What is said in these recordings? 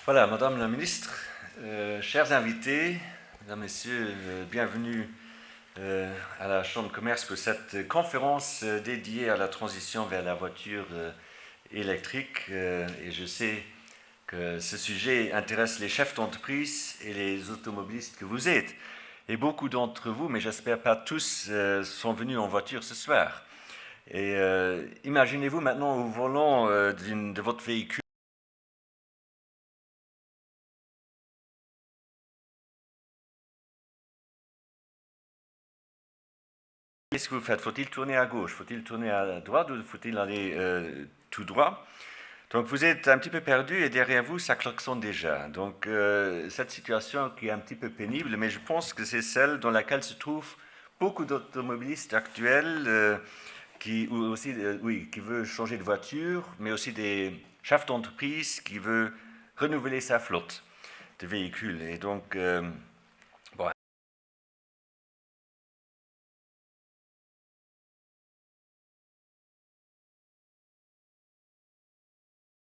Voilà, Madame la Ministre, chers invités, Mesdames, Messieurs, bienvenue à la Chambre de commerce pour cette conférence dédiée à la transition vers la voiture électrique. Et je sais que ce sujet intéresse les chefs d'entreprise et les automobilistes que vous êtes. Et beaucoup d'entre vous, mais j'espère pas tous, sont venus en voiture ce soir. Et imaginez-vous maintenant au volant de votre véhicule. Qu'est-ce que vous faites? Faut-il tourner à gauche? Faut-il tourner à droite ou faut-il aller tout droit? Donc vous êtes un petit peu perdu et derrière vous, ça klaxonne déjà. Donc cette situation qui est un petit peu pénible, mais je pense que c'est celle dans laquelle se trouvent beaucoup d'automobilistes actuels ou aussi, oui, qui veulent changer de voiture, mais aussi des chefs d'entreprise qui veulent renouveler sa flotte de véhicules. Et donc, bon,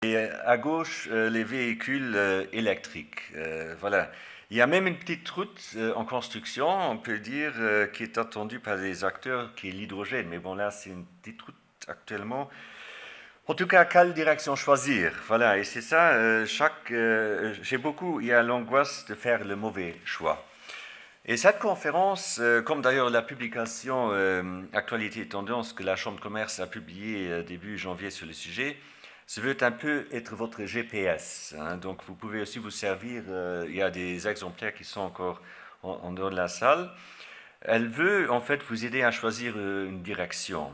et à gauche, les véhicules électriques. Voilà. Il y a même une petite route en construction, on peut dire, qui est attendue par les acteurs, qui est l'hydrogène. Mais bon, là, c'est une petite route actuellement. En tout cas, quelle direction choisir? Voilà, et c'est ça, il y a l'angoisse de faire le mauvais choix. Et cette conférence, comme d'ailleurs la publication Actualité et Tendance que la Chambre de commerce a publiée début janvier sur le sujet, se veut un peu être votre GPS. Hein. Donc vous pouvez aussi vous servir, il y a des exemplaires qui sont encore en dehors de la salle. Elle veut en fait vous aider à choisir une direction.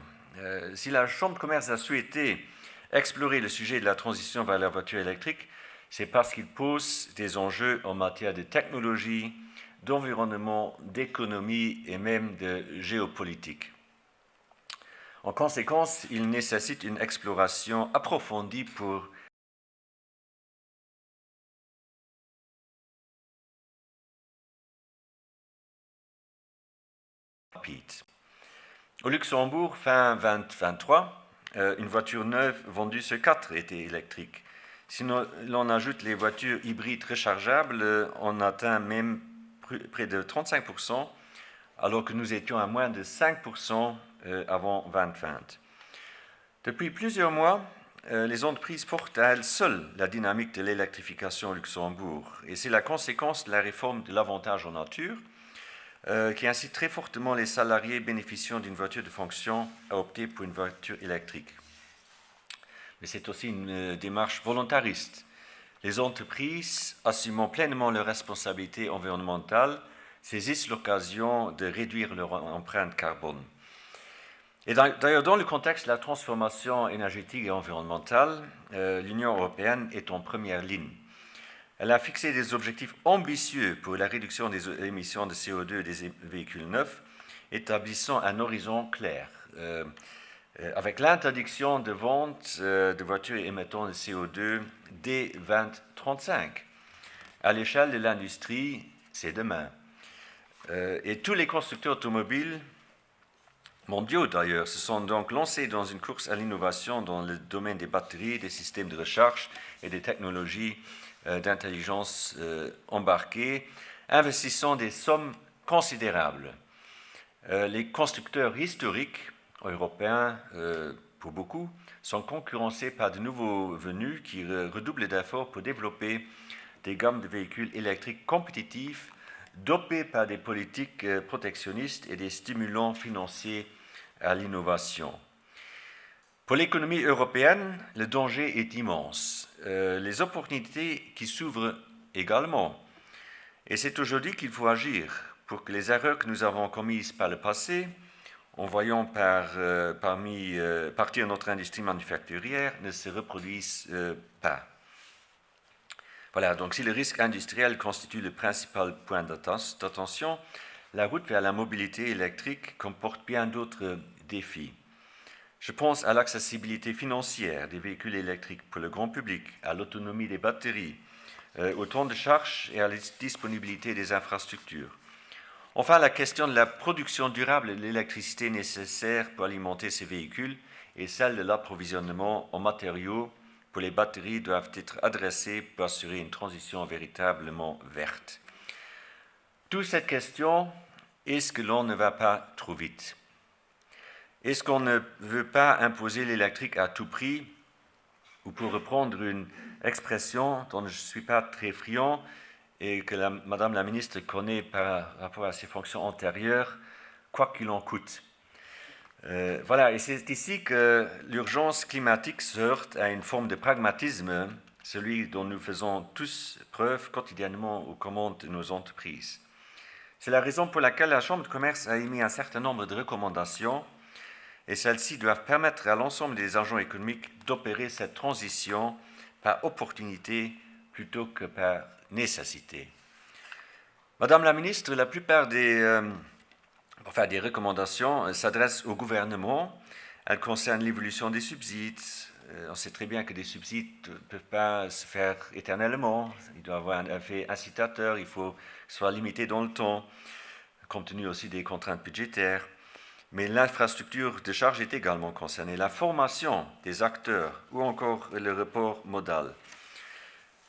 Si la Chambre de commerce a souhaité explorer le sujet de la transition vers la voiture électrique, c'est parce qu'il pose des enjeux en matière de technologie, d'environnement, d'économie et même de géopolitique. En conséquence, il nécessite une exploration approfondie pour rapide. Au Luxembourg, fin 2023, une voiture neuve vendue sur 4 était électrique. Si l'on ajoute les voitures hybrides rechargeables, on atteint même près de 35%, alors que nous étions à moins de 5% avant 2020. Depuis plusieurs mois, les entreprises portent à elles seules la dynamique de l'électrification au Luxembourg. Et c'est la conséquence de la réforme de l'avantage en nature, qui incite très fortement les salariés bénéficiant d'une voiture de fonction à opter pour une voiture électrique. Mais c'est aussi une démarche volontariste. Les entreprises, assumant pleinement leurs responsabilités environnementales, saisissent l'occasion de réduire leur empreinte carbone. Et d'ailleurs, dans le contexte de la transformation énergétique et environnementale, l'Union européenne est en première ligne. Elle a fixé des objectifs ambitieux pour la réduction des émissions de CO2 des véhicules neufs, établissant un horizon clair, avec l'interdiction de vente de voitures émettant de CO2 dès 2035. À l'échelle de l'industrie, c'est demain. Et tous les constructeurs automobiles mondiaux d'ailleurs se sont donc lancés dans une course à l'innovation dans le domaine des batteries, des systèmes de recharge et des technologies d'intelligence embarquée, investissant des sommes considérables. Les constructeurs historiques européens, pour beaucoup, sont concurrencés par de nouveaux venus qui redoublent d'efforts pour développer des gammes de véhicules électriques compétitifs, dopés par des politiques protectionnistes et des stimulants financiers à l'innovation. Pour l'économie européenne, le danger est immense. Les opportunités qui s'ouvrent également. Et c'est aujourd'hui qu'il faut agir pour que les erreurs que nous avons commises par le passé, en voyant partir notre industrie manufacturière, ne se reproduisent pas. Voilà, donc si le risque industriel constitue le principal point d'attention, la route vers la mobilité électrique comporte bien d'autres défis. Je pense à l'accessibilité financière des véhicules électriques pour le grand public, à l'autonomie des batteries, au temps de charge et à la disponibilité des infrastructures. Enfin, la question de la production durable de l'électricité nécessaire pour alimenter ces véhicules et celle de l'approvisionnement en matériaux pour les batteries doivent être adressées pour assurer une transition véritablement verte. Toute cette question, est-ce que l'on ne va pas trop vite? Est-ce qu'on ne veut pas imposer l'électrique à tout prix? Ou pour reprendre une expression dont je ne suis pas très friand et que Madame la ministre connaît par rapport à ses fonctions antérieures, quoi qu'il en coûte. Voilà, et c'est ici que l'urgence climatique se heurte à une forme de pragmatisme, celui dont nous faisons tous preuve quotidiennement aux commandes de nos entreprises. C'est la raison pour laquelle la Chambre de commerce a émis un certain nombre de recommandations, et celles-ci doivent permettre à l'ensemble des agents économiques d'opérer cette transition par opportunité plutôt que par nécessité. Madame la ministre, la plupart des recommandations s'adressent au gouvernement. Elles concernent l'évolution des subsides. On sait très bien que des subsides ne peuvent pas se faire éternellement. Il doit avoir un effet incitateur, il faut que ce soit limité dans le temps, compte tenu aussi des contraintes budgétaires. Mais l'infrastructure de charge est également concernée, la formation des acteurs ou encore le report modal.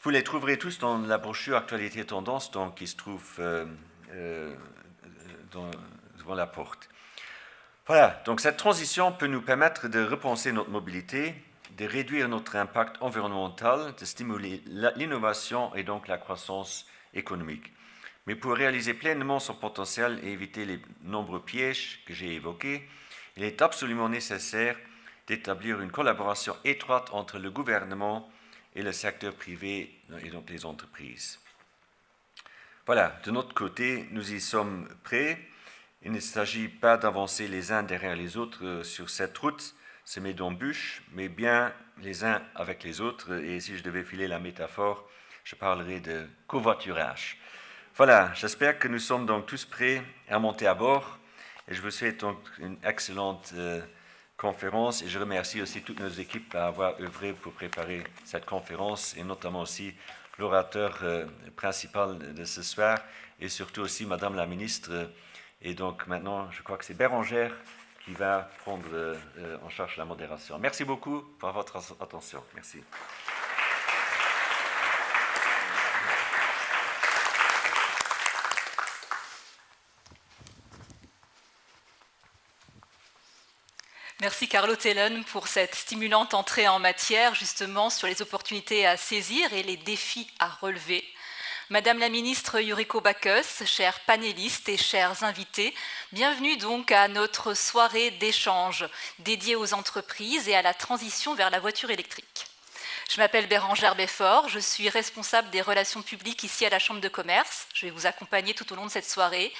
Vous les trouverez tous dans la brochure Actualité Tendance donc, qui se trouve devant la porte. Voilà, donc cette transition peut nous permettre de repenser notre mobilité, de réduire notre impact environnemental, de stimuler l'innovation et donc la croissance économique. Mais pour réaliser pleinement son potentiel et éviter les nombreux pièges que j'ai évoqués, il est absolument nécessaire d'établir une collaboration étroite entre le gouvernement et le secteur privé et donc les entreprises. Voilà, de notre côté, nous y sommes prêts. Il ne s'agit pas d'avancer les uns derrière les autres sur cette route semée d'embûches, mais bien les uns avec les autres. Et si je devais filer la métaphore, je parlerai de covoiturage. Voilà, j'espère que nous sommes donc tous prêts à monter à bord et je vous souhaite donc une excellente conférence et je remercie aussi toutes nos équipes à avoir œuvré pour préparer cette conférence et notamment aussi l'orateur principal de ce soir et surtout aussi Madame la ministre. Et donc maintenant, je crois que c'est Bérangère qui va prendre en charge la modération. Merci beaucoup pour votre attention. Merci. Merci Carlo Tellon pour cette stimulante entrée en matière justement sur les opportunités à saisir et les défis à relever. Madame la ministre Yuriko Bakos, chers panélistes et chers invités, bienvenue donc à notre soirée d'échange dédiée aux entreprises et à la transition vers la voiture électrique. Je m'appelle Bérangère Beffort, je suis responsable des relations publiques ici à la Chambre de commerce. Je vais vous accompagner tout au long de cette soirée.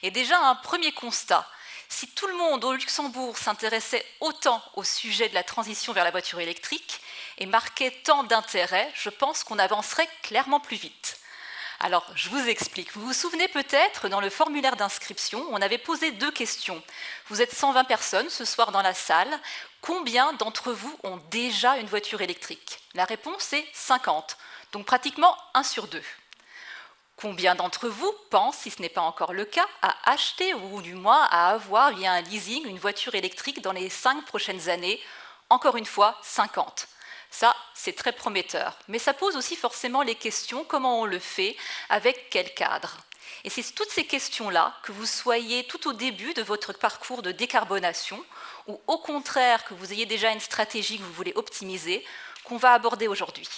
Et déjà un premier constat. Si tout le monde au Luxembourg s'intéressait autant au sujet de la transition vers la voiture électrique et marquait tant d'intérêt, je pense qu'on avancerait clairement plus vite. Alors, je vous explique. Vous vous souvenez peut-être, dans le formulaire d'inscription, on avait posé 2 questions. Vous êtes 120 personnes ce soir dans la salle. Combien d'entre vous ont déjà une voiture électrique? La réponse est 50, donc pratiquement 1 sur 2. Combien d'entre vous pensent, si ce n'est pas encore le cas, à acheter ou du moins à avoir via un leasing une voiture électrique dans les 5 prochaines années? Encore une fois, 50. Ça, c'est très prometteur. Mais ça pose aussi forcément les questions, comment on le fait, avec quel cadre? Et c'est toutes ces questions-là, que vous soyez tout au début de votre parcours de décarbonation, ou au contraire que vous ayez déjà une stratégie que vous voulez optimiser, qu'on va aborder aujourd'hui.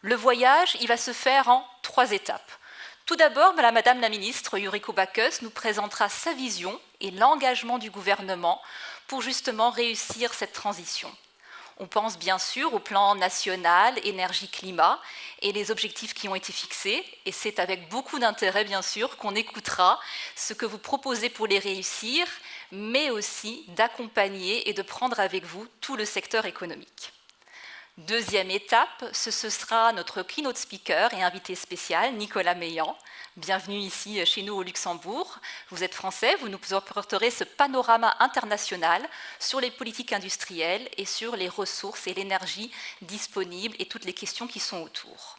Le voyage, il va se faire en 3 étapes. Tout d'abord, Madame la ministre Yuriko Bakos nous présentera sa vision et l'engagement du gouvernement pour justement réussir cette transition. On pense bien sûr au plan national énergie-climat et les objectifs qui ont été fixés, et c'est avec beaucoup d'intérêt bien sûr qu'on écoutera ce que vous proposez pour les réussir, mais aussi d'accompagner et de prendre avec vous tout le secteur économique. Deuxième étape, ce sera notre keynote speaker et invité spécial, Nicolas Meillan. Bienvenue ici chez nous au Luxembourg. Vous êtes français, vous nous apporterez ce panorama international sur les politiques industrielles et sur les ressources et l'énergie disponibles et toutes les questions qui sont autour.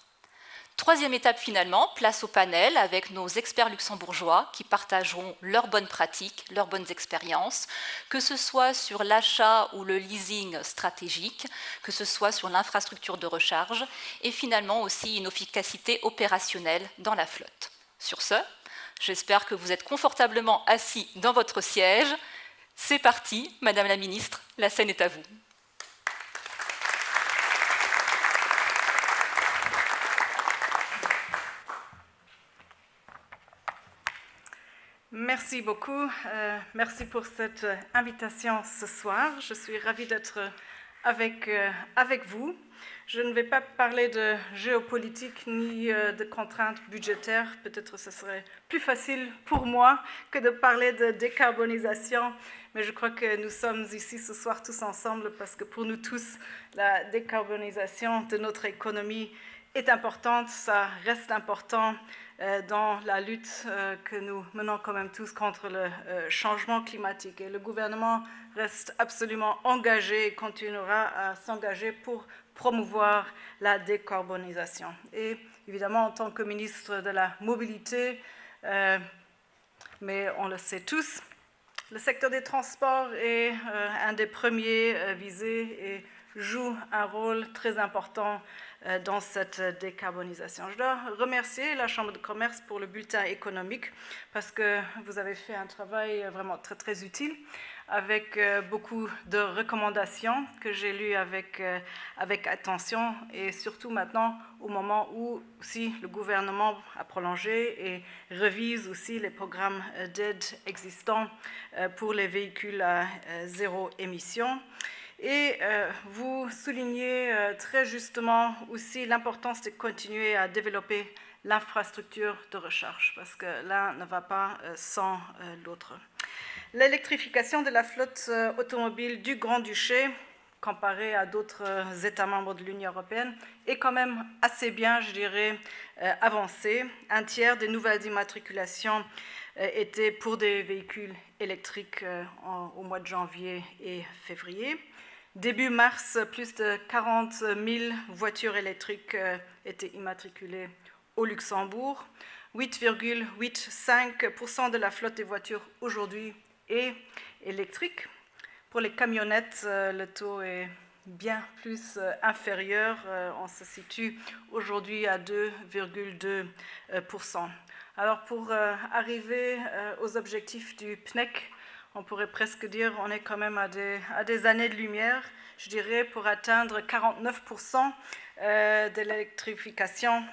Troisième étape finalement, place au panel avec nos experts luxembourgeois qui partageront leurs bonnes pratiques, leurs bonnes expériences, que ce soit sur l'achat ou le leasing stratégique, que ce soit sur l'infrastructure de recharge et finalement aussi une efficacité opérationnelle dans la flotte. Sur ce, j'espère que vous êtes confortablement assis dans votre siège. C'est parti, Madame la Ministre, la scène est à vous. Merci beaucoup. Merci pour cette invitation ce soir. Je suis ravie d'être avec vous. Je ne vais pas parler de géopolitique ni de contraintes budgétaires. Peut-être ce serait plus facile pour moi que de parler de décarbonisation. Mais je crois que nous sommes ici ce soir tous ensemble parce que pour nous tous, la décarbonisation de notre économie est importante. Ça reste important dans la lutte que nous menons quand même tous contre le changement climatique. Et le gouvernement reste absolument engagé et continuera à s'engager pour promouvoir la décarbonisation. Et évidemment, en tant que ministre de la Mobilité, mais on le sait tous, le secteur des transports est un des premiers visés et joue un rôle très important dans cette décarbonisation. Je dois remercier la Chambre de commerce pour le bulletin économique parce que vous avez fait un travail vraiment très, très utile avec beaucoup de recommandations que j'ai lues avec attention et surtout maintenant au moment où aussi le gouvernement a prolongé et révise aussi les programmes d'aide existants pour les véhicules à zéro émission. Et vous soulignez très justement aussi l'importance de continuer à développer l'infrastructure de recharge, parce que l'un ne va pas sans l'autre. L'électrification de la flotte automobile du Grand-Duché, comparée à d'autres États membres de l'Union européenne, est quand même assez bien, je dirais, avancée. Un tiers des nouvelles immatriculations étaient pour des véhicules électriques au mois de janvier et février. Début mars, plus de 40 000 voitures électriques étaient immatriculées au Luxembourg. 8,85% de la flotte des voitures aujourd'hui est électrique. Pour les camionnettes, le taux est bien plus inférieur. On se situe aujourd'hui à 2,2%. Alors pour arriver aux objectifs du PNEC, on pourrait presque dire qu'on est quand même à des années de lumière, je dirais, pour atteindre 49% de l'électrification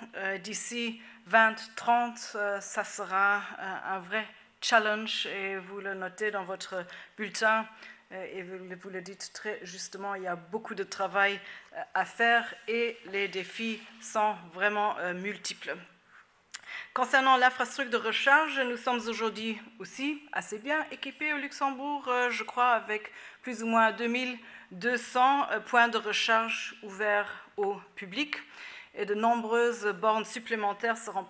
d'ici 2030. Ça sera un vrai challenge et vous le notez dans votre bulletin et vous le dites très justement, il y a beaucoup de travail à faire et les défis sont vraiment multiples. Concernant l'infrastructure de recharge, nous sommes aujourd'hui aussi assez bien équipés au Luxembourg, je crois, avec plus ou moins 2200 points de recharge ouverts au public. Et de nombreuses bornes supplémentaires seront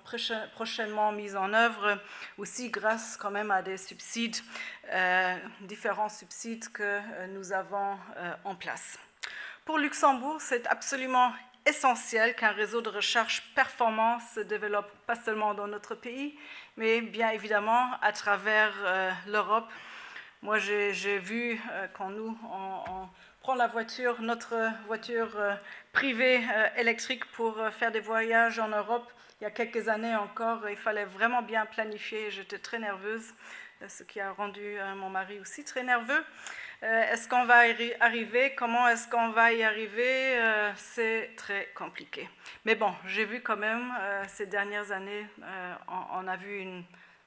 prochainement mises en œuvre, aussi grâce quand même à des subsides, différents subsides que nous avons en place. Pour Luxembourg, c'est absolument essentiel qu'un réseau de recharge performant se développe pas seulement dans notre pays, mais bien évidemment à travers l'Europe. Moi, j'ai vu quand nous, on prend la voiture, notre voiture privée électrique pour faire des voyages en Europe. Il y a quelques années encore, il fallait vraiment bien planifier. J'étais très nerveuse, ce qui a rendu mon mari aussi très nerveux. Est-ce qu'on va y arriver? Comment est-ce qu'on va y arriver? C'est très compliqué. Mais bon, j'ai vu quand même, ces dernières années, on a vu une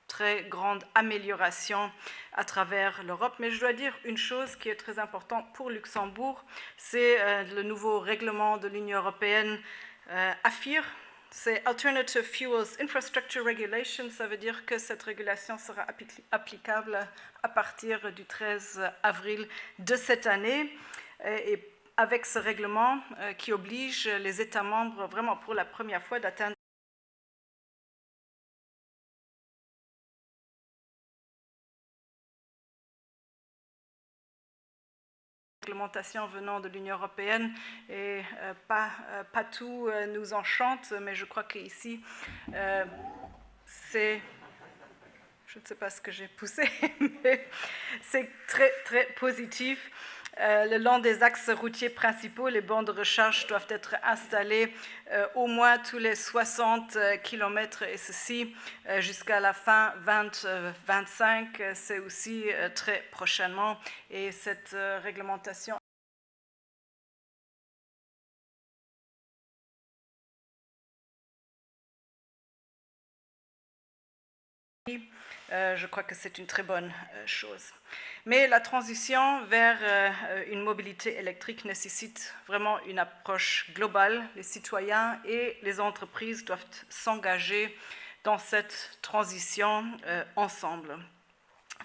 très grande amélioration à travers l'Europe. Mais je dois dire une chose qui est très importante pour Luxembourg, c'est le nouveau règlement de l'Union européenne AFIR. C'est Alternative Fuels Infrastructure Regulation, ça veut dire que cette régulation sera applicable à partir du 13 avril de cette année. Et avec ce règlement qui oblige les États membres vraiment pour la première fois d'atteindre réglementation venant de l'Union européenne et pas tout nous enchante, mais je crois qu'ici, c'est... Je ne sais pas ce que j'ai poussé, mais c'est très, très positif. Le long des axes routiers principaux, les bornes de recharge doivent être installées au moins tous les 60 km, et ceci jusqu'à la fin 2025. C'est aussi très prochainement. Et cette réglementation je crois que c'est une très bonne chose. Mais la transition vers une mobilité électrique nécessite vraiment une approche globale. Les citoyens et les entreprises doivent s'engager dans cette transition ensemble.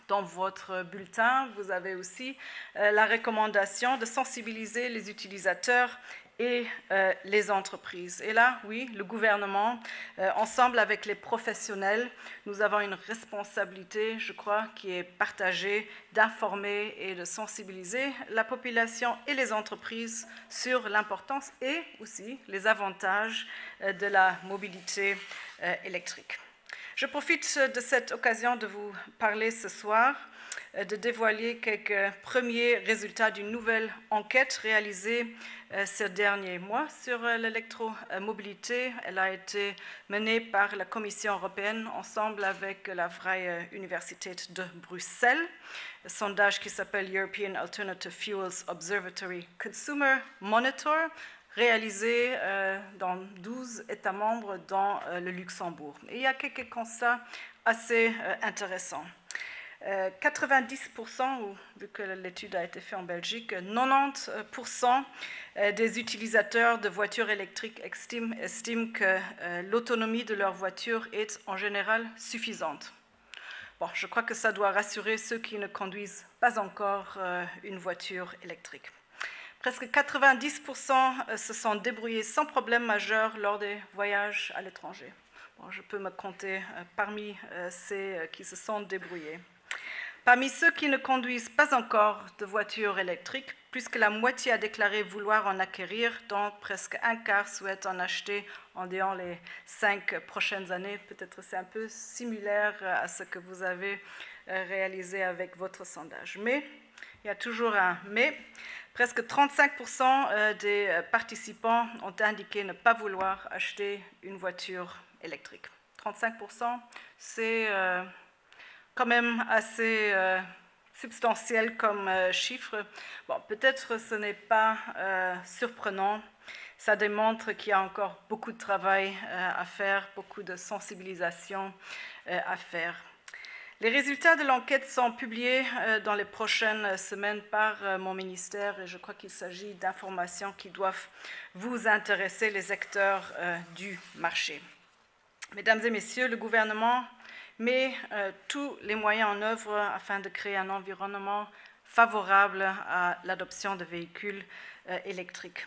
Dans votre bulletin, vous avez aussi la recommandation de sensibiliser les utilisateurs et les entreprises. Et là, oui, le gouvernement, ensemble avec les professionnels, nous avons une responsabilité, je crois, qui est partagée d'informer et de sensibiliser la population et les entreprises sur l'importance et aussi les avantages de la mobilité électrique. Je profite de cette occasion de vous parler ce soir, de dévoiler quelques premiers résultats d'une nouvelle enquête réalisée ces derniers mois sur l'électromobilité. Elle a été menée par la Commission européenne ensemble avec la Vrije Universiteit de Bruxelles. Un sondage qui s'appelle European Alternative Fuels Observatory Consumer Monitor, réalisé dans 12 États membres dans le Luxembourg. Et il y a quelques constats assez intéressants. 90%, vu que l'étude a été faite en Belgique, 90% des utilisateurs de voitures électriques estiment que l'autonomie de leur voiture est en général suffisante. Bon, je crois que ça doit rassurer ceux qui ne conduisent pas encore une voiture électrique. Presque 90% se sont débrouillés sans problème majeur lors des voyages à l'étranger. Bon, je peux me compter parmi ceux qui se sont débrouillés. Parmi ceux qui ne conduisent pas encore de voiture électrique, plus que la moitié a déclaré vouloir en acquérir, dont presque un quart souhaite en acheter en disant les 5 prochaines années. Peut-être c'est un peu similaire à ce que vous avez réalisé avec votre sondage. Mais, il y a toujours un mais, presque 35% des participants ont indiqué ne pas vouloir acheter une voiture électrique. 35%, c'est quand même assez substantiel comme chiffre. Bon, peut-être ce n'est pas surprenant. Ça démontre qu'il y a encore beaucoup de travail à faire, beaucoup de sensibilisation à faire. Les résultats de l'enquête sont publiés dans les prochaines semaines par mon ministère et je crois qu'il s'agit d'informations qui doivent vous intéresser, les acteurs du marché. Mesdames et messieurs, le gouvernement met tous les moyens en œuvre afin de créer un environnement favorable à l'adoption de véhicules électriques.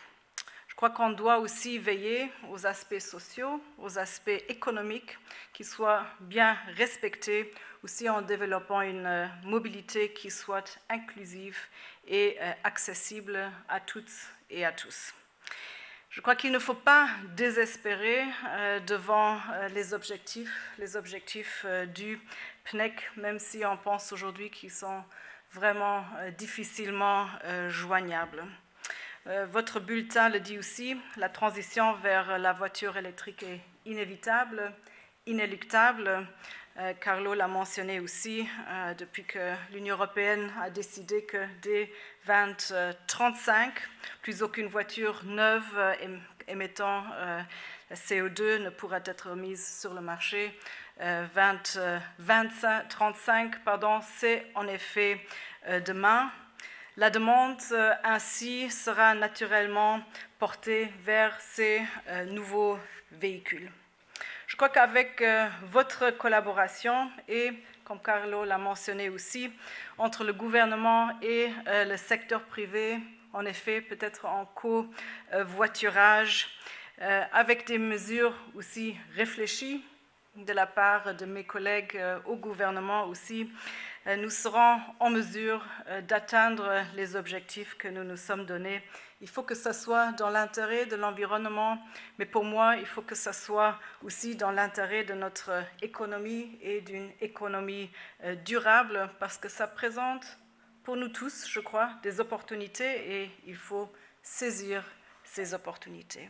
Je crois qu'on doit aussi veiller aux aspects sociaux, aux aspects économiques qui soient bien respectés, aussi en développant une mobilité qui soit inclusive et accessible à toutes et à tous. Je crois qu'il ne faut pas désespérer devant les objectifs du PNEC, même si on pense aujourd'hui qu'ils sont vraiment difficilement joignables. Votre bulletin le dit aussi, la transition vers la voiture électrique est inévitable, inéluctable. Carlo l'a mentionné aussi, depuis que l'Union européenne a décidé que dès 2035, plus aucune voiture neuve émettant CO2 ne pourra être mise sur le marché. 2035, c'est en effet demain. La demande ainsi sera naturellement portée vers ces nouveaux véhicules. Je crois qu'avec votre collaboration et, comme Carlo l'a mentionné aussi, entre le gouvernement et le secteur privé, en effet, peut-être en covoiturage, avec des mesures aussi réfléchies, de la part de mes collègues au gouvernement aussi, nous serons en mesure d'atteindre les objectifs que nous nous sommes donnés. Il faut que ça soit dans l'intérêt de l'environnement, mais pour moi, il faut que ça soit aussi dans l'intérêt de notre économie et d'une économie durable, parce que ça présente pour nous tous, je crois, des opportunités et il faut saisir ces opportunités.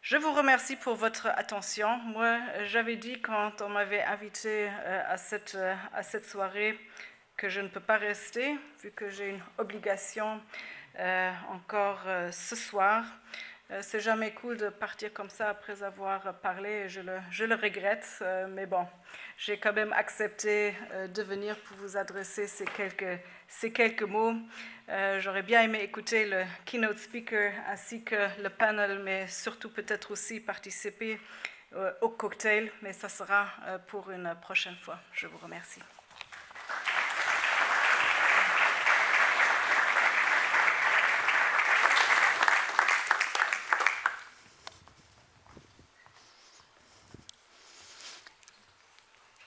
Je vous remercie pour votre attention. Moi, j'avais dit quand on m'avait invité à cette soirée que je ne peux pas rester, vu que j'ai une obligation encore ce soir. C'est jamais cool de partir comme ça après avoir parlé, je le regrette, mais bon, j'ai quand même accepté de venir pour vous adresser ces quelques mots. J'aurais bien aimé écouter le keynote speaker ainsi que le panel, mais surtout peut-être aussi participer au cocktail, mais ça sera pour une prochaine fois. Je vous remercie.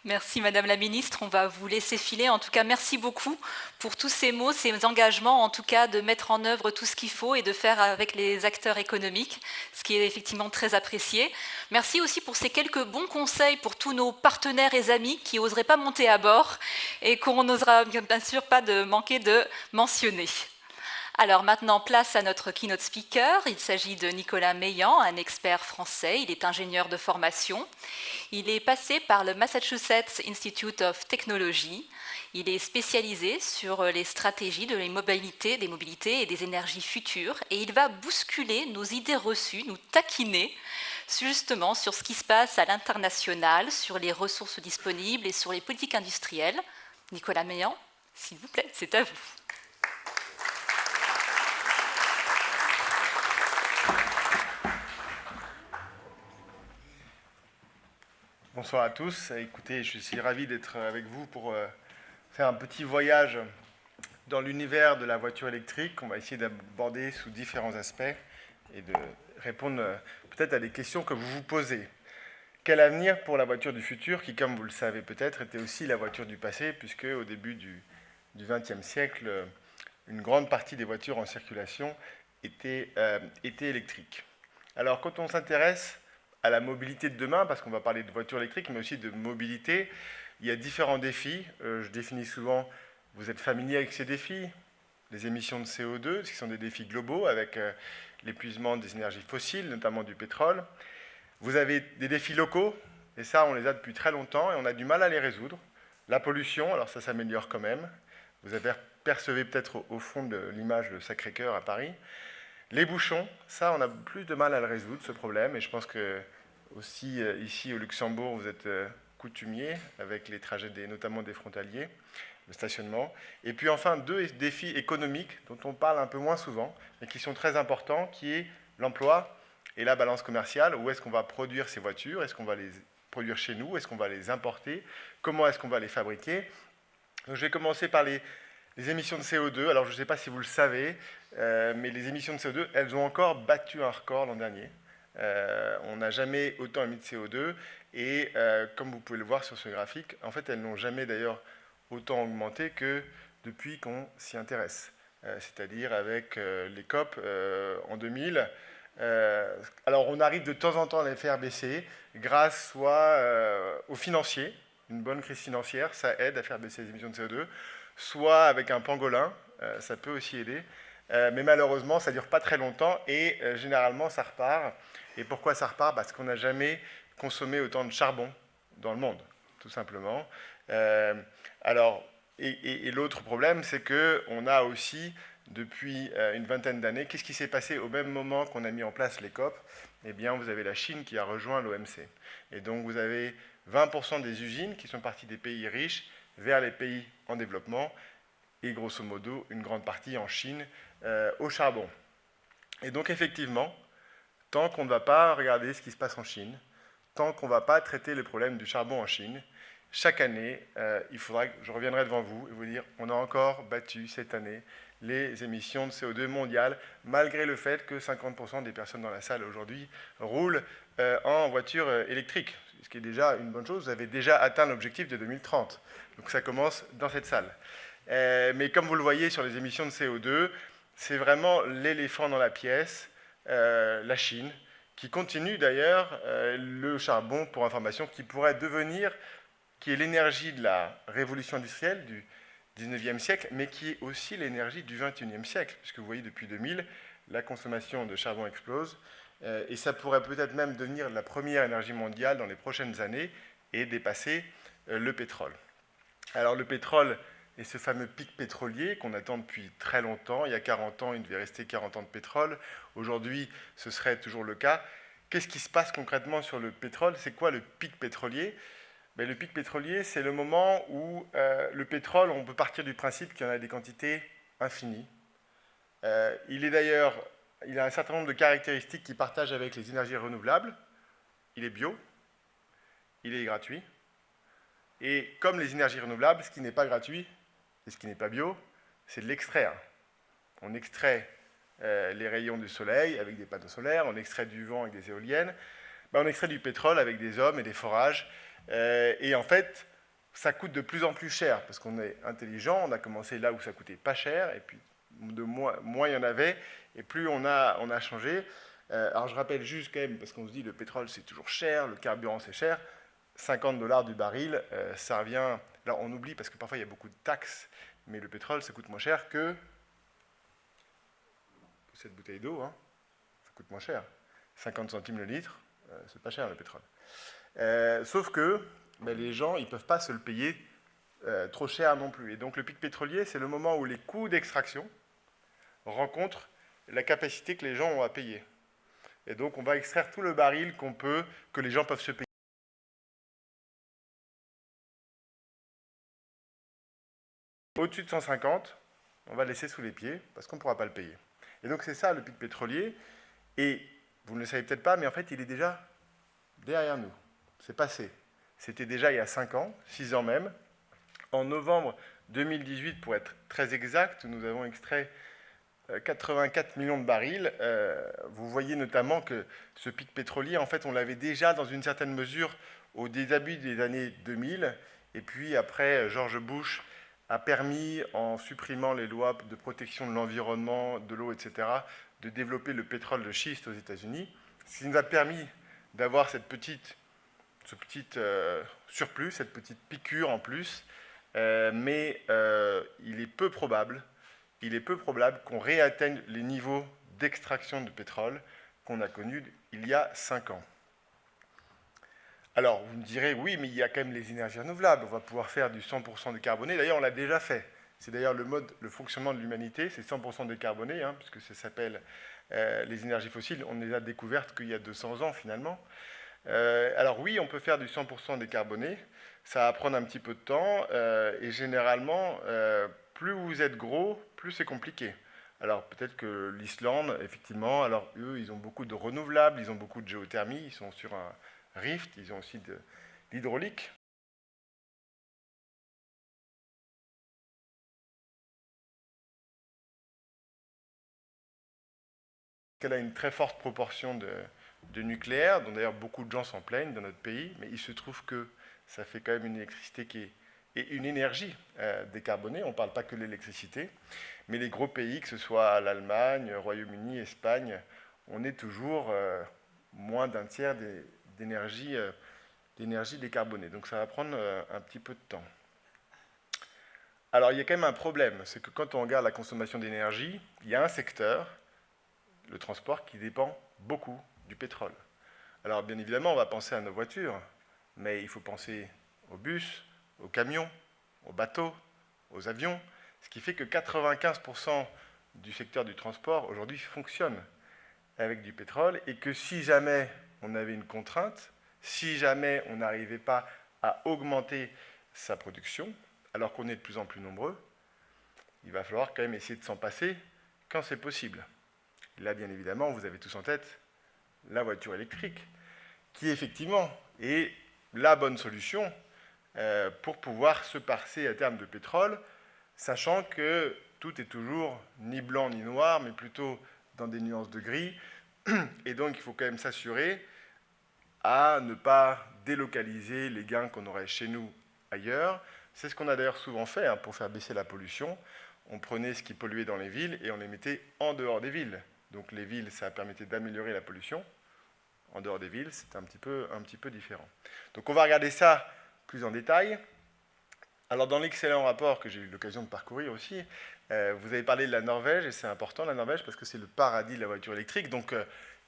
Merci Madame la Ministre, on va vous laisser filer. En tout cas, merci beaucoup pour tous ces mots, ces engagements, en tout cas de mettre en œuvre tout ce qu'il faut et de faire avec les acteurs économiques, ce qui est effectivement très apprécié. Merci aussi pour ces quelques bons conseils pour tous nos partenaires et amis qui n'oseraient pas monter à bord et qu'on n'osera bien sûr pas de manquer de mentionner. Alors maintenant, place à notre keynote speaker. Il s'agit de Nicolas Meillan, un expert français. Il est ingénieur de formation. Il est passé par le Massachusetts Institute of Technology. Il est spécialisé sur les stratégies des mobilités et des énergies futures. Et il va bousculer nos idées reçues, nous taquiner justement sur ce qui se passe à l'international, sur les ressources disponibles et sur les politiques industrielles. Nicolas Meillan, s'il vous plaît, c'est à vous. Bonsoir à tous. Écoutez, je suis ravi d'être avec vous pour faire un petit voyage dans l'univers de la voiture électrique. On va essayer d'aborder sous différents aspects et de répondre peut-être à des questions que vous vous posez. Quel avenir pour la voiture du futur qui, comme vous le savez peut-être, était aussi la voiture du passé, puisque au début du XXe siècle, une grande partie des voitures en circulation étaient électriques. Alors, quand on s'intéresse à la mobilité de demain, parce qu'on va parler de voitures électriques, mais aussi de mobilité, il y a différents défis. Je définis souvent, vous êtes familier avec ces défis, les émissions de CO2, qui sont des défis globaux avec l'épuisement des énergies fossiles, notamment du pétrole. Vous avez des défis locaux, et ça, on les a depuis très longtemps, et on a du mal à les résoudre. La pollution, alors ça s'améliore quand même. Vous percevez peut-être au fond de l'image de Sacré-Cœur à Paris. Les bouchons, ça, on a plus de mal à le résoudre, ce problème, et je pense que aussi ici au Luxembourg, vous êtes coutumier avec les trajets notamment des frontaliers, le stationnement. Et puis enfin, deux défis économiques dont on parle un peu moins souvent, mais qui sont très importants, qui est l'emploi et la balance commerciale. Où est-ce qu'on va produire ces voitures? Est-ce qu'on va les produire chez nous? Est-ce qu'on va les importer? Comment est-ce qu'on va les fabriquer? Donc, je vais commencer par les émissions de CO2. Alors, je ne sais pas si vous le savez, mais les émissions de CO2, elles ont encore battu un record l'an dernier. On n'a jamais autant émis de CO2 et comme vous pouvez le voir sur ce graphique, en fait, elles n'ont jamais d'ailleurs autant augmenté que depuis qu'on s'y intéresse. C'est-à-dire avec les COP en 2000. Alors, on arrive de temps en temps à les faire baisser grâce soit aux financiers. Une bonne crise financière, ça aide à faire baisser les émissions de CO2. Soit avec un pangolin, ça peut aussi aider. Mais malheureusement, ça ne dure pas très longtemps et généralement, ça repart. Et pourquoi ça repart? Parce qu'on n'a jamais consommé autant de charbon dans le monde, tout simplement. Et l'autre problème, c'est qu'on a aussi, depuis une vingtaine d'années, qu'est-ce qui s'est passé au même moment qu'on a mis en place les COP? Eh bien, vous avez la Chine qui a rejoint l'OMC. Et donc, vous avez 20% des usines qui sont parties des pays riches vers les pays en développement, et grosso modo, une grande partie en Chine, au charbon. Et donc, effectivement, tant qu'on ne va pas regarder ce qui se passe en Chine, tant qu'on ne va pas traiter les problèmes du charbon en Chine, chaque année, il faudra que je reviendrai devant vous et vous dire on a encore battu cette année les émissions de CO2 mondiales, malgré le fait que 50% des personnes dans la salle aujourd'hui roulent en voiture électrique. ce qui est déjà une bonne chose, vous avez déjà atteint l'objectif de 2030. Donc ça commence dans cette salle. Mais comme vous le voyez sur les émissions de CO2, c'est vraiment l'éléphant dans la pièce, la Chine, qui continue d'ailleurs le charbon, pour information, qui pourrait devenir, qui est l'énergie de la révolution industrielle du 19e siècle, mais qui est aussi l'énergie du 21e siècle, puisque vous voyez, depuis 2000, la consommation de charbon explose, et ça pourrait peut-être même devenir la première énergie mondiale dans les prochaines années et dépasser le pétrole. Alors le pétrole est ce fameux pic pétrolier qu'on attend depuis très longtemps. Il y a 40 ans, il devait rester 40 ans de pétrole. Aujourd'hui, ce serait toujours le cas. Qu'est-ce qui se passe concrètement sur le pétrole? C'est quoi le pic pétrolier? Ben, le pic pétrolier, c'est le moment où le pétrole, on peut partir du principe qu'il y en a des quantités infinies. Il a un certain nombre de caractéristiques qu'il partage avec les énergies renouvelables. Il est bio, il est gratuit. Et comme les énergies renouvelables, ce qui n'est pas gratuit et ce qui n'est pas bio, c'est de l'extraire. On extrait les rayons du soleil avec des panneaux solaires, on extrait du vent avec des éoliennes, on extrait du pétrole avec des hommes et des forages. Et en fait, ça coûte de plus en plus cher parce qu'on est intelligent. On a commencé là où ça coûtait pas cher, et puis moins il y en avait, et plus on a changé. Alors je rappelle juste quand même, parce qu'on se dit le pétrole c'est toujours cher, le carburant c'est cher. $50 du baril, ça revient... Là, on oublie parce que parfois il y a beaucoup de taxes, mais le pétrole, ça coûte moins cher que cette bouteille d'eau. Hein. Ça coûte moins cher. 50 centimes le litre, c'est pas cher le pétrole. Sauf que les gens, ils ne peuvent pas se le payer trop cher non plus. Et donc le pic pétrolier, c'est le moment où les coûts d'extraction rencontrent la capacité que les gens ont à payer. Et donc on va extraire tout le baril que les gens peuvent se payer. Au-dessus de 150, on va le laisser sous les pieds parce qu'on ne pourra pas le payer. Et donc c'est ça le pic pétrolier. Et vous ne le savez peut-être pas, mais en fait il est déjà derrière nous. C'est passé. C'était déjà il y a 5 ans, 6 ans même. En novembre 2018, pour être très exact, nous avons extrait 84 millions de barils. Vous voyez notamment que ce pic pétrolier, en fait, on l'avait déjà dans une certaine mesure au début des années 2000. Et puis après, George Bush a permis, en supprimant les lois de protection de l'environnement, de l'eau, etc., de développer le pétrole de schiste aux États-Unis, ce qui nous a permis d'avoir ce petit surplus, cette petite piqûre en plus, mais il est peu probable qu'on réatteigne les niveaux d'extraction de pétrole qu'on a connus il y a 5 ans. Alors, vous me direz, oui, mais il y a quand même les énergies renouvelables, on va pouvoir faire du 100% décarboné. D'ailleurs, on l'a déjà fait. C'est d'ailleurs le fonctionnement de l'humanité, c'est 100% décarboné, hein, puisque ça s'appelle les énergies fossiles. On ne les a découvertes qu'il y a 200 ans, finalement. Alors oui, on peut faire du 100% décarboné. Ça va prendre un petit peu de temps, et généralement, plus vous êtes gros, plus c'est compliqué. Alors peut-être que l'Islande, effectivement, alors eux, ils ont beaucoup de renouvelables, ils ont beaucoup de géothermie, ils sont sur un rift, ils ont aussi de l'hydraulique. Elle a une très forte proportion de nucléaire, dont d'ailleurs beaucoup de gens s'en plaignent dans notre pays, mais il se trouve que ça fait quand même une électricité et une énergie décarbonée. On ne parle pas que de l'électricité, mais les gros pays, que ce soit l'Allemagne, Royaume-Uni, Espagne, on est toujours moins d'un tiers d'énergie décarbonée. Donc ça va prendre un petit peu de temps. Alors il y a quand même un problème, c'est que quand on regarde la consommation d'énergie, il y a un secteur, le transport, qui dépend beaucoup du pétrole. Alors bien évidemment, on va penser à nos voitures, mais il faut penser aux bus, aux camions, aux bateaux, aux avions, ce qui fait que 95% du secteur du transport aujourd'hui fonctionne avec du pétrole, et que si jamais on avait une contrainte, si jamais on n'arrivait pas à augmenter sa production, alors qu'on est de plus en plus nombreux, il va falloir quand même essayer de s'en passer quand c'est possible. Et là, bien évidemment, vous avez tous en tête la voiture électrique, qui effectivement est la bonne solution pour pouvoir se passer à terme de pétrole, sachant que tout est toujours ni blanc ni noir, mais plutôt dans des nuances de gris. Et donc, il faut quand même s'assurer, à ne pas délocaliser les gains qu'on aurait chez nous ailleurs. C'est ce qu'on a d'ailleurs souvent fait hein, pour faire baisser la pollution. On prenait ce qui polluait dans les villes et on les mettait en dehors des villes. Donc les villes, ça permettait d'améliorer la pollution. En dehors des villes, c'est un petit peu différent. Donc on va regarder ça plus en détail. Alors dans l'excellent rapport que j'ai eu l'occasion de parcourir aussi, vous avez parlé de la Norvège, et c'est important la Norvège parce que c'est le paradis de la voiture électrique. Donc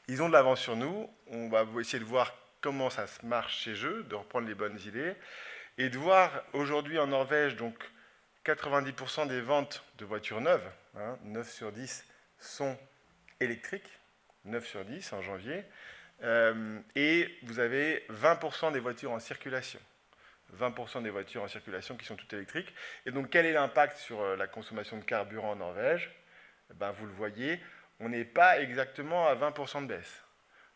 ils ont de l'avance sur nous. On va essayer de voir comment ça se marche chez eux, de reprendre les bonnes idées, et de voir aujourd'hui en Norvège, donc 90% des ventes de voitures neuves, 9 sur 10 sont électriques, 9 sur 10 en janvier, et vous avez 20% des voitures en circulation. 20% des voitures en circulation qui sont toutes électriques. Et donc, quel est l'impact sur la consommation de carburant en Norvège? Vous le voyez, on n'est pas exactement à 20% de baisse.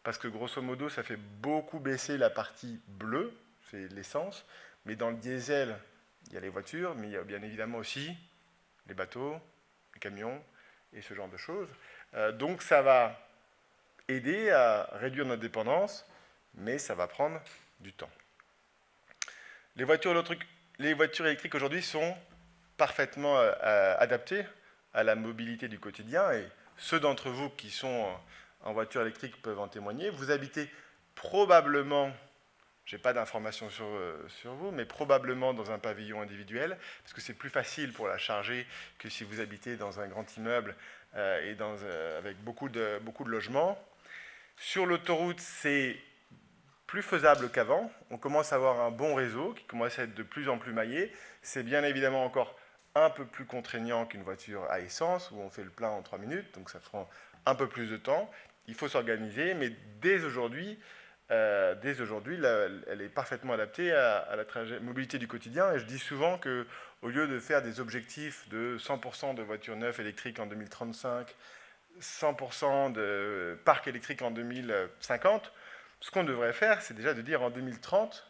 Parce que, grosso modo, ça fait beaucoup baisser la partie bleue, c'est l'essence. Mais dans le diesel, il y a les voitures, mais il y a bien évidemment aussi les bateaux, les camions et ce genre de choses. Donc, ça va aider à réduire notre dépendance, mais ça va prendre du temps. Les voitures électriques aujourd'hui sont parfaitement adaptées à la mobilité du quotidien, et ceux d'entre vous qui sont en voiture électrique peuvent en témoigner. Vous habitez probablement, je n'ai pas d'informations sur vous, mais probablement dans un pavillon individuel, parce que c'est plus facile pour la charger que si vous habitez dans un grand immeuble et avec beaucoup de logements. Sur l'autoroute, c'est plus faisable qu'avant. On commence à avoir un bon réseau qui commence à être de plus en plus maillé. C'est bien évidemment encore un peu plus contraignant qu'une voiture à essence où on fait le plein en 3 minutes, donc ça prend un peu plus de temps. Il faut s'organiser, mais dès aujourd'hui, elle est parfaitement adaptée à la mobilité du quotidien. Et je dis souvent qu'au lieu de faire des objectifs de 100% de voitures neuves électriques en 2035, 100% de parc électrique en 2050, ce qu'on devrait faire, c'est déjà de dire en 2030,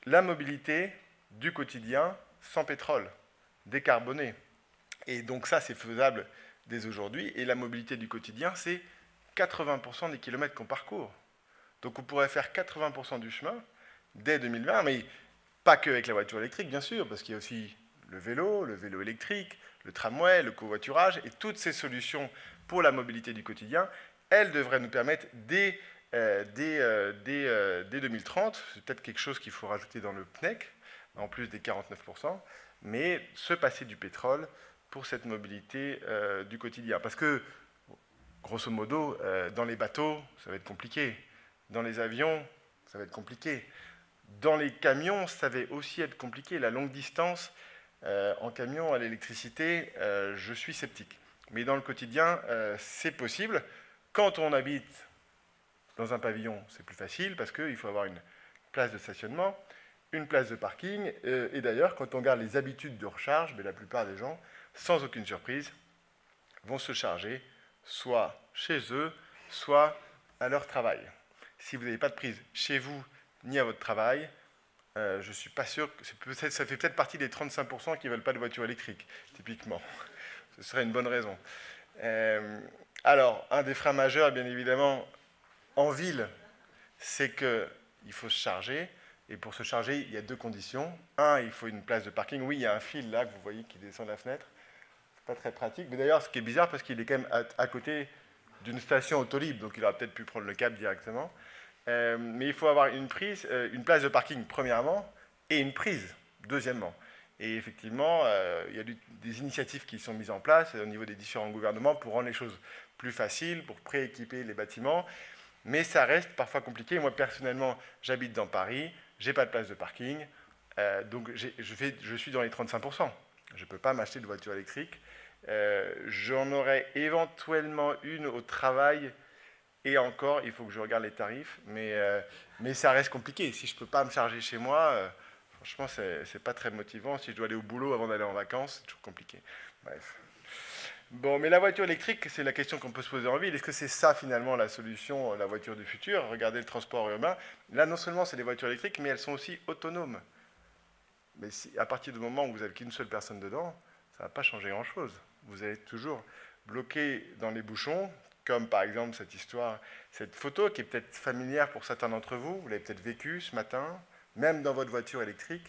la mobilité du quotidien sans pétrole, décarbonée. Et donc ça, c'est faisable dès aujourd'hui. Et la mobilité du quotidien, c'est 80% des kilomètres qu'on parcourt. Donc on pourrait faire 80% du chemin dès 2020, mais pas qu'avec la voiture électrique, bien sûr, parce qu'il y a aussi le vélo électrique, le tramway, le covoiturage, et toutes ces solutions pour la mobilité du quotidien, elles devraient nous permettre dès 2030, c'est peut-être quelque chose qu'il faut rajouter dans le PNEC, en plus des 49%, mais se passer du pétrole pour cette mobilité du quotidien. Parce que, grosso modo, dans les bateaux, ça va être compliqué. Dans les avions, ça va être compliqué. Dans les camions, ça va aussi être compliqué. La longue distance, en camion, à l'électricité, je suis sceptique. Mais dans le quotidien, c'est possible. Quand on habite dans un pavillon, c'est plus facile parce qu'il faut avoir une place de stationnement, une place de parking. Et d'ailleurs, quand on regarde les habitudes de recharge, la plupart des gens, sans aucune surprise, vont se charger soit chez eux, soit à leur travail. Si vous n'avez pas de prise chez vous ni à votre travail, je ne suis pas sûr que ça fait peut-être partie des 35% qui ne veulent pas de voiture électrique, typiquement. Ce serait une bonne raison. Alors, un des freins majeurs, bien évidemment, en ville, c'est qu'il faut se charger. Et pour se charger, il y a 2 conditions. Un, il faut une place de parking. Oui, il y a un fil là que vous voyez qui descend de la fenêtre. C'est pas très pratique. Mais d'ailleurs, ce qui est bizarre, parce qu'il est quand même à côté d'une station Autolib, donc il aurait peut-être pu prendre le câble directement. Mais il faut avoir une place de parking, premièrement, et une prise, deuxièmement. Et effectivement, il y a des initiatives qui sont mises en place au niveau des différents gouvernements pour rendre les choses plus faciles, pour prééquiper les bâtiments. Mais ça reste parfois compliqué. Moi, personnellement, j'habite dans Paris, je n'ai pas de place de parking, donc je suis dans les 35%. Je ne peux pas m'acheter de voiture électrique. J'en aurais éventuellement une au travail, et encore, il faut que je regarde les tarifs, mais ça reste compliqué. Si je ne peux pas me charger chez moi, franchement, ce n'est pas très motivant. Si je dois aller au boulot avant d'aller en vacances, c'est toujours compliqué. Bref. Bon, mais la voiture électrique, c'est la question qu'on peut se poser en ville. Est-ce que c'est ça, finalement, la solution, la voiture du futur? Regardez le transport urbain. Là, non seulement c'est des voitures électriques, mais elles sont aussi autonomes. Mais à partir du moment où vous n'avez qu'une seule personne dedans, ça ne va pas changer grand-chose. Vous allez toujours bloqué dans les bouchons, comme par exemple cette histoire, cette photo qui est peut-être familière pour certains d'entre vous, vous l'avez peut-être vécue ce matin, même dans votre voiture électrique.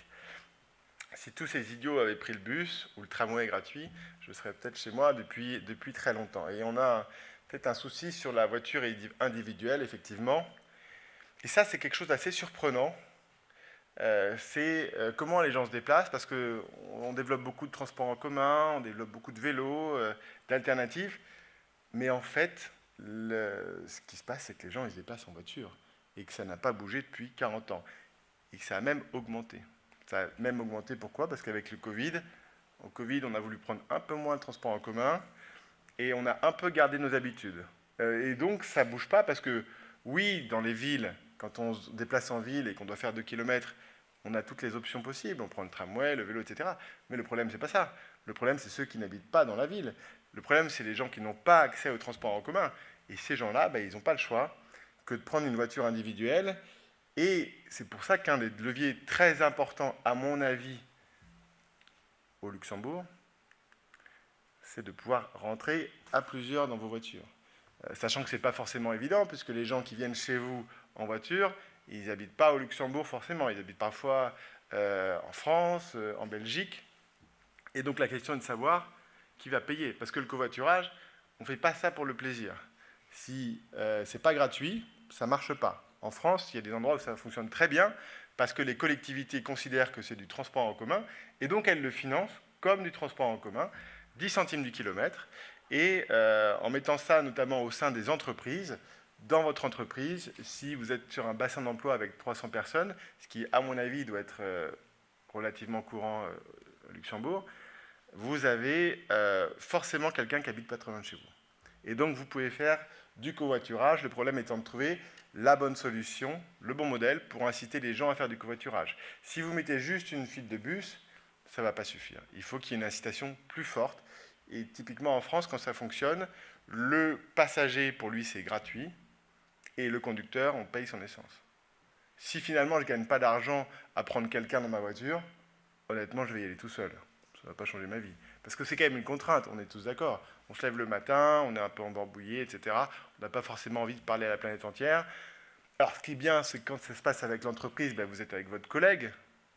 Si tous ces idiots avaient pris le bus ou le tramway gratuit, je serais peut-être chez moi depuis très longtemps. Et on a peut-être un souci sur la voiture individuelle, effectivement. Et ça, c'est quelque chose d'assez surprenant. C'est comment les gens se déplacent, parce qu'on développe beaucoup de transports en commun, on développe beaucoup de vélos, d'alternatives. Mais en fait, ce qui se passe, c'est que les gens ils se déplacent en voiture. Et que ça n'a pas bougé depuis 40 ans. Et que ça a même augmenté. Ça a même augmenté, pourquoi? Parce qu'avec le Covid, on a voulu prendre un peu moins de transport en commun et on a un peu gardé nos habitudes. Et donc, ça ne bouge pas parce que, oui, dans les villes, quand on se déplace en ville et qu'on doit faire 2 km, on a toutes les options possibles. On prend le tramway, le vélo, etc. Mais le problème, ce n'est pas ça. Le problème, c'est ceux qui n'habitent pas dans la ville. Le problème, c'est les gens qui n'ont pas accès au transport en commun. Et ces gens-là, ils n'ont pas le choix que de prendre une voiture individuelle. Et c'est pour ça qu'un des leviers très importants, à mon avis, au Luxembourg, c'est de pouvoir rentrer à plusieurs dans vos voitures. Sachant que ce n'est pas forcément évident, puisque les gens qui viennent chez vous en voiture, ils n'habitent pas au Luxembourg forcément, ils habitent parfois en France, en Belgique. Et donc la question est de savoir qui va payer. Parce que le covoiturage, on ne fait pas ça pour le plaisir. Si ce n'est pas gratuit, ça ne marche pas. En France, il y a des endroits où ça fonctionne très bien parce que les collectivités considèrent que c'est du transport en commun et donc elles le financent comme du transport en commun, 10 centimes du kilomètre. Et en mettant ça notamment au sein des entreprises, dans votre entreprise, si vous êtes sur un bassin d'emploi avec 300 personnes, ce qui à mon avis doit être relativement courant au Luxembourg, vous avez forcément quelqu'un qui habite pas trop loin de chez vous. Et donc vous pouvez faire du covoiturage, le problème étant de trouver la bonne solution, le bon modèle pour inciter les gens à faire du covoiturage. Si vous mettez juste une file de bus, ça ne va pas suffire. Il faut qu'il y ait une incitation plus forte. Et typiquement en France, quand ça fonctionne, le passager, pour lui, c'est gratuit, et le conducteur, on paye son essence. Si finalement je ne gagne pas d'argent à prendre quelqu'un dans ma voiture, honnêtement, je vais y aller tout seul. Ça ne va pas changer ma vie. Parce que c'est quand même une contrainte, on est tous d'accord. On se lève le matin, on est un peu embarbouillé, etc. On n'a pas forcément envie de parler à la planète entière. Alors, ce qui est bien, c'est que quand ça se passe avec l'entreprise, vous êtes avec votre collègue.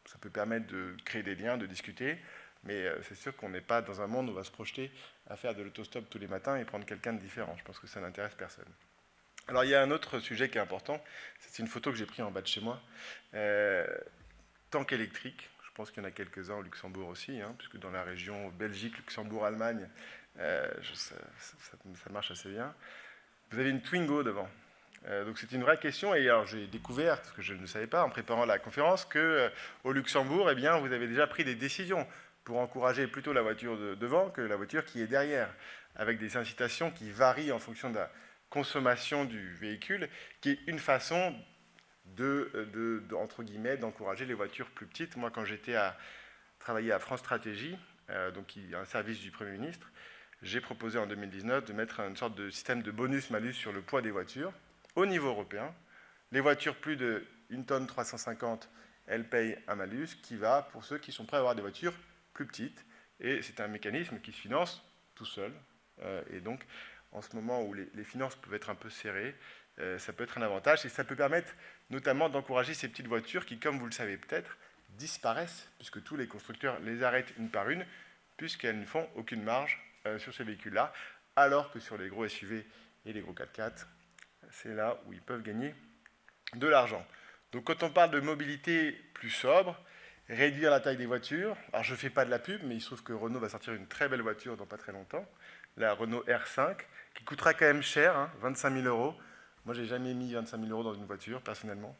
Ça peut permettre de créer des liens, de discuter. Mais c'est sûr qu'on n'est pas dans un monde où on va se projeter à faire de l'autostop tous les matins et prendre quelqu'un de différent. Je pense que ça n'intéresse personne. Alors, il y a un autre sujet qui est important. C'est une photo que j'ai prise en bas de chez moi. Tank électrique. Je pense qu'il y en a quelques-uns au Luxembourg aussi, puisque dans la région Belgique, Luxembourg, Allemagne, ça marche assez bien. Vous avez une Twingo devant. Donc c'est une vraie question. Et alors j'ai découvert, parce que je ne savais pas en préparant la conférence, qu'au Luxembourg, vous avez déjà pris des décisions pour encourager plutôt la voiture de devant que la voiture qui est derrière, avec des incitations qui varient en fonction de la consommation du véhicule, qui est une façon entre guillemets, d'encourager les voitures plus petites. Moi, quand j'étais à travailler à France Stratégie, donc qui est un service du Premier ministre, j'ai proposé en 2019 de mettre une sorte de système de bonus-malus sur le poids des voitures au niveau européen. Les voitures plus de 1 tonne 350, elles payent un malus qui va pour ceux qui sont prêts à avoir des voitures plus petites. Et c'est un mécanisme qui se finance tout seul. Et donc, en ce moment où les finances peuvent être un peu serrées, ça peut être un avantage et ça peut permettre notamment d'encourager ces petites voitures qui, comme vous le savez peut-être, disparaissent puisque tous les constructeurs les arrêtent une par une puisqu'elles ne font aucune marge sur ces véhicules-là, alors que sur les gros SUV et les gros 4x4, c'est là où ils peuvent gagner de l'argent. Donc quand on parle de mobilité plus sobre, réduire la taille des voitures, alors je ne fais pas de la pub, mais il se trouve que Renault va sortir une très belle voiture dans pas très longtemps, la Renault R5, qui coûtera quand même cher, 25 000 €. Moi, je n'ai jamais mis 25 000 € dans une voiture, personnellement.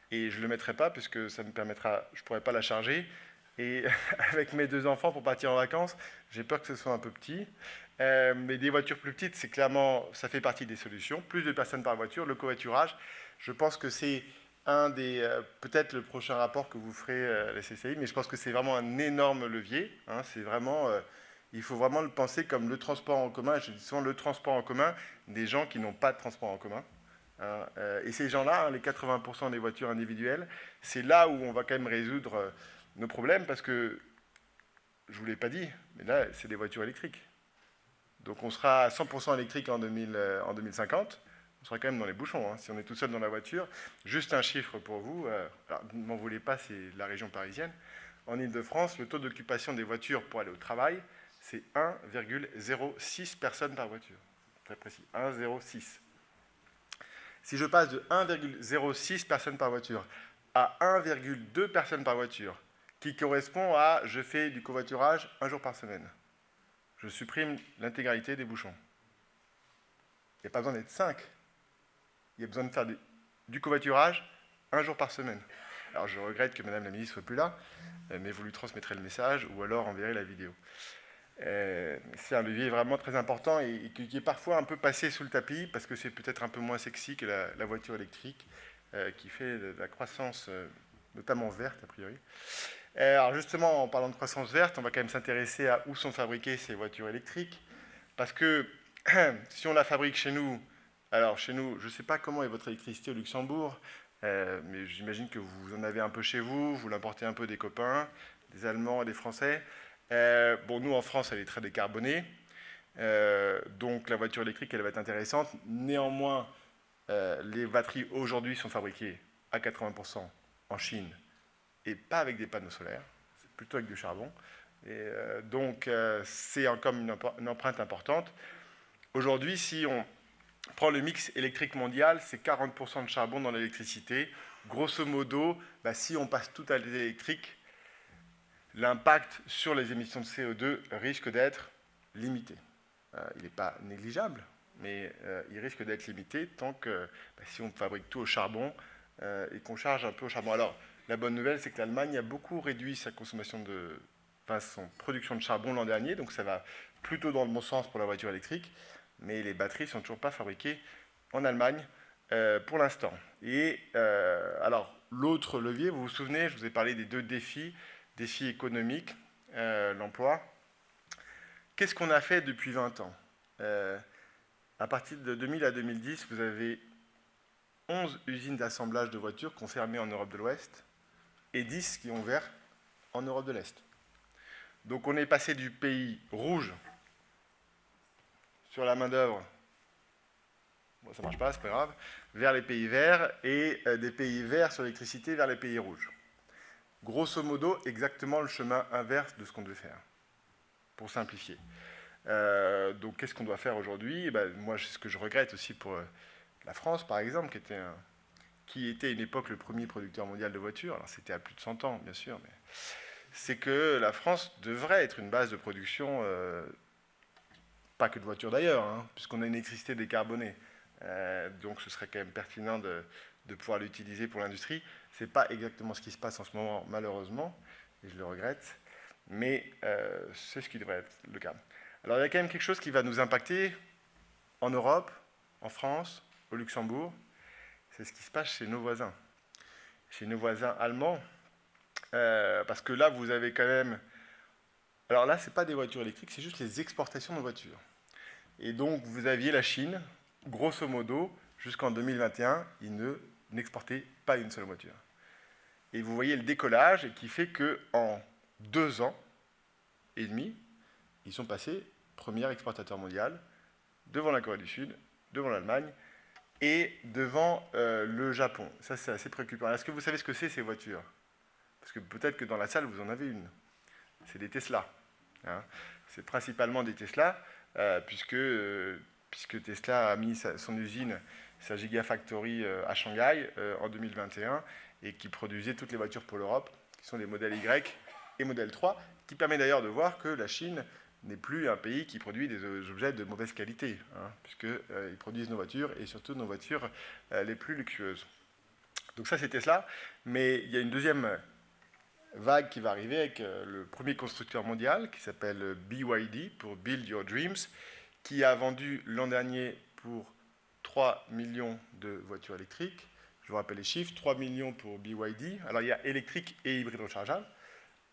Et je ne le mettrai pas, puisque ça me permettra, je ne pourrai pas la charger. Et avec mes 2 enfants, pour partir en vacances, j'ai peur que ce soit un peu petit. Mais des voitures plus petites, c'est clairement, ça fait partie des solutions. Plus de personnes par voiture, le covoiturage. Je pense que c'est peut-être le prochain rapport que vous ferez à la CCI, mais je pense que c'est vraiment un énorme levier. C'est vraiment... il faut vraiment le penser comme le transport en commun. Je dis souvent le transport en commun des gens qui n'ont pas de transport en commun. Et ces gens-là, les 80% des voitures individuelles, c'est là où on va quand même résoudre nos problèmes parce que, je ne vous l'ai pas dit, mais là, c'est des voitures électriques. Donc on sera à 100% électrique en 2050. On sera quand même dans les bouchons, hein, si on est tout seul dans la voiture. Juste un chiffre pour vous. Alors, ne m'en voulez pas, c'est la région parisienne. En Ile-de-France, le taux d'occupation des voitures pour aller au travail, c'est 1,06 personnes par voiture. Très précis, 1,06. Si je passe de 1,06 personnes par voiture à 1,2 personnes par voiture, qui correspond à je fais du covoiturage un jour par semaine, je supprime l'intégralité des bouchons. Il n'y a pas besoin d'être 5. Il y a besoin de faire du covoiturage un jour par semaine. Alors je regrette que Madame la Ministre ne soit plus là, mais vous lui transmettrez le message ou alors enverrez la vidéo. C'est un levier vraiment très important et qui est parfois un peu passé sous le tapis parce que c'est peut-être un peu moins sexy que la voiture électrique qui fait de la croissance, notamment verte a priori. Alors justement, en parlant de croissance verte, on va quand même s'intéresser à où sont fabriquées ces voitures électriques parce que si on la fabrique chez nous, alors chez nous, je ne sais pas comment est votre électricité au Luxembourg, mais j'imagine que vous en avez un peu chez vous, vous l'importez un peu des copains, des Allemands, des Français. Bon, nous en France, elle est très décarbonée, donc la voiture électrique, elle va être intéressante. Néanmoins, les batteries aujourd'hui sont fabriquées à 80% en Chine et pas avec des panneaux solaires, c'est plutôt avec du charbon. Et donc, c'est encore une empreinte importante. Aujourd'hui, si on prend le mix électrique mondial, c'est 40% de charbon dans l'électricité. Grosso modo, si on passe tout à l'électrique, l'impact sur les émissions de CO2 risque d'être limité. Il n'est pas négligeable, mais il risque d'être limité tant que si on fabrique tout au charbon et qu'on charge un peu au charbon. Alors, la bonne nouvelle, c'est que l'Allemagne a beaucoup réduit sa son production de charbon l'an dernier, donc ça va plutôt dans le bon sens pour la voiture électrique, mais les batteries ne sont toujours pas fabriquées en Allemagne pour l'instant. Et alors, l'autre levier, vous vous souvenez, je vous ai parlé des deux défis économiques, l'emploi. Qu'est-ce qu'on a fait depuis 20 ans à partir de 2000 à 2010, vous avez 11 usines d'assemblage de voitures qui ont fermé en Europe de l'Ouest et 10 qui ont ouvert en Europe de l'Est. Donc on est passé du pays rouge sur la main-d'œuvre, bon, ça ne marche pas, c'est pas grave, vers les pays verts et des pays verts sur l'électricité vers les pays rouges. Grosso modo, exactement le chemin inverse de ce qu'on devait faire, pour simplifier. Donc, qu'est-ce qu'on doit faire aujourd'hui ? Moi, c'est ce que je regrette aussi pour la France, par exemple, qui était à une époque le premier producteur mondial de voitures. Alors, c'était à plus de 100 ans, bien sûr, mais c'est que la France devrait être une base de production, pas que de voitures d'ailleurs, hein, puisqu'on a une électricité décarbonée. Donc, ce serait quand même pertinent de pouvoir l'utiliser pour l'industrie. Ce n'est pas exactement ce qui se passe en ce moment, malheureusement, et je le regrette, mais c'est ce qui devrait être le cas. Alors, il y a quand même quelque chose qui va nous impacter en Europe, en France, au Luxembourg, c'est ce qui se passe chez nos voisins allemands, parce que là, vous avez quand même... Alors là, ce n'est pas des voitures électriques, c'est juste les exportations de voitures. Et donc, vous aviez la Chine, grosso modo, jusqu'en 2021, ils n'exportaient pas une seule voiture. Et vous voyez le décollage qui fait qu'en 2 ans et demi, ils sont passés premier exportateur mondial devant la Corée du Sud, devant l'Allemagne et devant le Japon. Ça, c'est assez préoccupant. Est-ce que vous savez ce que c'est, ces voitures ? Parce que peut-être que dans la salle, vous en avez une. C'est des Tesla. Hein. C'est principalement des Tesla, puisque Tesla a mis son usine, sa Gigafactory à Shanghai en 2021 et qui produisait toutes les voitures pour l'Europe, qui sont des modèles Y et modèle 3, qui permet d'ailleurs de voir que la Chine n'est plus un pays qui produit des objets de mauvaise qualité, hein, puisqu'ils produisent nos voitures et surtout nos voitures les plus luxueuses. Donc ça, c'est Tesla, mais il y a une deuxième vague qui va arriver avec le premier constructeur mondial qui s'appelle BYD, pour Build Your Dreams, qui a vendu l'an dernier pour 3 millions de voitures électriques. Je vous rappelle les chiffres, 3 millions pour BYD. Alors il y a électrique et hybride rechargeable.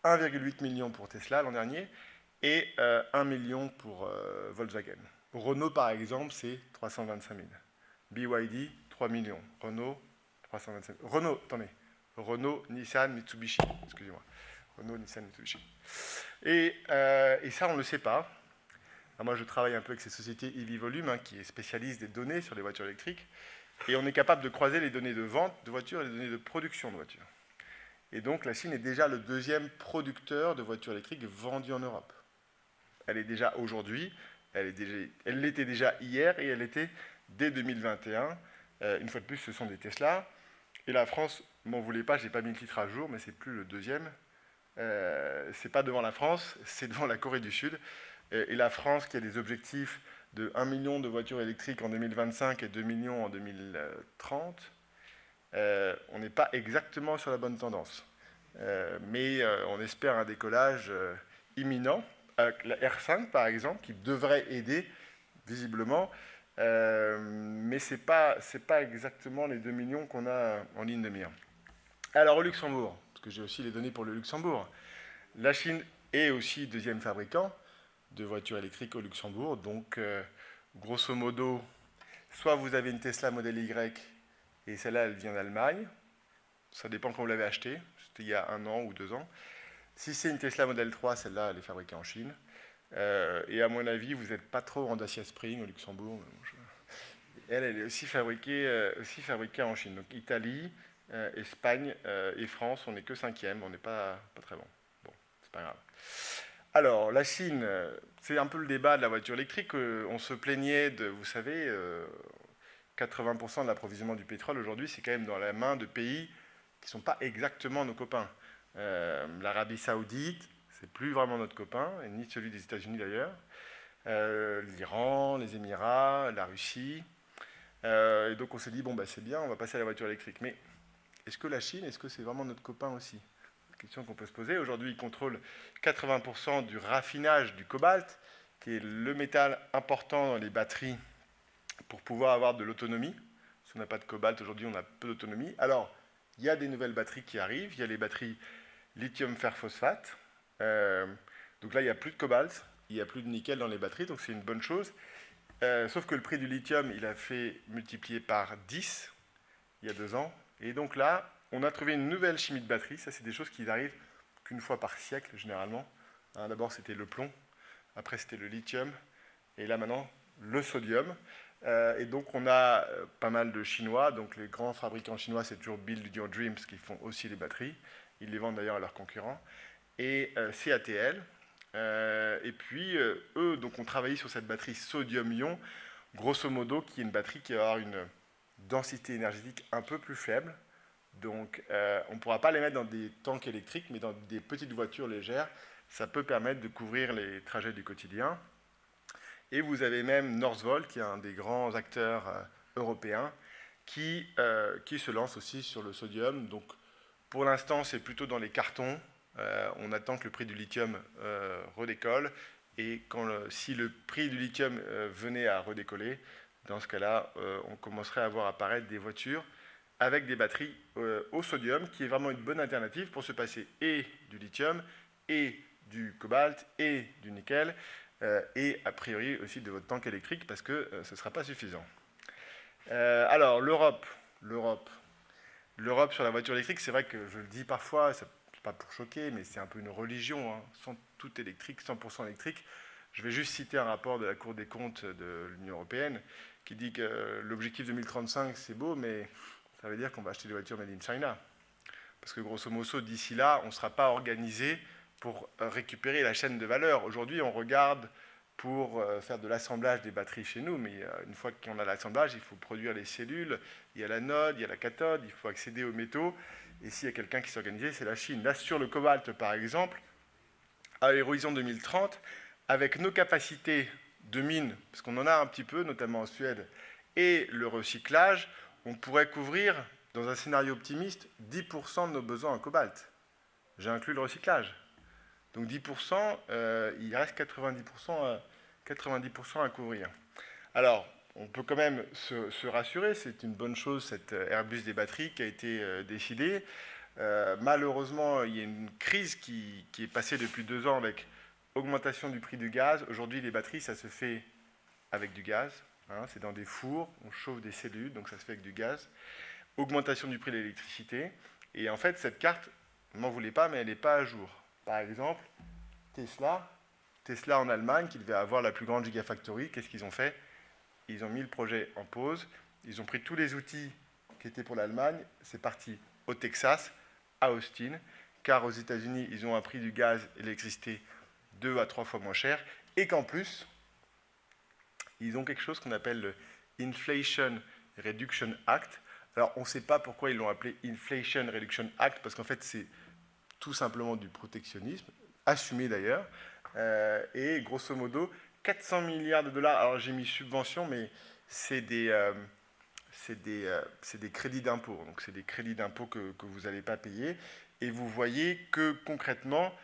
1,8 million pour Tesla l'an dernier et 1 million pour Volkswagen. Renault, par exemple, c'est 325 000. BYD, 3 millions. Renault, 325 000. Renault, Nissan, Mitsubishi. Excusez-moi. Renault, Nissan, Mitsubishi. Et ça, on ne le sait pas. Alors moi, je travaille un peu avec cette société EV Volume, qui est spécialiste des données sur les voitures électriques. Et on est capable de croiser les données de vente de voitures et les données de production de voitures. Et donc, la Chine est déjà le deuxième producteur de voitures électriques vendues en Europe. Elle est déjà aujourd'hui, elle l'était déjà hier et elle l'était dès 2021. Une fois de plus, ce sont des Tesla. Et la France, m'en voulez pas, je n'ai pas mis le titre à jour, mais c'est plus le deuxième. C'est pas devant la France, c'est devant la Corée du Sud. Et la France, qui a des objectifs de 1 million de voitures électriques en 2025 et 2 millions en 2030, on n'est pas exactement sur la bonne tendance. Mais on espère un décollage imminent, avec la R5 par exemple, qui devrait aider visiblement, mais ce n'est pas exactement les 2 millions qu'on a en ligne de mire. Alors au Luxembourg, parce que j'ai aussi les données pour le Luxembourg, la Chine est aussi deuxième fabricant de voitures électriques au Luxembourg, donc grosso modo, soit vous avez une Tesla Model Y, et celle-là, elle vient d'Allemagne, ça dépend quand vous l'avez achetée, c'était il y a 1 an ou 2 ans. Si c'est une Tesla Model 3, celle-là, elle est fabriquée en Chine. Et à mon avis, vous n'êtes pas trop en Dacia Spring au Luxembourg. Elle est aussi fabriquée en Chine. Donc Italie, Espagne et France, on n'est que 5e, on n'est pas très bon. Bon, c'est pas grave. Alors, la Chine, c'est un peu le débat de la voiture électrique. On se plaignait de, vous savez, 80% de l'approvisionnement du pétrole aujourd'hui, c'est quand même dans la main de pays qui ne sont pas exactement nos copains. L'Arabie Saoudite, c'est plus vraiment notre copain, et ni celui des États-Unis d'ailleurs. L'Iran, les Émirats, la Russie. Et donc on s'est dit, bon, bah, c'est bien, on va passer à la voiture électrique. Mais est-ce que la Chine, est-ce que c'est vraiment notre copain aussi? Question qu'on peut se poser. Aujourd'hui, ils contrôlent 80% du raffinage du cobalt, qui est le métal important dans les batteries pour pouvoir avoir de l'autonomie. Si on n'a pas de cobalt aujourd'hui, on a peu d'autonomie. Alors, il y a des nouvelles batteries qui arrivent. Il y a les batteries lithium fer phosphate. Donc là, il n'y a plus de cobalt, il n'y a plus de nickel dans les batteries, donc c'est une bonne chose. Sauf que le prix du lithium, il a fait multiplier par 10 il y a 2 ans. Et donc là, on a trouvé une nouvelle chimie de batterie. Ça, c'est des choses qui n'arrivent qu'une fois par siècle, généralement. D'abord, c'était le plomb. Après, c'était le lithium. Et là, maintenant, le sodium. Et donc, on a pas mal de Chinois. Donc, les grands fabricants chinois, c'est toujours Build Your Dreams qui font aussi les batteries. Ils les vendent d'ailleurs à leurs concurrents. Et CATL. Et puis, eux, donc, ont travaillé sur cette batterie sodium-ion, grosso modo, qui est une batterie qui va avoir une densité énergétique un peu plus faible. Donc, on ne pourra pas les mettre dans des tanks électriques, mais dans des petites voitures légères. Ça peut permettre de couvrir les trajets du quotidien. Et vous avez même Northvolt, qui est un des grands acteurs européens, qui se lance aussi sur le sodium. Donc, pour l'instant, c'est plutôt dans les cartons. On attend que le prix du lithium redécolle. Et si le prix du lithium venait à redécoller, dans ce cas-là, on commencerait à voir apparaître des voitures avec des batteries au sodium, qui est vraiment une bonne alternative pour se passer et du lithium, et du cobalt, et du nickel, et a priori aussi de votre tank électrique, parce que ce ne sera pas suffisant. Alors, l'Europe sur la voiture électrique, c'est vrai que je le dis parfois, c'est pas pour choquer, mais c'est un peu une religion, tout électrique, 100% électrique. Je vais juste citer un rapport de la Cour des comptes de l'Union européenne qui dit que l'objectif 2035, c'est beau, mais ça veut dire qu'on va acheter des voitures made in China. Parce que grosso modo, d'ici là, on ne sera pas organisé pour récupérer la chaîne de valeur. Aujourd'hui, on regarde pour faire de l'assemblage des batteries chez nous, mais une fois qu'on a l'assemblage, il faut produire les cellules, il y a l'anode, il y a la cathode, il faut accéder aux métaux. Et s'il y a quelqu'un qui s'est organisé, c'est la Chine. Là, sur le cobalt, par exemple, à l'horizon 2030, avec nos capacités de mine, parce qu'on en a un petit peu, notamment en Suède, et le recyclage, on pourrait couvrir, dans un scénario optimiste, 10% de nos besoins en cobalt. J'ai inclus le recyclage. Donc 10%, il reste 90% à couvrir. Alors, on peut quand même se rassurer, c'est une bonne chose, cette Airbus des batteries qui a été décidée. Malheureusement, il y a une crise qui est passée depuis 2 ans avec augmentation du prix du gaz. Aujourd'hui, les batteries, ça se fait avec du gaz. C'est dans des fours, on chauffe des cellules, donc ça se fait avec du gaz. Augmentation du prix de l'électricité. Et en fait, cette carte, ne m'en voulez pas, mais elle n'est pas à jour. Par exemple, Tesla Tesla en Allemagne, qui devait avoir la plus grande gigafactory, qu'est-ce qu'ils ont fait? Ils ont mis le projet en pause. Ils ont pris tous les outils qui étaient pour l'Allemagne. C'est parti au Texas, à Austin, car aux États-Unis, ils ont un prix du gaz et de l'électricité 2 à 3 fois moins cher, et qu'en plus, ils ont quelque chose qu'on appelle le Inflation Reduction Act. Alors, on ne sait pas pourquoi ils l'ont appelé Inflation Reduction Act, parce qu'en fait, c'est tout simplement du protectionnisme, assumé d'ailleurs, et grosso modo, 400 milliards de dollars. Alors, j'ai mis subvention, mais c'est des crédits d'impôt. Donc, c'est des crédits d'impôt que vous n'allez pas payer. Et vous voyez que concrètement,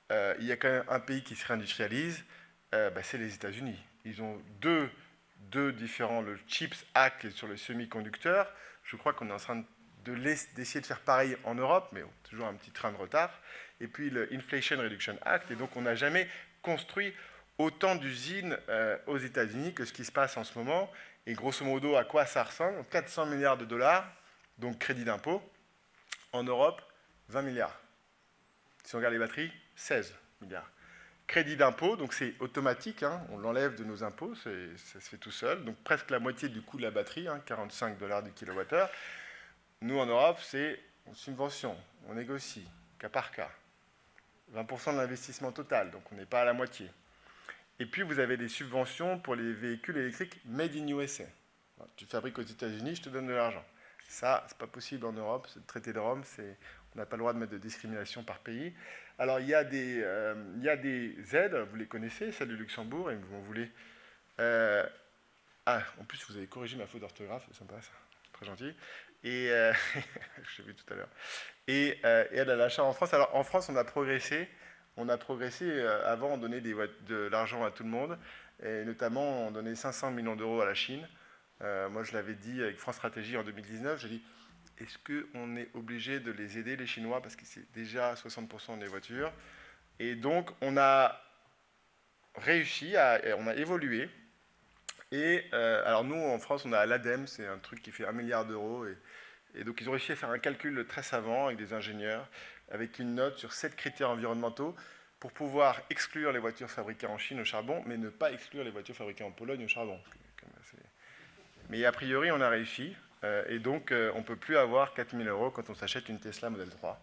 il y a quand même un pays qui se réindustrialise, c'est les États-Unis. Ils ont deux différents, le CHIPS Act sur le semi-conducteur. Je crois qu'on est en train d'essayer de faire pareil en Europe, mais toujours un petit train de retard. Et puis le Inflation Reduction Act. Et donc on n'a jamais construit autant d'usines aux États-Unis que ce qui se passe en ce moment. Et grosso modo, à quoi ça ressemble? 400 milliards de dollars, donc crédit d'impôt. En Europe, 20 milliards. Si on regarde les batteries, 16 milliards. Crédit d'impôt, donc c'est automatique, hein, on l'enlève de nos impôts, ça se fait tout seul. Donc presque la moitié du coût de la batterie, 45 $ du kilowattheure. Nous, en Europe, c'est une subvention, on négocie, cas par cas. 20% de l'investissement total, donc on n'est pas à la moitié. Et puis, vous avez des subventions pour les véhicules électriques made in USA. Alors, tu fabriques aux États-Unis, je te donne de l'argent. Ça, c'est pas possible en Europe, c'est le traité de Rome, on n'a pas le droit de mettre de discrimination par pays. Alors, il y a des aides, vous les connaissez, celle du Luxembourg, et vous en voulez... en plus, vous avez corrigé ma faute d'orthographe, c'est sympa, ça. Très gentil. Et je l'ai vu tout à l'heure. Et aide à l'achat en France. Alors, en France, on a progressé. Avant, on donnait de l'argent à tout le monde, et notamment, on donnait 500 millions d'euros à la Chine. Moi, je l'avais dit avec France Stratégie en 2019, j'ai dit, est-ce qu'on est obligé de les aider, les Chinois, parce que c'est déjà 60% des voitures. Et donc, on a réussi, on a évolué. Et alors nous, en France, on a l'ADEME, c'est un truc qui fait 1 milliard d'euros. Et donc, ils ont réussi à faire un calcul très savant avec des ingénieurs, avec une note sur 7 critères environnementaux pour pouvoir exclure les voitures fabriquées en Chine au charbon, mais ne pas exclure les voitures fabriquées en Pologne au charbon. Mais a priori, on a réussi. Et donc, on ne peut plus avoir 4 000 € quand on s'achète une Tesla Model 3,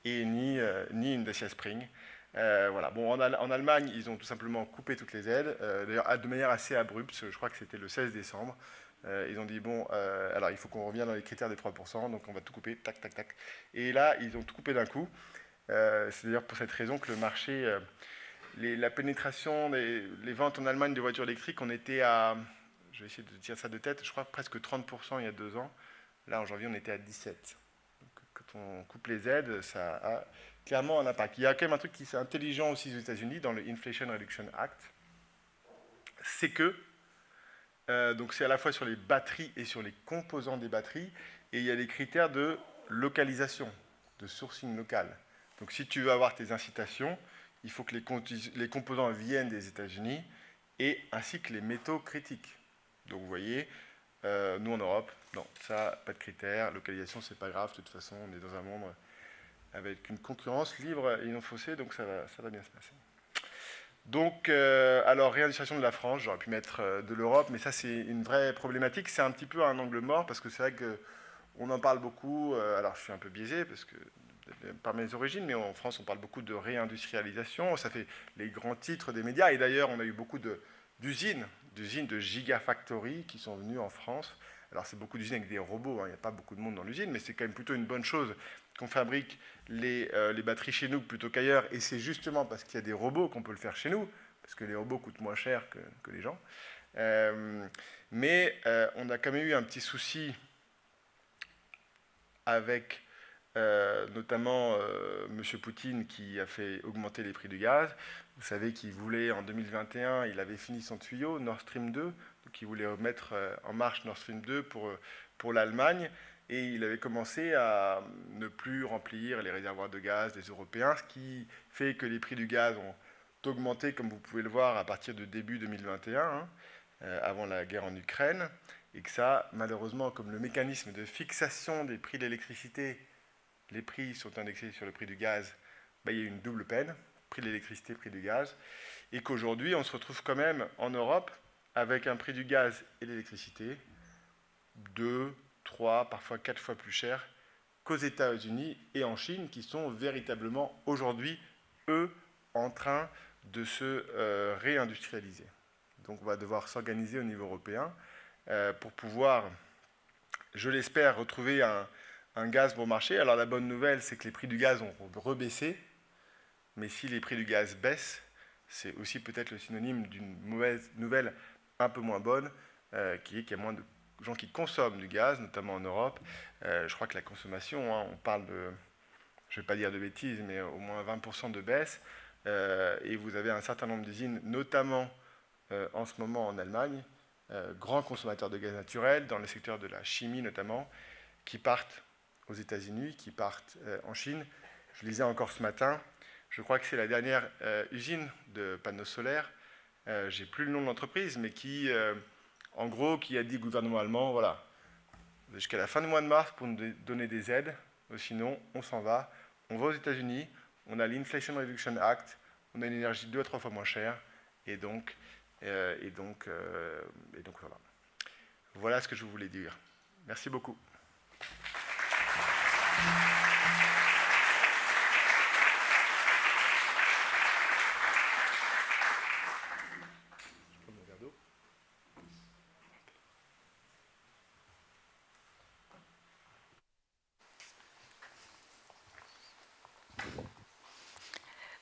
et ni une Dacia Spring. Voilà. Bon, en Allemagne, ils ont tout simplement coupé toutes les aides, d'ailleurs de manière assez abrupte, je crois que c'était le 16 décembre. Ils ont dit, bon, alors il faut qu'on revienne dans les critères des 3%, donc on va tout couper, tac, tac, tac. Et là, ils ont tout coupé d'un coup. C'est d'ailleurs pour cette raison que le marché, la pénétration, les ventes en Allemagne de voitures électriques, on était à, je vais essayer de dire ça de tête, je crois presque 30% il y a 2 ans. Là, en janvier, on était à 17%. Donc, quand on coupe les aides, ça a clairement un impact. Il y a quand même un truc qui est intelligent aussi aux États-Unis, dans le Inflation Reduction Act, c'est que, donc c'est à la fois sur les batteries et sur les composants des batteries, et il y a des critères de localisation, de sourcing local. Donc si tu veux avoir tes incitations, il faut que les composants viennent des États-Unis, et ainsi que les métaux critiques. Donc vous voyez, nous en Europe, non, ça, pas de critères, localisation, c'est pas grave, de toute façon, on est dans un monde avec une concurrence libre et non faussée, donc ça va bien se passer. Donc, alors, réindustrialisation de la France, j'aurais pu mettre de l'Europe, mais ça, c'est une vraie problématique. C'est un petit peu un angle mort, parce que c'est vrai qu'on en parle beaucoup. Alors, je suis un peu biaisé, parce que par mes origines, mais en France, on parle beaucoup de réindustrialisation. Ça fait les grands titres des médias. Et d'ailleurs, on a eu beaucoup d'usines de gigafactories qui sont venues en France. Alors, c'est beaucoup d'usines avec des robots, hein. Il n'y a pas beaucoup de monde dans l'usine, mais c'est quand même plutôt une bonne chose qu'on fabrique les batteries chez nous plutôt qu'ailleurs. Et c'est justement parce qu'il y a des robots qu'on peut le faire chez nous, parce que les robots coûtent moins cher que les gens. Mais on a quand même eu un petit souci avec notamment M. Poutine qui a fait augmenter les prix du gaz. Vous savez qu'il voulait, en 2021, il avait fini son tuyau, Nord Stream 2, donc il voulait mettre en marche Nord Stream 2 pour l'Allemagne, et il avait commencé à ne plus remplir les réservoirs de gaz des Européens, ce qui fait que les prix du gaz ont augmenté, comme vous pouvez le voir, à partir de début 2021, avant la guerre en Ukraine, et que ça, malheureusement, comme le mécanisme de fixation des prix de l'électricité, les prix sont indexés sur le prix du gaz, il y a eu une double peine, prix de l'électricité, prix du gaz. et qu'aujourd'hui, on se retrouve quand même en Europe avec un prix du gaz et de l'électricité 2, 3, parfois 4 fois plus cher qu'aux États-Unis et en Chine, qui sont véritablement aujourd'hui, eux, en train de se réindustrialiser. Donc on va devoir s'organiser au niveau européen pour pouvoir, je l'espère, retrouver un gaz bon marché. Alors la bonne nouvelle, c'est que les prix du gaz ont rebaissé, mais si les prix du gaz baissent, c'est aussi peut-être le synonyme d'une mauvaise nouvelle un peu moins bonne, qui est qu'il y a moins de gens qui consomment du gaz, notamment en Europe. Je crois que la consommation, on parle de, je ne vais pas dire de bêtises, mais au moins 20% de baisse. Et vous avez un certain nombre d'usines, notamment en ce moment en Allemagne, grands consommateurs de gaz naturel, dans le secteur de la chimie notamment, qui partent aux États-Unis, qui partent en Chine. Je lisais encore ce matin, je crois que c'est la dernière usine de panneaux solaires, j'ai plus le nom de l'entreprise, mais qui, en gros, qui a dit au gouvernement allemand, voilà, jusqu'à la fin du mois de mars pour nous donner des aides, sinon on s'en va, on va aux États-Unis, on a l'Inflation Reduction Act, on a une énergie 2 à 3 fois moins chère, et donc voilà. Voilà ce que je voulais dire. Merci beaucoup.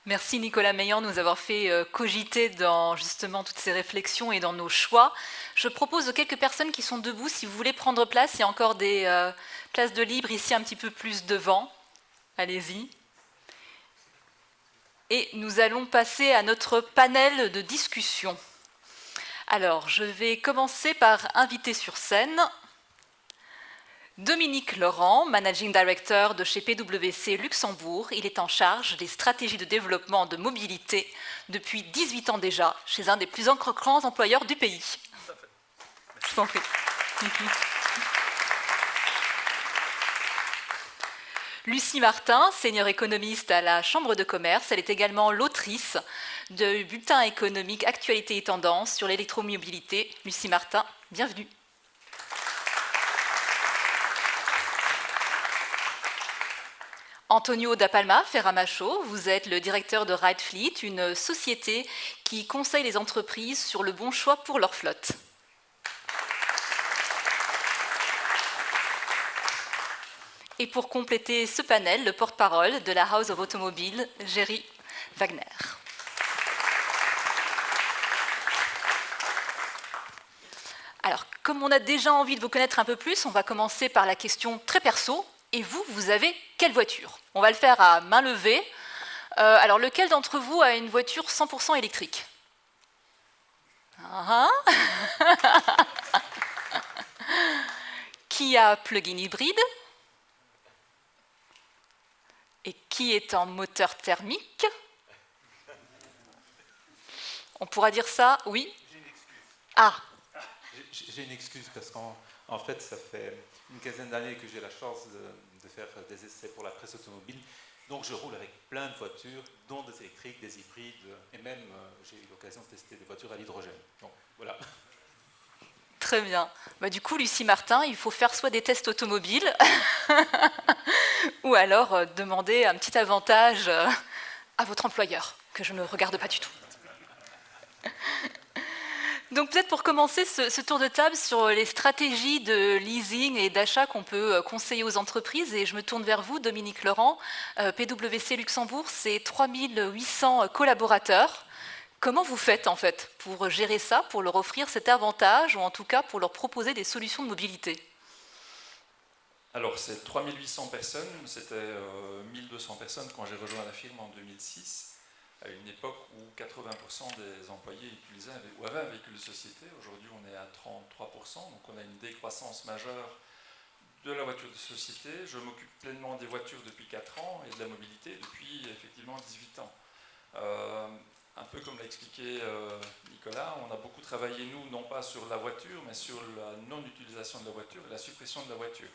Merci Nicolas Meillan de nous avoir fait cogiter dans justement toutes ces réflexions et dans nos choix. Je propose aux quelques personnes qui sont debout, si vous voulez prendre place, il y a encore des places de libre ici un petit peu plus devant. Allez-y. Et nous allons passer à notre panel de discussion. Alors, je vais commencer par inviter sur scène Dominique Laurent, Managing Director de chez PwC Luxembourg. Il est en charge des stratégies de développement de mobilité depuis 18 ans déjà, chez un des plus grands employeurs du pays. Tout à fait. Je vous en prie. Lucie Martin, senior économiste à la Chambre de commerce. Elle est également l'autrice du bulletin économique Actualité et tendance sur l'électromobilité. Lucie Martin, bienvenue. Antonio da Palma Ferramacho, vous êtes le directeur de Ridefleet, une société qui conseille les entreprises sur le bon choix pour leur flotte. Et pour compléter ce panel, le porte-parole de la House of Automobile, Jerry Wagner. Alors, comme on a déjà envie de vous connaître un peu plus, on va commencer par la question très perso. Et vous, vous avez quelle voiture? On va le faire à main levée. Alors, lequel d'entre vous a une voiture 100% électrique? Qui a plug-in hybride? Et qui est en moteur thermique? On pourra dire ça, oui? J'ai une excuse. Ah! J'ai une excuse parce qu'en fait, ça fait une quinzaine d'années que j'ai la chance de faire des essais pour la presse automobile. Donc je roule avec plein de voitures, dont des électriques, des hybrides, et même j'ai eu l'occasion de tester des voitures à l'hydrogène. Donc voilà. Très bien. Bah, du coup, Lucie Martin, il faut faire soit des tests automobiles, ou alors demander un petit avantage à votre employeur, que je ne regarde pas du tout. Donc peut-être pour commencer ce tour de table sur les stratégies de leasing et d'achat qu'on peut conseiller aux entreprises, et je me tourne vers vous, Dominique Laurent. PwC Luxembourg, c'est 3800 collaborateurs. Comment vous faites en fait pour gérer ça, pour leur offrir cet avantage, ou en tout cas pour leur proposer des solutions de mobilité? Alors c'est 3800 personnes, c'était 1200 personnes quand j'ai rejoint la firme en 2006. À une époque où 80% des employés utilisaient ou avaient un véhicule de société. Aujourd'hui, on est à 33%, donc on a une décroissance majeure de la voiture de société. Je m'occupe pleinement des voitures depuis 4 ans et de la mobilité depuis effectivement 18 ans. Un peu comme l'a expliqué Nicolas, on a beaucoup travaillé, nous, non pas sur la voiture, mais sur la non-utilisation de la voiture et la suppression de la voiture.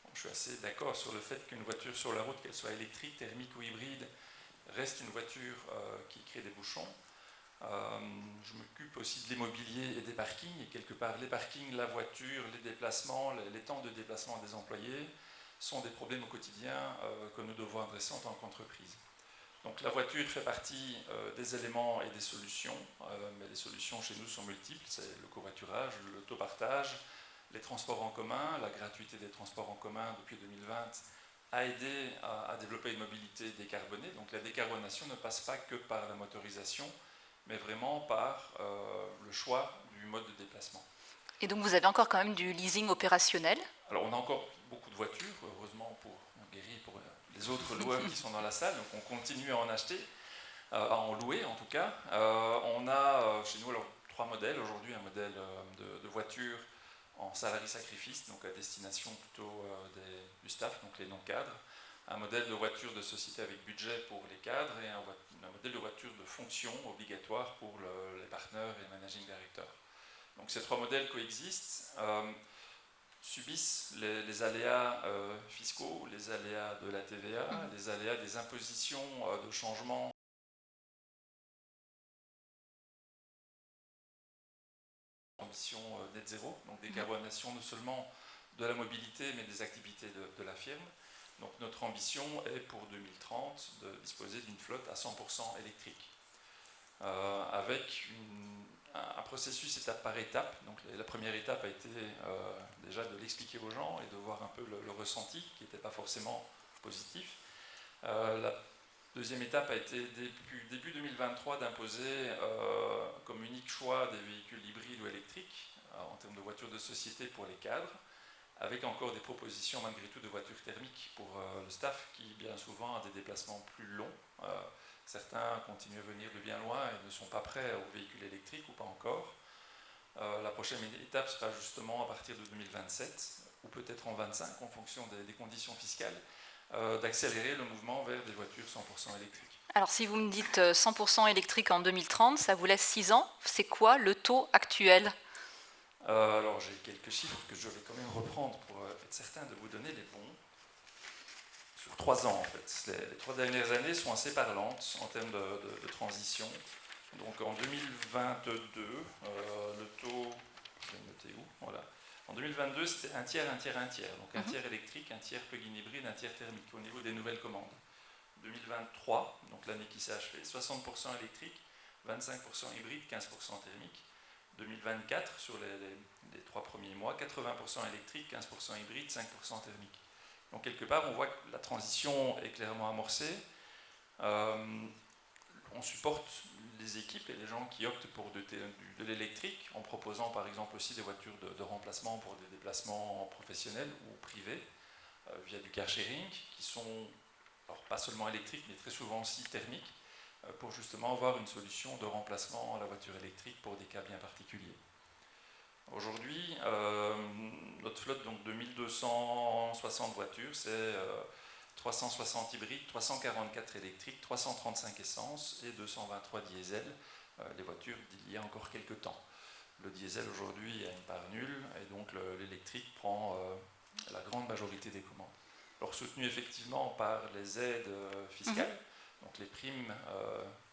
Bon, je suis assez d'accord sur le fait qu'une voiture sur la route, qu'elle soit électrique, thermique ou hybride, reste une voiture qui crée des bouchons. Je m'occupe aussi de l'immobilier et des parkings, et quelque part les parkings, la voiture, les déplacements, les temps de déplacement des employés sont des problèmes au quotidien que nous devons adresser en tant qu'entreprise. Donc la voiture fait partie des éléments et des solutions, mais les solutions chez nous sont multiples, c'est le covoiturage, l'autopartage, les transports en commun, la gratuité des transports en commun depuis 2020 a aidé à développer une mobilité décarbonée. Donc la décarbonation ne passe pas que par la motorisation, mais vraiment par le choix du mode de déplacement. Et donc vous avez encore quand même du leasing opérationnel? Alors on a encore beaucoup de voitures, heureusement pour Guéry, pour les autres loueurs qui sont dans la salle, donc on continue à en acheter, à en louer en tout cas. On a chez nous alors 3 modèles, aujourd'hui un modèle de voiture en salarié sacrifice, donc à destination plutôt du staff, donc les non-cadres, un modèle de voiture de société avec budget pour les cadres et un modèle de voiture de fonction obligatoire pour les partenaires et managing directors. Donc ces 3 modèles coexistent, subissent les aléas fiscaux, les aléas de la TVA, les aléas des impositions de changement ambition net zéro, donc décarbonation non seulement de la mobilité mais des activités de la firme. Donc notre ambition est pour 2030 de disposer d'une flotte à 100% électrique, avec un processus étape par étape. Donc la première étape a été déjà de l'expliquer aux gens et de voir un peu le ressenti qui n'était pas forcément positif. La deuxième étape a été début 2023 d'imposer comme unique choix des véhicules hybrides ou électriques en termes de voitures de société pour les cadres, avec encore des propositions malgré tout de voitures thermiques pour le staff qui bien souvent a des déplacements plus longs. Certains continuent à venir de bien loin et ne sont pas prêts aux véhicules électriques ou pas encore. La prochaine étape sera justement à partir de 2027 ou peut-être en 2025 en fonction des conditions fiscales, d'accélérer le mouvement vers des voitures 100% électriques. Alors si vous me dites 100% électrique en 2030, ça vous laisse 6 ans. C'est quoi le taux actuel? Alors j'ai quelques chiffres que je vais quand même reprendre pour être certain de vous donner les bons. Sur 3 ans en fait. Les 3 dernières années sont assez parlantes en termes de transition. Donc en 2022, le taux, je vais le noter où, voilà. En 2022, c'était un tiers. Donc un tiers électrique, un tiers plug-in hybride, un tiers thermique au niveau des nouvelles commandes. 2023, donc l'année qui s'est achevée, 60% électrique, 25% hybride, 15% thermique. 2024, sur les 3 premiers mois, 80% électrique, 15% hybride, 5% thermique. Donc quelque part, on voit que la transition est clairement amorcée. On supporte les équipes et les gens qui optent pour de l'électrique, en proposant par exemple aussi des voitures de remplacement pour des déplacements professionnels ou privés, via du car sharing, qui sont alors, pas seulement électriques, mais très souvent aussi thermiques, pour justement avoir une solution de remplacement à la voiture électrique pour des cas bien particuliers. Aujourd'hui, notre flotte donc, de 1260 voitures, c'est 360 hybrides, 344 électriques, 335 essence et 223 diesel, les voitures d'il y a encore quelques temps. Le diesel aujourd'hui a une part nulle et donc l'électrique prend la grande majorité des commandes. Alors soutenu effectivement par les aides fiscales, donc les primes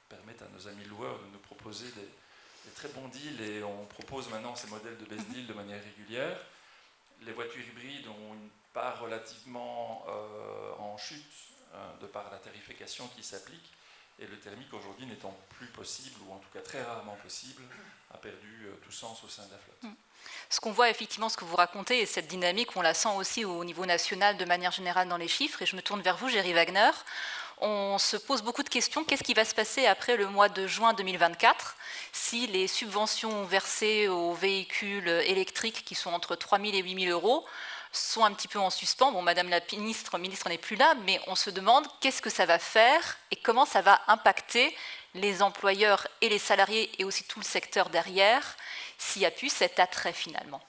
permettent à nos amis loueurs de nous proposer des très bons deals et on propose maintenant ces modèles de best deal de manière régulière. Les voitures hybrides ont une part relativement en chute de par la tarification qui s'applique et le thermique aujourd'hui n'étant plus possible ou en tout cas très rarement possible a perdu tout sens au sein de la flotte. Ce qu'on voit effectivement, ce que vous racontez et cette dynamique, on la sent aussi au niveau national de manière générale dans les chiffres et je me tourne vers vous, Géry Wagner. On se pose beaucoup de questions. Qu'est-ce qui va se passer après le mois de juin 2024 si les subventions versées aux véhicules électriques qui sont entre 3 000 et 8 000 euros sont un petit peu en suspens? Bon, Madame la ministre n'est plus là, mais on se demande qu'est-ce que ça va faire et comment ça va impacter les employeurs et les salariés et aussi tout le secteur derrière s'il y a plus cet attrait finalement.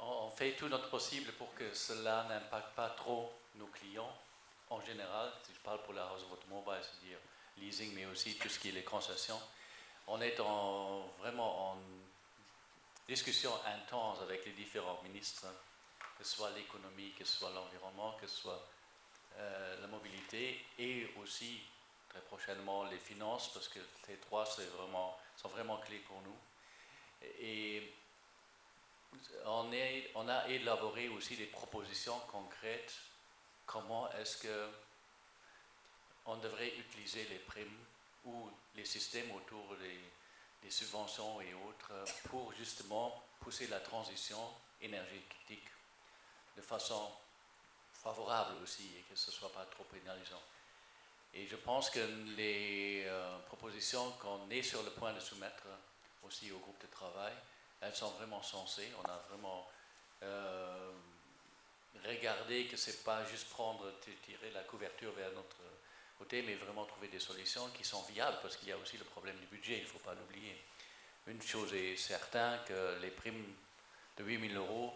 On fait tout notre possible pour que cela n'impacte pas trop nos clients. En général, si je parle pour la House of Automobile, c'est-à-dire leasing, mais aussi tout ce qui est les concessions, on est vraiment en discussion intense avec les différents ministres, que ce soit l'économie, que ce soit l'environnement, que ce soit la mobilité, et aussi très prochainement les finances, parce que les trois sont vraiment clés pour nous. Et on a élaboré aussi des propositions concrètes. Comment est-ce qu'on devrait utiliser les primes ou les systèmes autour des subventions et autres pour justement pousser la transition énergétique de façon favorable aussi et que ce ne soit pas trop pénalisant. Et je pense que les propositions qu'on est sur le point de soumettre aussi au groupe de travail, elles sont vraiment sensées. On a vraiment regardé que ce n'est pas juste tirer la couverture vers notre côté, mais vraiment trouver des solutions qui sont viables, parce qu'il y a aussi le problème du budget, il ne faut pas l'oublier. Une chose est certaine, que les primes de 8 000 €,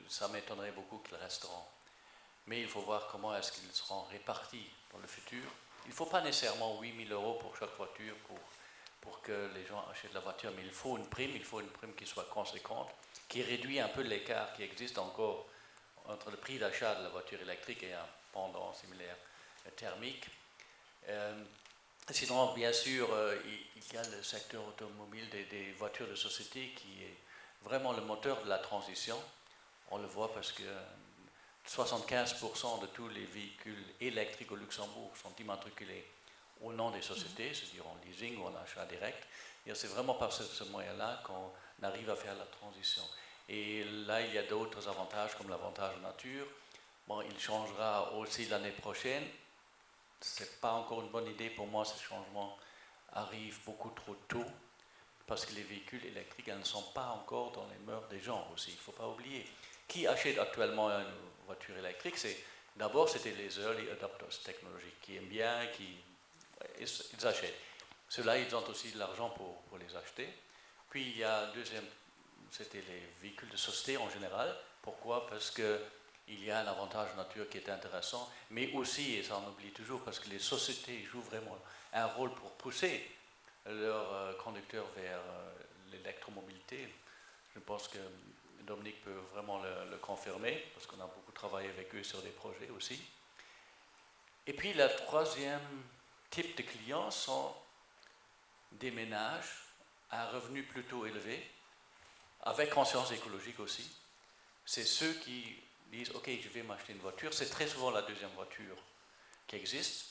ça m'étonnerait beaucoup qu'ils resteront. Mais il faut voir comment est-ce qu'ils seront répartis dans le futur. Il ne faut pas nécessairement 8 000 € pour chaque voiture pour que les gens achètent la voiture, mais il faut une prime qui soit conséquente, qui réduit un peu l'écart qui existe encore entre le prix d'achat de la voiture électrique et un pendant similaire thermique. Sinon, bien sûr, il y a le secteur automobile des voitures de société qui est vraiment le moteur de la transition. On le voit parce que 75% de tous les véhicules électriques au Luxembourg sont immatriculés au nom des sociétés, c'est-à-dire en leasing ou en achat direct. Et c'est vraiment par ce moyen-là qu'on arrive à faire la transition. Et là, il y a d'autres avantages, comme l'avantage nature. Bon, il changera aussi l'année prochaine. Ce n'est pas encore une bonne idée pour moi, ce changement arrive beaucoup trop tôt, parce que les véhicules électriques ne sont pas encore dans les mœurs des gens aussi, il ne faut pas oublier. Qui achète actuellement une voiture électrique? D'abord, c'était les early adopters technologiques qui aiment bien, ils achètent. Ceux-là, ils ont aussi de l'argent pour les acheter. Puis, il y a deuxième, c'était les véhicules de société en général. Pourquoi? Parce qu'il y a un avantage nature qui est intéressant, mais aussi, et ça on oublie toujours, parce que les sociétés jouent vraiment un rôle pour pousser leurs conducteurs vers l'électromobilité. Je pense que Dominique peut vraiment le confirmer, parce qu'on a beaucoup travaillé avec eux sur des projets aussi. Et puis, le troisième type de clients sont des ménages à un revenu plutôt élevé, avec conscience écologique aussi. C'est ceux qui disent « Ok, je vais m'acheter une voiture ». C'est très souvent la deuxième voiture qui existe.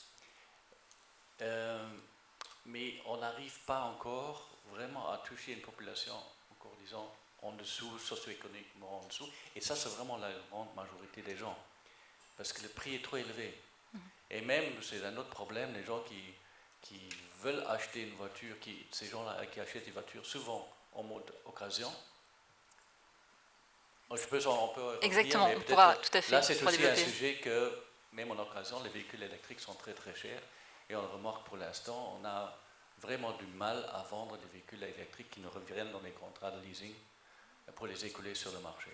Mais on n'arrive pas encore vraiment à toucher une population, encore disons, en dessous, socio-économiquement en dessous. Et ça, c'est vraiment la grande majorité des gens. Parce que le prix est trop élevé. Et même, c'est un autre problème, les gens qui veulent acheter une voiture, ces gens-là qui achètent des voitures souvent en mode occasion. On peut exactement, revenir, on pourra tout à fait. Là, c'est aussi un sujet que, même en occasion, les véhicules électriques sont très très chers. Et on le remarque pour l'instant, on a vraiment du mal à vendre des véhicules électriques qui nous reviennent dans les contrats de leasing pour les écouler sur le marché.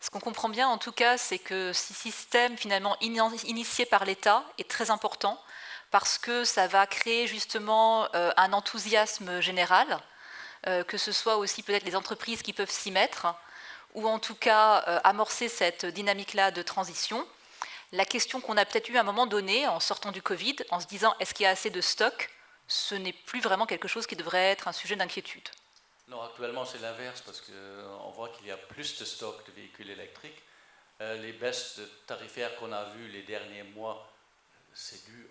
Ce qu'on comprend bien, en tout cas, c'est que ce système finalement initié par l'État est très important parce que ça va créer justement un enthousiasme général, que ce soit aussi peut-être les entreprises qui peuvent s'y mettre, ou en tout cas amorcer cette dynamique-là de transition. La question qu'on a peut-être eue à un moment donné, en sortant du Covid, en se disant est-ce qu'il y a assez de stock, ce n'est plus vraiment quelque chose qui devrait être un sujet d'inquiétude. Non, actuellement c'est l'inverse, parce qu'on voit qu'il y a plus de stock de véhicules électriques. Les baisses tarifaires qu'on a vues les derniers mois, c'est dû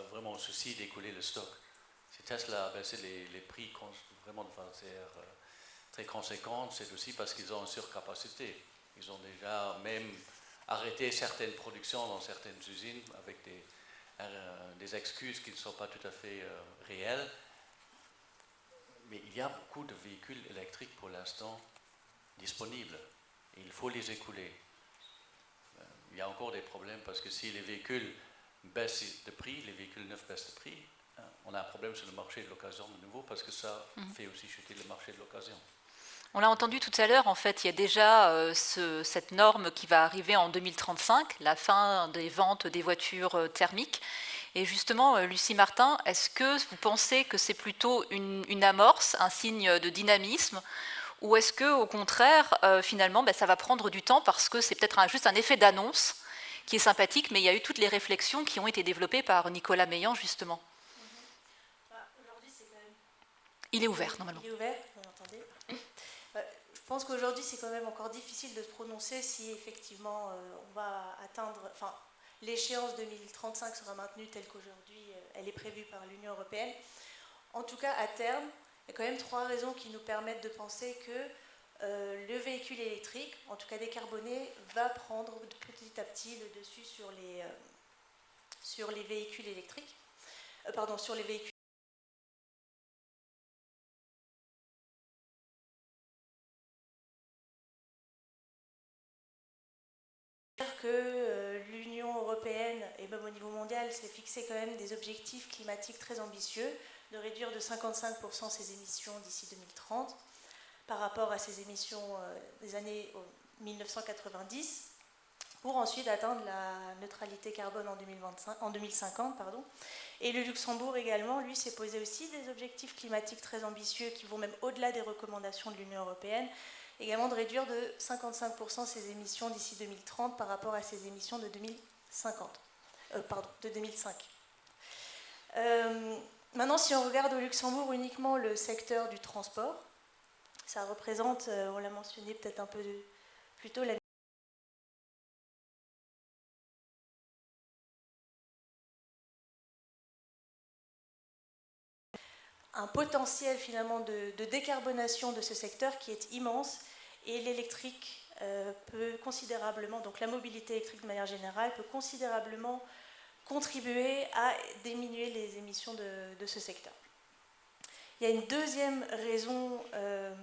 vraiment au souci d'écouler le stock. Si Tesla a baissé les prix vraiment de façon très conséquente, c'est aussi parce qu'ils ont une surcapacité. Ils ont déjà même arrêté certaines productions dans certaines usines avec des excuses qui ne sont pas tout à fait réelles. Mais il y a beaucoup de véhicules électriques pour l'instant disponibles et il faut les écouler. Il y a encore des problèmes parce que si les véhicules baissent de prix, les véhicules neufs baissent de prix, on a un problème sur le marché de l'occasion de nouveau parce que ça fait aussi chuter le marché de l'occasion. On l'a entendu tout à l'heure, en fait, il y a déjà cette norme qui va arriver en 2035, la fin des ventes des voitures thermiques. Et justement, Lucie Martin, est-ce que vous pensez que c'est plutôt une amorce, un signe de dynamisme, ou est-ce que, au contraire, finalement, ça va prendre du temps parce que c'est peut-être juste un effet d'annonce qui est sympathique, mais il y a eu toutes les réflexions qui ont été développées par Nicolas Meillan, justement. Il est ouvert, normalement. Il est ouvert, vous m'entendez ? Je pense qu'aujourd'hui, c'est quand même encore difficile de se prononcer si effectivement on va atteindre... Enfin, l'échéance 2035 sera maintenue telle qu'aujourd'hui elle est prévue par l'Union européenne. En tout cas, à terme, il y a quand même 3 raisons qui nous permettent de penser que le véhicule électrique, en tout cas décarboné, va prendre petit à petit le dessus sur les véhicules électriques. Sur les véhicules. Que l'Union européenne, et même au niveau mondial, s'est fixé quand même des objectifs climatiques très ambitieux, de réduire de 55% ses émissions d'ici 2030 par rapport à ses émissions des années 1990, pour ensuite atteindre la neutralité carbone en 2050. Et le Luxembourg également, lui, s'est posé aussi des objectifs climatiques très ambitieux qui vont même au-delà des recommandations de l'Union européenne, également de réduire de 55% ses émissions d'ici 2030 par rapport à ses émissions de 2005. Maintenant, si on regarde au Luxembourg uniquement le secteur du transport, ça représente, on l'a mentionné peut-être un peu plus tôt, un potentiel finalement de décarbonation de ce secteur qui est immense, et l'électrique peut considérablement, donc la mobilité électrique de manière générale, peut considérablement contribuer à diminuer les émissions de ce secteur. Il y a une deuxième raison que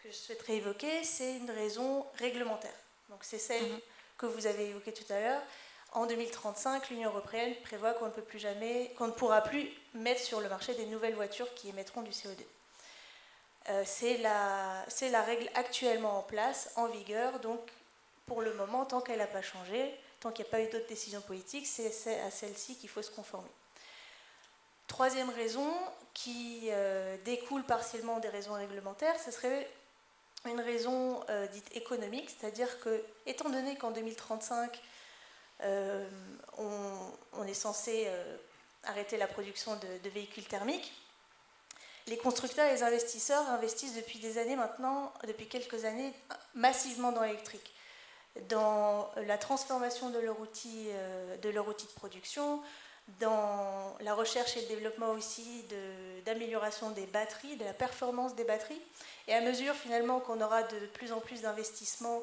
je souhaiterais évoquer, c'est une raison réglementaire. Donc c'est celle que vous avez évoquée tout à l'heure. En 2035, l'Union européenne prévoit qu'on ne pourra plus mettre sur le marché des nouvelles voitures qui émettront du CO2. C'est la règle actuellement en place, en vigueur, donc pour le moment, tant qu'elle n'a pas changé, tant qu'il n'y a pas eu d'autres décisions politiques, c'est à celle-ci qu'il faut se conformer. Troisième raison, qui découle partiellement des raisons réglementaires, ce serait une raison dite économique, c'est-à-dire que, étant donné qu'en 2035, on est censé arrêter la production de véhicules thermiques, les constructeurs et les investisseurs investissent depuis des années maintenant, depuis quelques années, massivement dans l'électrique, dans la transformation de leur outil de production, dans la recherche et le développement aussi d'amélioration des batteries, de la performance des batteries. Et à mesure finalement qu'on aura de plus en plus d'investissements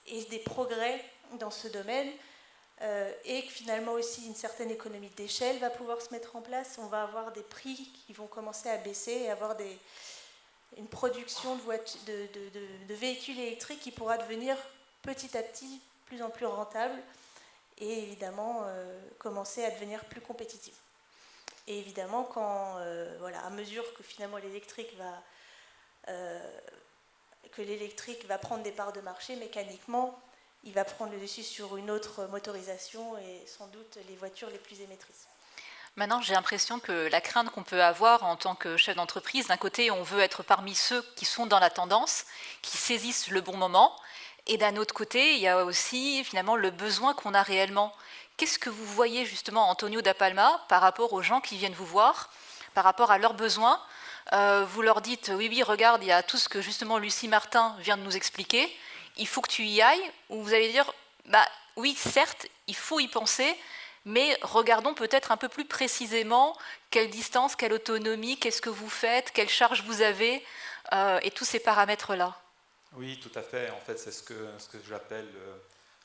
et des progrès dans ce domaine, et que finalement aussi une certaine économie d'échelle va pouvoir se mettre en place, on va avoir des prix qui vont commencer à baisser et avoir une production de véhicules électriques qui pourra devenir petit à petit plus en plus rentable et évidemment commencer à devenir plus compétitive. Et évidemment, à mesure que finalement l'électrique va prendre des parts de marché, mécaniquement, il va prendre le dessus sur une autre motorisation et sans doute les voitures les plus émettrices. Maintenant, j'ai l'impression que la crainte qu'on peut avoir en tant que chef d'entreprise, d'un côté, on veut être parmi ceux qui sont dans la tendance, qui saisissent le bon moment, et d'un autre côté, il y a aussi finalement le besoin qu'on a réellement. Qu'est-ce que vous voyez justement, Antonio da Palma, par rapport aux gens qui viennent vous voir, par rapport à leurs besoins? Vous leur dites, oui, regarde, il y a tout ce que justement Lucie Martin vient de nous expliquer, il faut que tu y ailles, ou vous allez dire, oui, certes, il faut y penser, mais regardons peut-être un peu plus précisément quelle distance, quelle autonomie, qu'est-ce que vous faites, quelle charge vous avez, et tous ces paramètres-là. Oui, tout à fait. En fait, c'est ce que j'appelle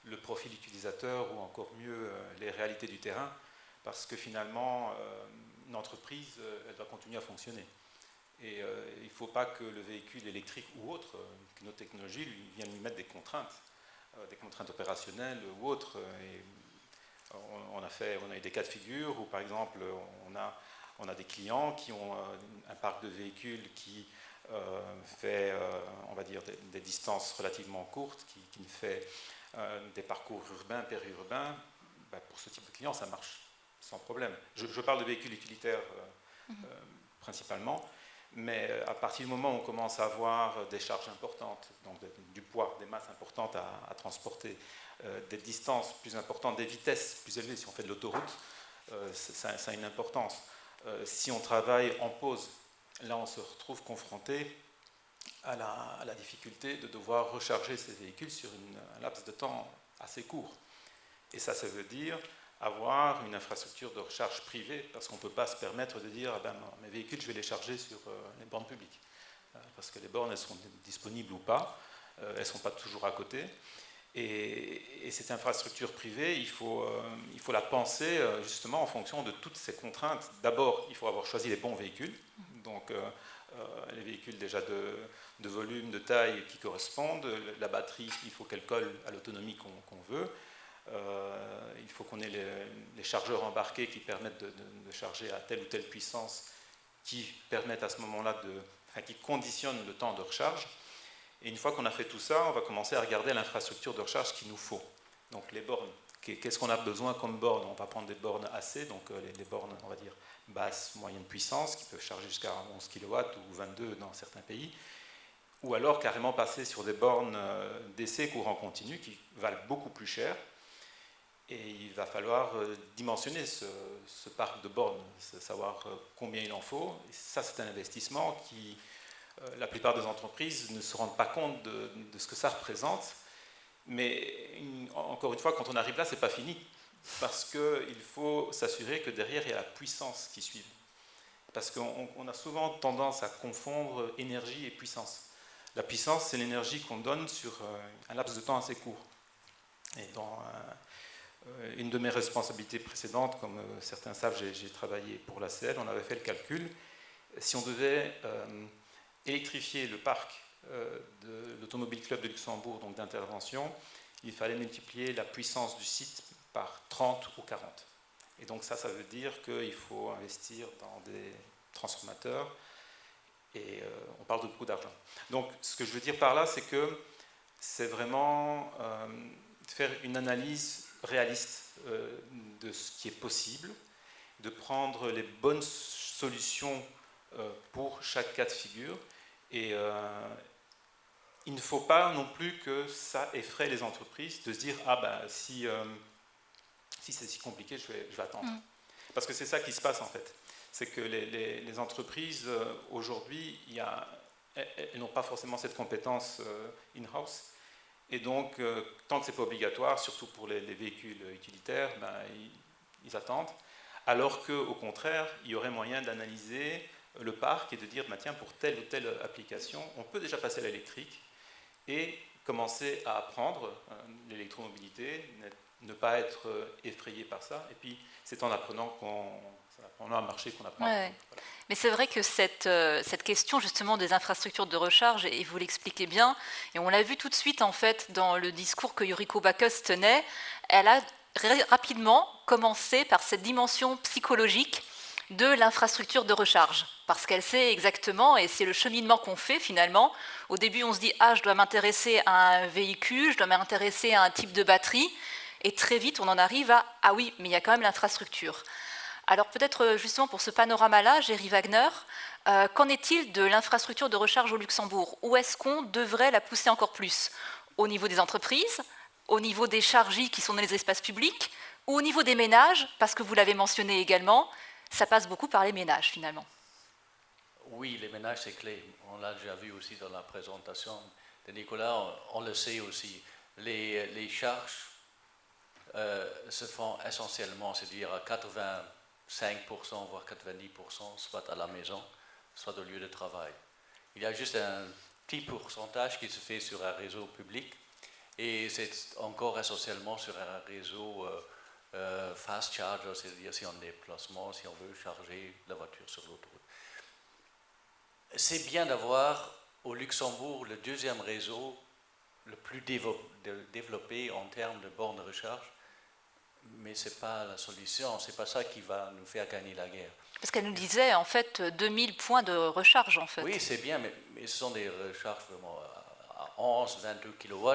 le profil utilisateur, ou encore mieux, les réalités du terrain, parce que finalement, une entreprise, elle doit continuer à fonctionner. Et il ne faut pas que le véhicule électrique ou autre, qu'une autre technologie, vienne lui mettre des contraintes opérationnelles ou autres. Et on a eu des cas de figure où, par exemple, on a des clients qui ont un parc de véhicules qui fait, on va dire, des distances relativement courtes, qui ne fait des parcours urbains, périurbains. Pour ce type de client, ça marche sans problème. Je parle de véhicules utilitaires principalement. Mais à partir du moment où on commence à avoir des charges importantes, donc du poids, des masses importantes à transporter, des distances plus importantes, des vitesses plus élevées, si on fait de l'autoroute, ça a une importance. Si on travaille en pause, là on se retrouve confronté à la difficulté de devoir recharger ces véhicules sur un laps de temps assez court. Et ça veut dire avoir une infrastructure de recharge privée, parce qu'on ne peut pas se permettre de dire mes véhicules, je vais les charger sur les bornes publiques. Parce que les bornes, elles sont disponibles ou pas, elles ne sont pas toujours à côté. Et cette infrastructure privée, il faut la penser justement en fonction de toutes ces contraintes. D'abord, il faut avoir choisi les bons véhicules, donc les véhicules déjà de volume, de taille qui correspondent. La batterie, il faut qu'elle colle à l'autonomie qu'on veut. Il faut qu'on ait les chargeurs embarqués qui permettent de charger à telle ou telle puissance, qui permettent à ce moment-là, qui conditionnent le temps de recharge. Et une fois qu'on a fait tout ça, on va commencer à regarder l'infrastructure de recharge qu'il nous faut. Donc les bornes, qu'est-ce qu'on a besoin comme bornes? On va prendre des bornes AC, donc les bornes, on va dire, basse, moyenne puissance, qui peuvent charger jusqu'à 11 kW ou 22 dans certains pays. Ou alors carrément passer sur des bornes DC courant continu qui valent beaucoup plus cher. Et il va falloir dimensionner ce parc de bornes, savoir combien il en faut. Et ça, c'est un investissement qui, la plupart des entreprises ne se rendent pas compte de ce que ça représente. Mais encore une fois, quand on arrive là, ce n'est pas fini. Parce qu'il faut s'assurer que derrière, il y a la puissance qui suit. Parce qu'on a souvent tendance à confondre énergie et puissance. La puissance, c'est l'énergie qu'on donne sur un laps de temps assez court. Et dans une de mes responsabilités précédentes, comme certains savent, j'ai travaillé pour l'ACL, on avait fait le calcul. Si on devait électrifier le parc de l'Automobile Club de Luxembourg, donc d'intervention, il fallait multiplier la puissance du site par 30 ou 40. Et donc ça veut dire qu'il faut investir dans des transformateurs, et on parle de beaucoup d'argent. Donc ce que je veux dire par là, c'est que c'est vraiment faire une analyse réaliste de ce qui est possible, de prendre les bonnes solutions pour chaque cas de figure. Et il ne faut pas non plus que ça effraie les entreprises de se dire si c'est si compliqué, je vais attendre. Parce que c'est ça qui se passe en fait. C'est que les entreprises aujourd'hui, elles n'ont pas forcément cette compétence in-house. Et donc, tant que ce n'est pas obligatoire, surtout pour les véhicules utilitaires, ils attendent. Alors qu'au contraire, il y aurait moyen d'analyser le parc et de dire, tiens, pour telle ou telle application, on peut déjà passer à l'électrique et commencer à apprendre l'électromobilité, ne pas être effrayé par ça. Et puis, c'est en apprenant à marcher qu'on apprend. Ouais. Voilà. Mais c'est vrai que cette question justement des infrastructures de recharge, et vous l'expliquez bien, et on l'a vu tout de suite en fait dans le discours que Yuriko Bacchus tenait, elle a rapidement commencé par cette dimension psychologique de l'infrastructure de recharge, parce qu'elle sait exactement, et c'est le cheminement qu'on fait finalement. Au début, on se dit « Ah, je dois m'intéresser à un véhicule, je dois m'intéresser à un type de batterie », et très vite, on en arrive à « Ah oui, mais il y a quand même l'infrastructure ». Alors peut-être justement pour ce panorama-là, Géry Wagner, qu'en est-il de l'infrastructure de recharge au Luxembourg? Où est-ce qu'on devrait la pousser encore plus? Au niveau des entreprises, au niveau des chargés qui sont dans les espaces publics, ou au niveau des ménages, parce que vous l'avez mentionné également, ça passe beaucoup par les ménages finalement. Oui, les ménages c'est clé. On l'a déjà vu aussi dans la présentation de Nicolas, on le sait aussi. Les charges se font essentiellement, c'est-à-dire à 85%, voire 90%, soit à la maison, soit au lieu de travail. Il y a juste un petit pourcentage qui se fait sur un réseau public et c'est encore essentiellement sur un réseau fast charger, c'est-à-dire si on est en déplacement, si on veut charger la voiture sur l'autoroute. C'est bien d'avoir au Luxembourg le deuxième réseau le plus développé en termes de bornes de recharge. Mais ce n'est pas la solution, ce n'est pas ça qui va nous faire gagner la guerre. Parce qu'elle nous disait en fait 2000 points de recharge en fait. Oui, c'est bien, mais ce sont des recharges vraiment à 11, 22 kW.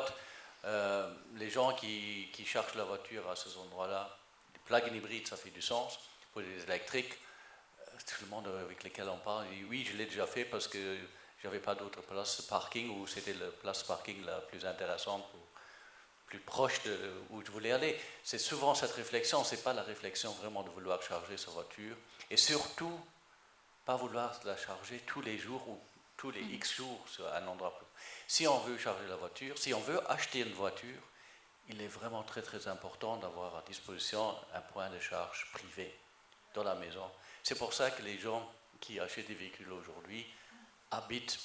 Les gens qui chargent la voiture à ces endroits-là, les plug-in hybrides, ça fait du sens. Pour les électriques, tout le monde avec lequel on parle dit oui, je l'ai déjà fait parce que j'avais pas d'autre place parking ou c'était la place parking la plus intéressante, plus proche de où je voulais aller. C'est souvent cette réflexion, c'est pas la réflexion vraiment de vouloir charger sa voiture et surtout pas vouloir la charger tous les jours ou tous les X jours sur un endroit. Si on veut charger la voiture, si on veut acheter une voiture, il est vraiment très très important d'avoir à disposition un point de charge privé dans la maison. C'est pour ça que les gens qui achètent des véhicules aujourd'hui habitent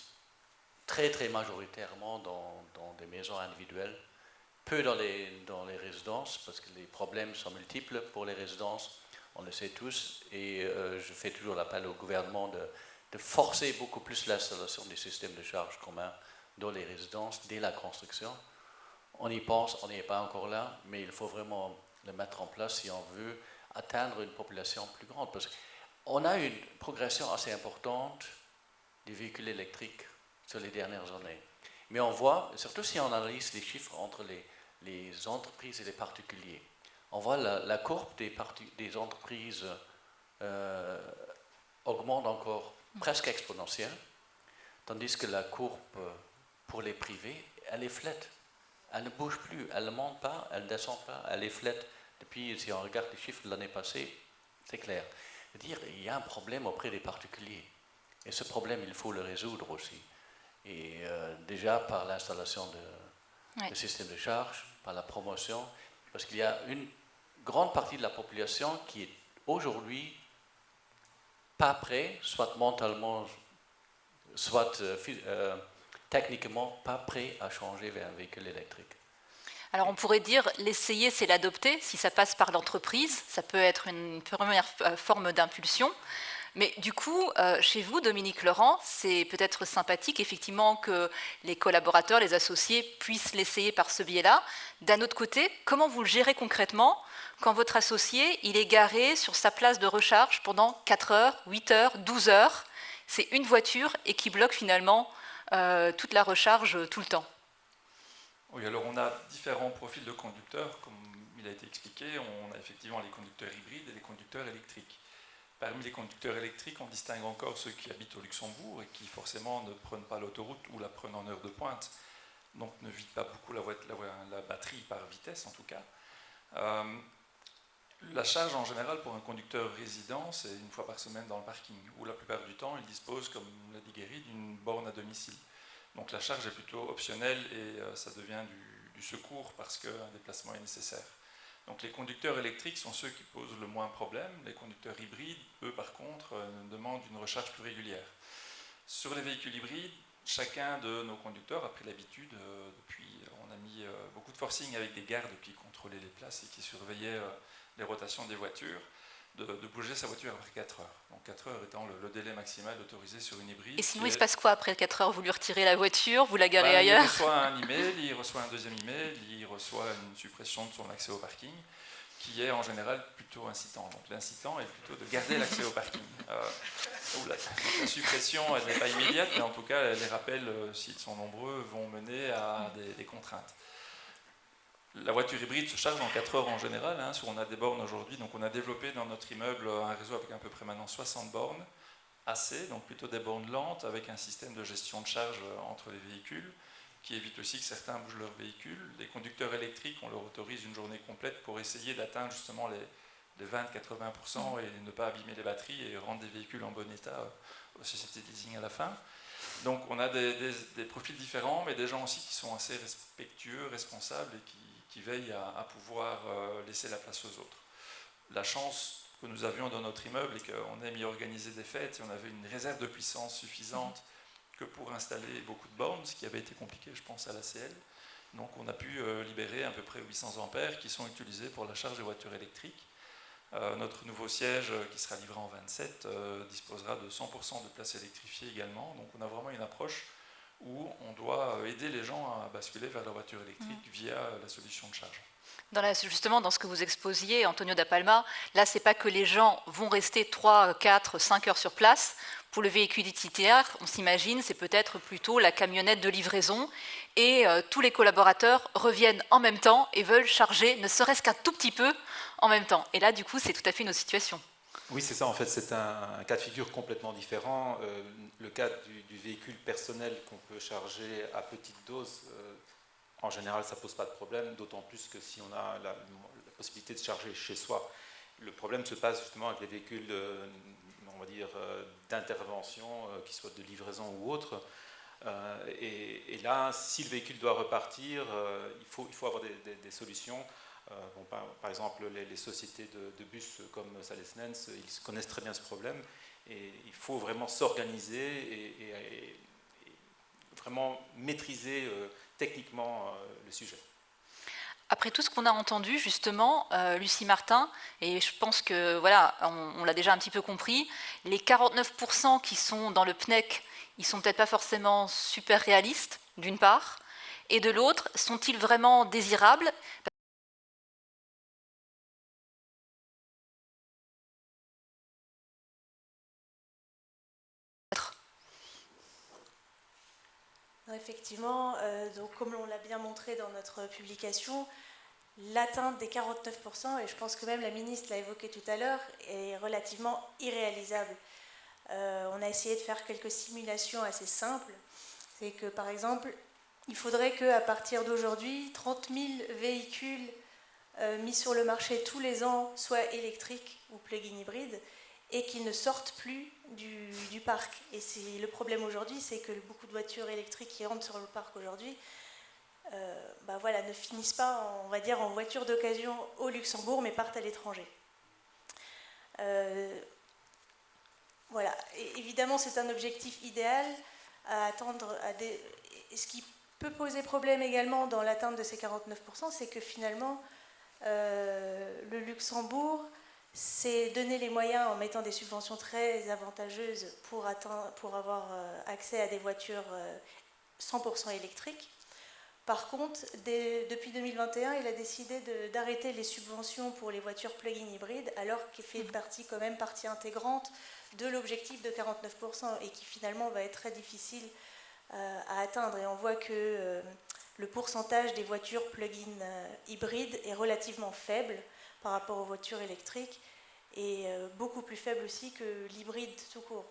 très très majoritairement dans des maisons individuelles, peu dans les résidences, parce que les problèmes sont multiples pour les résidences, on le sait tous, et je fais toujours l'appel au gouvernement de forcer beaucoup plus l'installation des systèmes de charge communs dans les résidences dès la construction. On y pense, on n'y est pas encore là, mais il faut vraiment le mettre en place si on veut atteindre une population plus grande. Parce qu'on a une progression assez importante des véhicules électriques sur les dernières années. Mais on voit, surtout si on analyse les chiffres entre les entreprises et les particuliers, on voit la courbe des entreprises augmente encore presque exponentielle, tandis que la courbe pour les privés, elle est flat. Elle ne bouge plus, elle ne monte pas, elle ne descend pas, elle est flat. Depuis, si on regarde les chiffres de l'année passée, c'est clair. C'est-à-dire il y a un problème auprès des particuliers. Et ce problème, il faut le résoudre aussi. Et déjà par l'installation de systèmes de charge, par la promotion, parce qu'il y a une grande partie de la population qui est aujourd'hui pas prêt, soit mentalement, soit techniquement pas prêt à changer vers un véhicule électrique. Alors on pourrait dire l'essayer, c'est l'adopter. Si ça passe par l'entreprise, ça peut être une première forme d'impulsion. Mais du coup, chez vous, Dominique Laurent, c'est peut-être sympathique effectivement que les collaborateurs, les associés puissent l'essayer par ce biais-là. D'un autre côté, comment vous le gérez concrètement quand votre associé il est garé sur sa place de recharge pendant 4 heures, 8 heures, 12 heures? C'est une voiture et qui bloque finalement toute la recharge tout le temps. Oui, alors on a différents profils de conducteurs, comme il a été expliqué. On a effectivement les conducteurs hybrides et les conducteurs électriques. Parmi les conducteurs électriques, on distingue encore ceux qui habitent au Luxembourg et qui forcément ne prennent pas l'autoroute ou la prennent en heure de pointe, donc ne vident pas beaucoup la batterie par vitesse en tout cas. La charge en général pour un conducteur résident, c'est une fois par semaine dans le parking, où la plupart du temps il dispose, comme l'a dit Guéry, d'une borne à domicile. Donc la charge est plutôt optionnelle et ça devient du secours parce qu'un déplacement est nécessaire. Donc les conducteurs électriques sont ceux qui posent le moins de problèmes. Les conducteurs hybrides, eux par contre, demandent une recharge plus régulière. Sur les véhicules hybrides, chacun de nos conducteurs a pris l'habitude, on a mis beaucoup de forcing avec des gardes qui contrôlaient les places et qui surveillaient les rotations des voitures, de bouger sa voiture après 4 heures. Donc 4 heures étant le délai maximal autorisé sur une hybride. Et sinon, il se passe quoi après 4 heures? Vous lui retirez la voiture, vous la garez ailleurs? Il reçoit un email, il reçoit un deuxième email, il reçoit une suppression de son accès au parking, qui est en général plutôt incitant. Donc l'incitant est plutôt de garder l'accès au parking. La suppression, elle n'est pas immédiate, mais en tout cas, les rappels, s'ils sont nombreux, vont mener à des contraintes. La voiture hybride se charge en 4 heures en général, on a des bornes aujourd'hui, donc on a développé dans notre immeuble un réseau avec à peu près maintenant 60 bornes AC, donc plutôt des bornes lentes avec un système de gestion de charge entre les véhicules qui évite aussi que certains bougent leur véhicule. Les conducteurs électriques, on leur autorise une journée complète pour essayer d'atteindre justement les 20-80% et ne pas abîmer les batteries et rendre des véhicules en bon état aux sociétés de leasing à la fin. Donc on a des profils différents, mais des gens aussi qui sont assez respectueux, responsables et qui veillent à pouvoir laisser la place aux autres. La chance que nous avions dans notre immeuble est qu'on ait mis à organiser des fêtes et on avait une réserve de puissance suffisante que pour installer beaucoup de bornes, ce qui avait été compliqué, je pense, à l'ACL. Donc on a pu libérer à peu près 800 ampères qui sont utilisés pour la charge des voitures électriques. Notre nouveau siège, qui sera livré en 27, disposera de 100% de places électrifiées également. Donc on a vraiment une approche où on doit aider les gens à basculer vers la voiture électrique via la solution de charge. Justement, dans ce que vous exposiez, Antonio da Palma, là, c'est pas que les gens vont rester 3, 4, 5 heures sur place. Pour le véhicule utilitaire, on s'imagine, c'est peut-être plutôt la camionnette de livraison et tous les collaborateurs reviennent en même temps et veulent charger, ne serait-ce qu'un tout petit peu en même temps. Et là, du coup, c'est tout à fait une autre situation. Oui, c'est ça. En fait, c'est un cas de figure complètement différent. Le cas du véhicule personnel qu'on peut charger à petite dose, en général, ça ne pose pas de problème, d'autant plus que si on a la possibilité de charger chez soi. Le problème se passe justement avec les véhicules, on va dire, d'intervention, qui soient de livraison ou autre. Et là, si le véhicule doit repartir, il faut avoir des solutions. Par exemple, les sociétés de bus comme Salesnens, ils connaissent très bien ce problème. Et il faut vraiment s'organiser et vraiment maîtriser techniquement le sujet. Après tout ce qu'on a entendu, justement, Lucie Martin, et je pense que voilà, on l'a déjà un petit peu compris, les 49% qui sont dans le PNEC, ils sont peut-être pas forcément super réalistes, d'une part, et de l'autre, sont-ils vraiment désirables ? Effectivement, donc comme on l'a bien montré dans notre publication, l'atteinte des 49%, et je pense que même la ministre l'a évoqué tout à l'heure, est relativement irréalisable. On a essayé de faire quelques simulations assez simples. C'est que, par exemple, il faudrait qu'à partir d'aujourd'hui, 30 000 véhicules mis sur le marché tous les ans soient électriques ou plug-in hybrides et qu'ils ne sortent plus du parc. Et le problème aujourd'hui, c'est que beaucoup de voitures électriques qui rentrent sur le parc aujourd'hui voilà, ne finissent pas, on va dire, en voiture d'occasion au Luxembourg, mais partent à l'étranger. Voilà. Et évidemment, c'est un objectif idéal à attendre. Ce qui peut poser problème également dans l'atteinte de ces 49%, c'est que finalement, le Luxembourg s'est donné les moyens en mettant des subventions très avantageuses pour avoir accès à des voitures 100% électriques. Par contre, depuis 2021, il a décidé d'arrêter les subventions pour les voitures plug-in hybrides, alors qu'il fait quand même partie intégrante de l'objectif de 49% et qui finalement va être très difficile à atteindre. Et on voit que le pourcentage des voitures plug-in hybrides est relativement faible par rapport aux voitures électriques et beaucoup plus faible aussi que l'hybride tout court,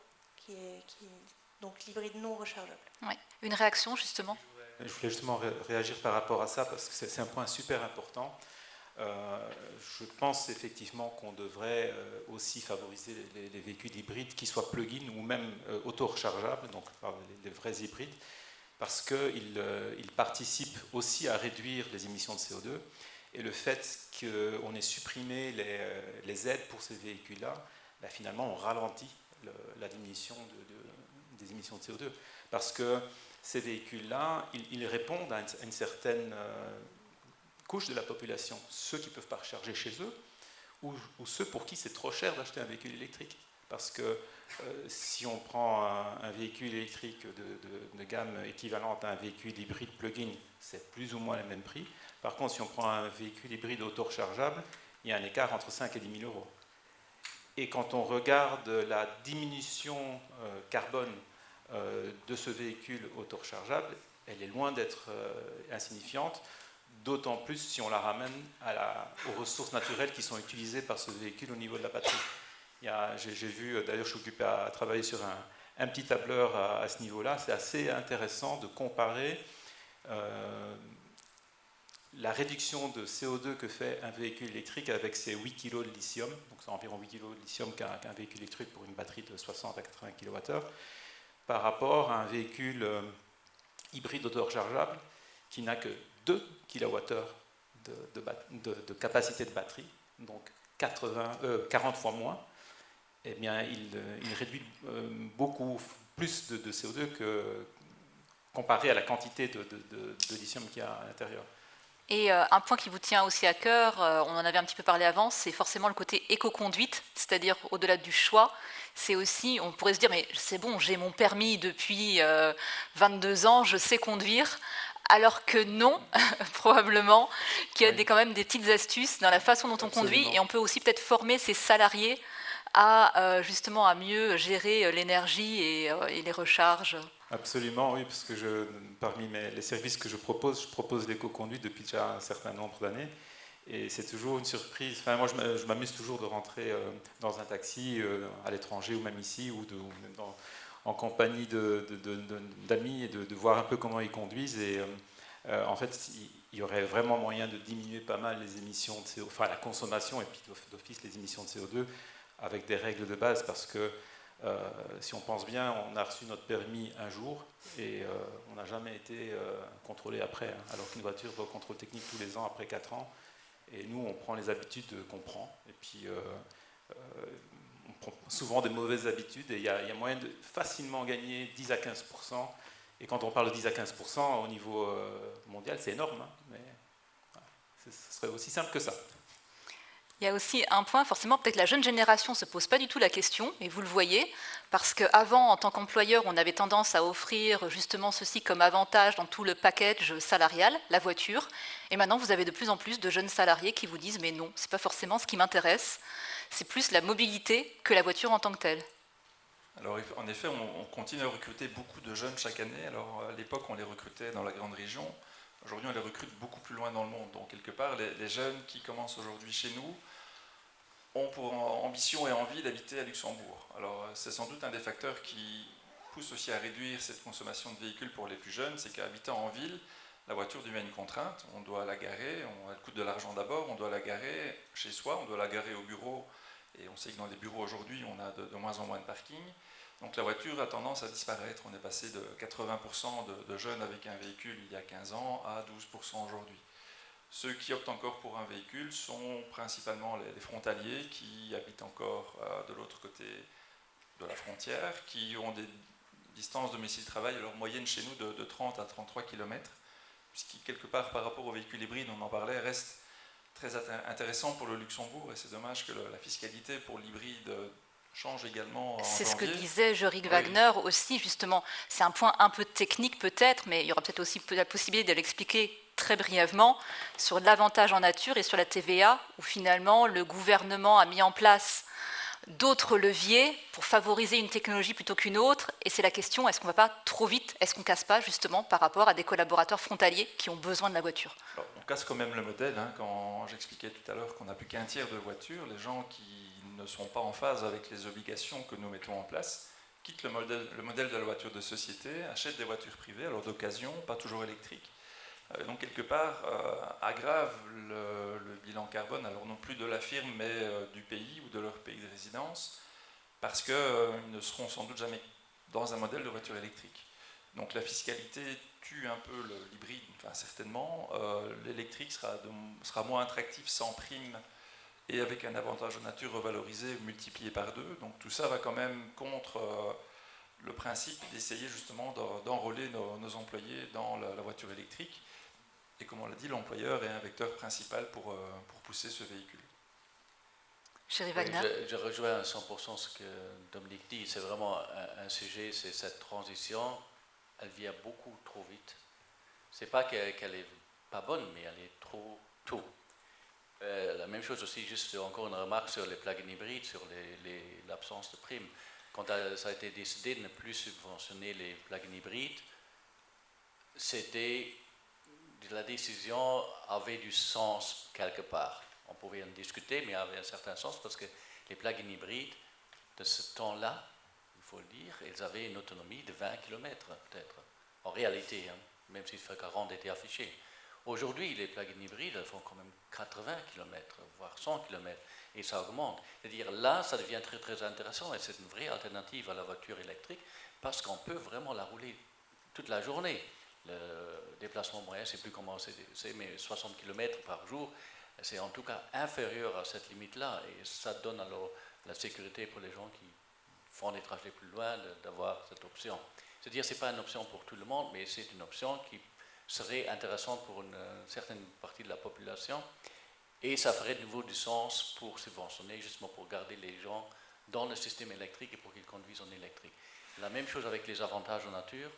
donc l'hybride non rechargeable. Ouais. Une réaction justement ? Je voulais justement réagir par rapport à ça parce que c'est un point super important. Je pense effectivement qu'on devrait aussi favoriser les véhicules hybrides qui soient plug-in ou même auto-rechargeables, donc des vrais hybrides, parce qu'ils participent aussi à réduire les émissions de CO2. Et le fait qu'on ait supprimé les aides pour ces véhicules-là, finalement on ralentit la diminution des émissions de CO2. Parce que ces véhicules-là, ils répondent à une certaine couche de la population, ceux qui ne peuvent pas recharger chez eux, ou ceux pour qui c'est trop cher d'acheter un véhicule électrique. Parce que si on prend un véhicule électrique de gamme équivalente à un véhicule hybride plug-in, c'est plus ou moins le même prix. Par contre, si on prend un véhicule hybride auto-rechargeable, il y a un écart entre 5 et 10 000 euros. Et quand on regarde la diminution carbone de ce véhicule auto-rechargeable, elle est loin d'être insignifiante, d'autant plus si on la ramène aux ressources naturelles qui sont utilisées par ce véhicule au niveau de la batterie. J'ai vu, d'ailleurs je suis occupé à travailler sur un petit tableur à ce niveau-là, c'est assez intéressant de comparer la réduction de CO2 que fait un véhicule électrique avec ses 8 kg de lithium, donc c'est environ 8 kg de lithium qu'un véhicule électrique pour une batterie de 60 à 80 kWh, par rapport à un véhicule hybride auto-rechargeable qui n'a que 2 kWh de capacité de batterie, donc 40 fois moins. Eh bien, il réduit beaucoup plus de CO2 comparé à la quantité de lithium qu'il y a à l'intérieur. Et un point qui vous tient aussi à cœur, on en avait un petit peu parlé avant, c'est forcément le côté éco-conduite, c'est-à-dire au-delà du choix, c'est aussi, on pourrait se dire, mais c'est bon, j'ai mon permis depuis 22 ans, je sais conduire, alors que non, probablement, qu'il y a quand même des petites astuces dans la façon dont on conduit, et on peut aussi peut-être former ses salariés à justement à mieux gérer l'énergie et les recharges. Absolument, oui, parce que parmi les services que je propose l'éco-conduite depuis déjà un certain nombre d'années. Et c'est toujours une surprise. Enfin, moi, je m'amuse toujours de rentrer dans un taxi à l'étranger ou même ici, ou en compagnie d'amis et de voir un peu comment ils conduisent. Et en fait, il y aurait vraiment moyen de diminuer pas mal les émissions de CO2, enfin la consommation et puis d'office les émissions de CO2 avec des règles de base, parce que si on pense bien, on a reçu notre permis un jour et on n'a jamais été contrôlé après, hein, alors qu'une voiture va au contrôle technique tous les ans après 4 ans. Et nous, on prend les habitudes qu'on prend. Et puis, on prend souvent des mauvaises habitudes. Et il y a moyen de facilement gagner 10 à 15%. Et quand on parle de 10 à 15% au niveau mondial, c'est énorme. Hein, mais voilà, ce serait aussi simple que ça. Il y a aussi un point, forcément, peut-être la jeune génération ne se pose pas du tout la question, et vous le voyez, parce qu'avant, en tant qu'employeur, on avait tendance à offrir justement ceci comme avantage dans tout le package salarial, la voiture, et maintenant vous avez de plus en plus de jeunes salariés qui vous disent « mais non, ce n'est pas forcément ce qui m'intéresse, c'est plus la mobilité que la voiture en tant que telle ». Alors en effet, on continue à recruter beaucoup de jeunes chaque année. Alors à l'époque, on les recrutait dans la grande région. Aujourd'hui, on les recrute beaucoup plus loin dans le monde. Donc, quelque part, les jeunes qui commencent aujourd'hui chez nous ont pour ambition et envie d'habiter à Luxembourg. Alors, c'est sans doute un des facteurs qui pousse aussi à réduire cette consommation de véhicules pour les plus jeunes, c'est qu'habitant en ville, la voiture devient une contrainte. On doit la garer, elle coûte de l'argent d'abord, on doit la garer chez soi, on doit la garer au bureau. Et on sait que dans les bureaux aujourd'hui, on a de moins en moins de parking. Donc la voiture a tendance à disparaître. On est passé de 80% de jeunes avec un véhicule il y a 15 ans à 12% aujourd'hui. Ceux qui optent encore pour un véhicule sont principalement les frontaliers qui habitent encore de l'autre côté de la frontière, qui ont des distances domicile-travail, alors moyenne chez nous de 30 à 33 km, ce qui quelque part par rapport au véhicule hybride, on en parlait, reste très intéressant pour le Luxembourg, et c'est dommage que la fiscalité pour l'hybride change également en C'est janvier. ce que disait Jorik Wagner aussi, justement. C'est un point un peu technique peut-être, mais il y aura peut-être aussi la possibilité de l'expliquer très brièvement sur l'avantage en nature et sur la TVA, où finalement le gouvernement a mis en place d'autres leviers pour favoriser une technologie plutôt qu'une autre. Et c'est la question, est-ce qu'on ne va pas trop vite, est-ce qu'on ne casse pas justement par rapport à des collaborateurs frontaliers qui ont besoin de la voiture? Alors, on casse quand même le modèle, hein, quand j'expliquais tout à l'heure qu'on n'a plus qu'un tiers de voitures, les gens qui ne sont pas en phase avec les obligations que nous mettons en place quittent le modèle de la voiture de société, achètent des voitures privées, alors d'occasion, pas toujours électriques. Donc quelque part, aggrave le bilan carbone, alors non plus de la firme, mais du pays ou de leur pays de résidence, parce qu'ils ne seront sans doute jamais dans un modèle de voiture électrique. Donc la fiscalité tue un peu l'hybride, enfin, certainement. L'électrique sera moins attractif sans prime et avec un avantage de nature revalorisé, multiplié par 2. Donc tout ça va quand même contre le principe d'essayer justement d'enrôler nos employés dans la voiture électrique. Et comme on l'a dit, l'employeur est un vecteur principal pour pousser ce véhicule. Chéri Wagner. Oui, je rejoins à 100% ce que Dominique dit. C'est vraiment un sujet, c'est cette transition, elle vient beaucoup trop vite. C'est pas qu'elle est pas bonne, mais elle est trop tôt. La même chose aussi, juste encore une remarque sur les plug-in hybrides, sur l'absence de primes. Quand ça a été décidé de ne plus subventionner les plug-in hybrides, la décision avait du sens quelque part. On pouvait en discuter, mais avait un certain sens parce que les plug-in hybrides, de ce temps-là, il faut le dire, ils avaient une autonomie de 20 km peut-être, en réalité, hein, même si le 40 était affiché. Aujourd'hui, les plug-in hybrides, elles font quand même 80 km, voire 100 km, et ça augmente. C'est-à-dire là, ça devient très très intéressant, et c'est une vraie alternative à la voiture électrique, parce qu'on peut vraiment la rouler toute la journée. Le déplacement moyen, c'est plus comment c'est, mais 60 km par jour, c'est en tout cas inférieur à cette limite-là, et ça donne alors la sécurité pour les gens qui font des trajets plus loin d'avoir cette option. C'est-à-dire, ce n'est pas une option pour tout le monde, mais c'est une option qui serait intéressante pour une certaine partie de la population, et ça ferait de nouveau du sens pour subventionner, justement pour garder les gens dans le système électrique et pour qu'ils conduisent en électrique. La même chose avec les avantages en nature,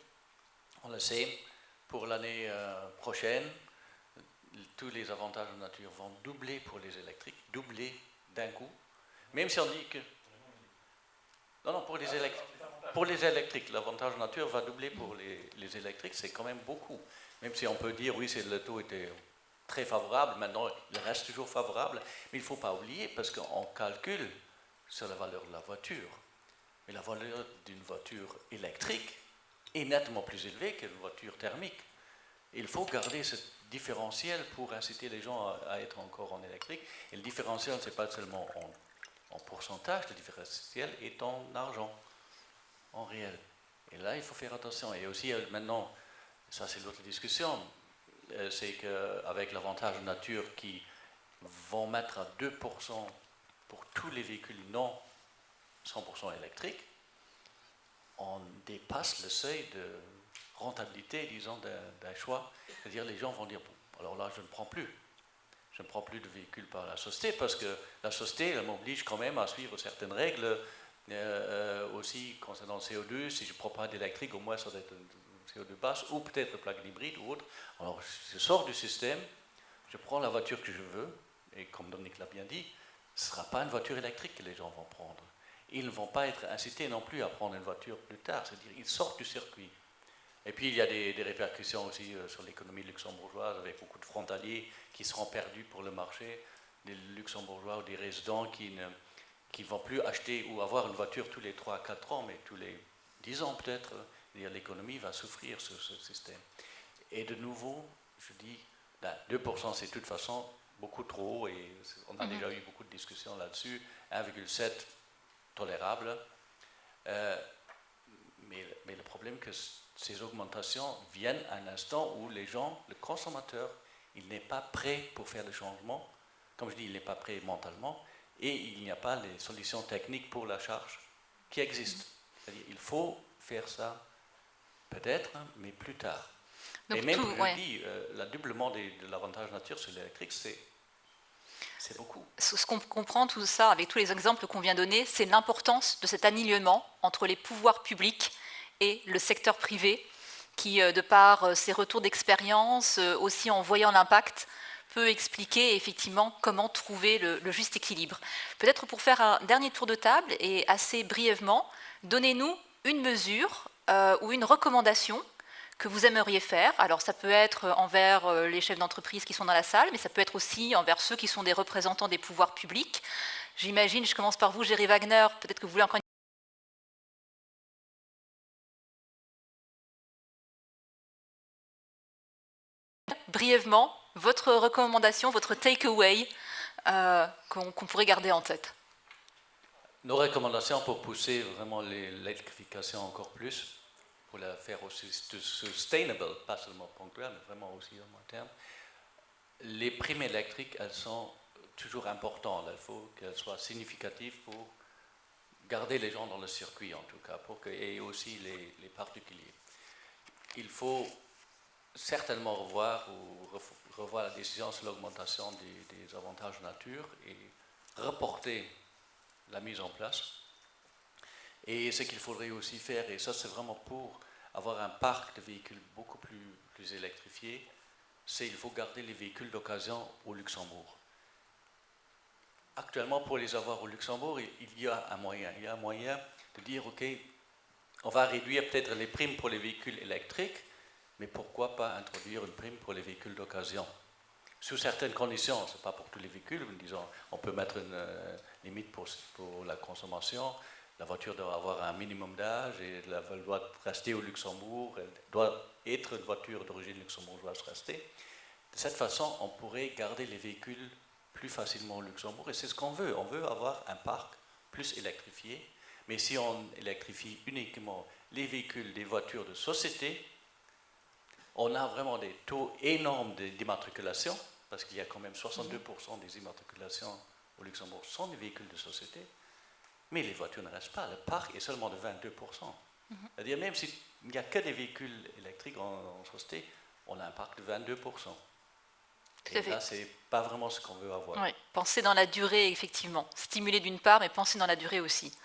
on le sait. Pour l'année prochaine, tous les avantages en nature vont doubler pour les électriques, doubler d'un coup. Même si on dit que... Non, pour les électriques. Pour les électriques, l'avantage en nature va doubler pour les électriques, c'est quand même beaucoup. Même si on peut dire, oui, le taux était très favorable. Maintenant, il reste toujours favorable. Mais il ne faut pas oublier, parce qu'on calcule sur la valeur de la voiture. Mais la valeur d'une voiture électrique est nettement plus élevée qu'une voiture thermique. Il faut garder ce différentiel pour inciter les gens à être encore en électrique. Et le différentiel, ce n'est pas seulement en pourcentage, le différentiel est en argent, en réel. Et là, il faut faire attention. Et aussi, maintenant, ça c'est l'autre discussion, c'est qu'avec l'avantage nature qui vont mettre à 2% pour tous les véhicules non 100% électriques, on dépasse le seuil de rentabilité, disons, d'un choix. C'est-à-dire les gens vont dire, bon, alors là, je ne prends plus. Je ne prends plus de véhicules par la société parce que la société, elle m'oblige quand même à suivre certaines règles. Aussi, concernant le CO2, si je ne prends pas d'électrique, au moins ça doit être une CO2 basse, ou peut-être le plug-in hybride ou autre. Alors, je sors du système, je prends la voiture que je veux, et comme Dominique l'a bien dit, ce ne sera pas une voiture électrique que les gens vont prendre. Ils ne vont pas être incités non plus à prendre une voiture plus tard, c'est-à-dire ils sortent du circuit. Et puis il y a des répercussions aussi sur l'économie luxembourgeoise, avec beaucoup de frontaliers qui seront perdus pour le marché, des luxembourgeois ou des résidents qui ne vont plus acheter ou avoir une voiture tous les 3 à 4 ans, mais tous les 10 ans peut-être. L'économie va souffrir sur ce système. Et de nouveau, je dis, 2% c'est de toute façon beaucoup trop haut, et on a déjà eu beaucoup de discussions là-dessus, 1,7 tolérable. Mais le problème que ces augmentations viennent à un instant où les gens, le consommateur, il n'est pas prêt pour faire le changement. Comme je dis, il n'est pas prêt mentalement, et il n'y a pas les solutions techniques pour la charge qui existent. C'est-à-dire, il faut faire ça peut-être, mais plus tard. Donc, et même, je dis, l'adoublement de l'avantage nature sur l'électrique, c'est beaucoup. Ce qu'on comprend tout ça, avec tous les exemples qu'on vient donner, c'est l'importance de cet alignement entre les pouvoirs publics et le secteur privé, qui, de par ses retours d'expérience, aussi en voyant l'impact, peut expliquer effectivement comment trouver le juste équilibre. Peut-être pour faire un dernier tour de table, et assez brièvement, donnez-nous une mesure ou une recommandation que vous aimeriez faire. Alors ça peut être envers les chefs d'entreprise qui sont dans la salle, mais ça peut être aussi envers ceux qui sont des représentants des pouvoirs publics. J'imagine, je commence par vous, Géry Wagner, peut-être que vous voulez encore brièvement votre recommandation, votre take-away qu'on pourrait garder en tête. Nos recommandations pour pousser vraiment l'électrification encore plus, pour la faire aussi sustainable, pas seulement ponctuelle, mais vraiment aussi à long terme. Les primes électriques, elles sont toujours importantes. Il faut qu'elles soient significatives pour garder les gens dans le circuit, en tout cas, et aussi les particuliers. Il faut certainement revoir la décision sur l'augmentation des avantages nature et reporter la mise en place. Et ce qu'il faudrait aussi faire, et ça c'est vraiment pour avoir un parc de véhicules beaucoup plus électrifié, c'est qu'il faut garder les véhicules d'occasion au Luxembourg. Actuellement, pour les avoir au Luxembourg, il y a un moyen. Il y a un moyen de dire, OK, on va réduire peut-être les primes pour les véhicules électriques, mais pourquoi pas introduire une prime pour les véhicules d'occasion? Sous certaines conditions, ce n'est pas pour tous les véhicules, mais disons, on peut mettre une limite pour la consommation. La voiture doit avoir un minimum d'âge et elle doit rester au Luxembourg, elle doit être une voiture d'origine luxembourgeoise restée. De cette façon, on pourrait garder les véhicules plus facilement au Luxembourg, et c'est ce qu'on veut. On veut avoir un parc plus électrifié, mais si on électrifie uniquement les véhicules des voitures de société, on a vraiment des taux énormes d'immatriculation, parce qu'il y a quand même 62% des immatriculations au Luxembourg sont des véhicules de société, mais les voitures ne restent pas. Le parc est seulement de 22%. C'est-à-dire même s'il n'y a que des véhicules électriques en société, on a un parc de 22%. Et là, ce n'est pas vraiment ce qu'on veut avoir. Oui, penser dans la durée, effectivement. Stimuler d'une part, mais penser dans la durée aussi.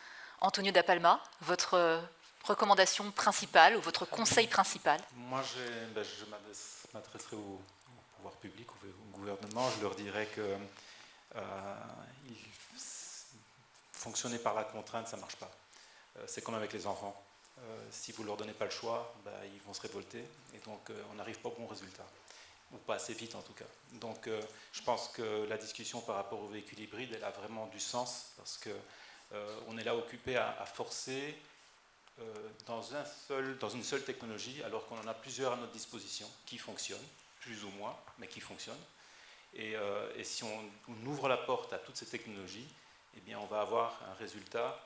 Antonio da Palma, votre recommandation principale ou votre conseil principal? Moi, je m'adresserai au pouvoir public, au gouvernement. Je leur dirais que fonctionner par la contrainte, ça ne marche pas. C'est comme avec les enfants. Si vous ne leur donnez pas le choix, ils vont se révolter et donc on n'arrive pas au bon résultat. ou pas assez vite en tout cas. Donc je pense que la discussion par rapport aux véhicules hybrides, elle a vraiment du sens, parce qu'on est là occupé à forcer dans une seule technologie, alors qu'on en a plusieurs à notre disposition qui fonctionnent, plus ou moins, mais qui fonctionnent. Et si on ouvre la porte à toutes ces technologies, eh bien on va avoir un résultat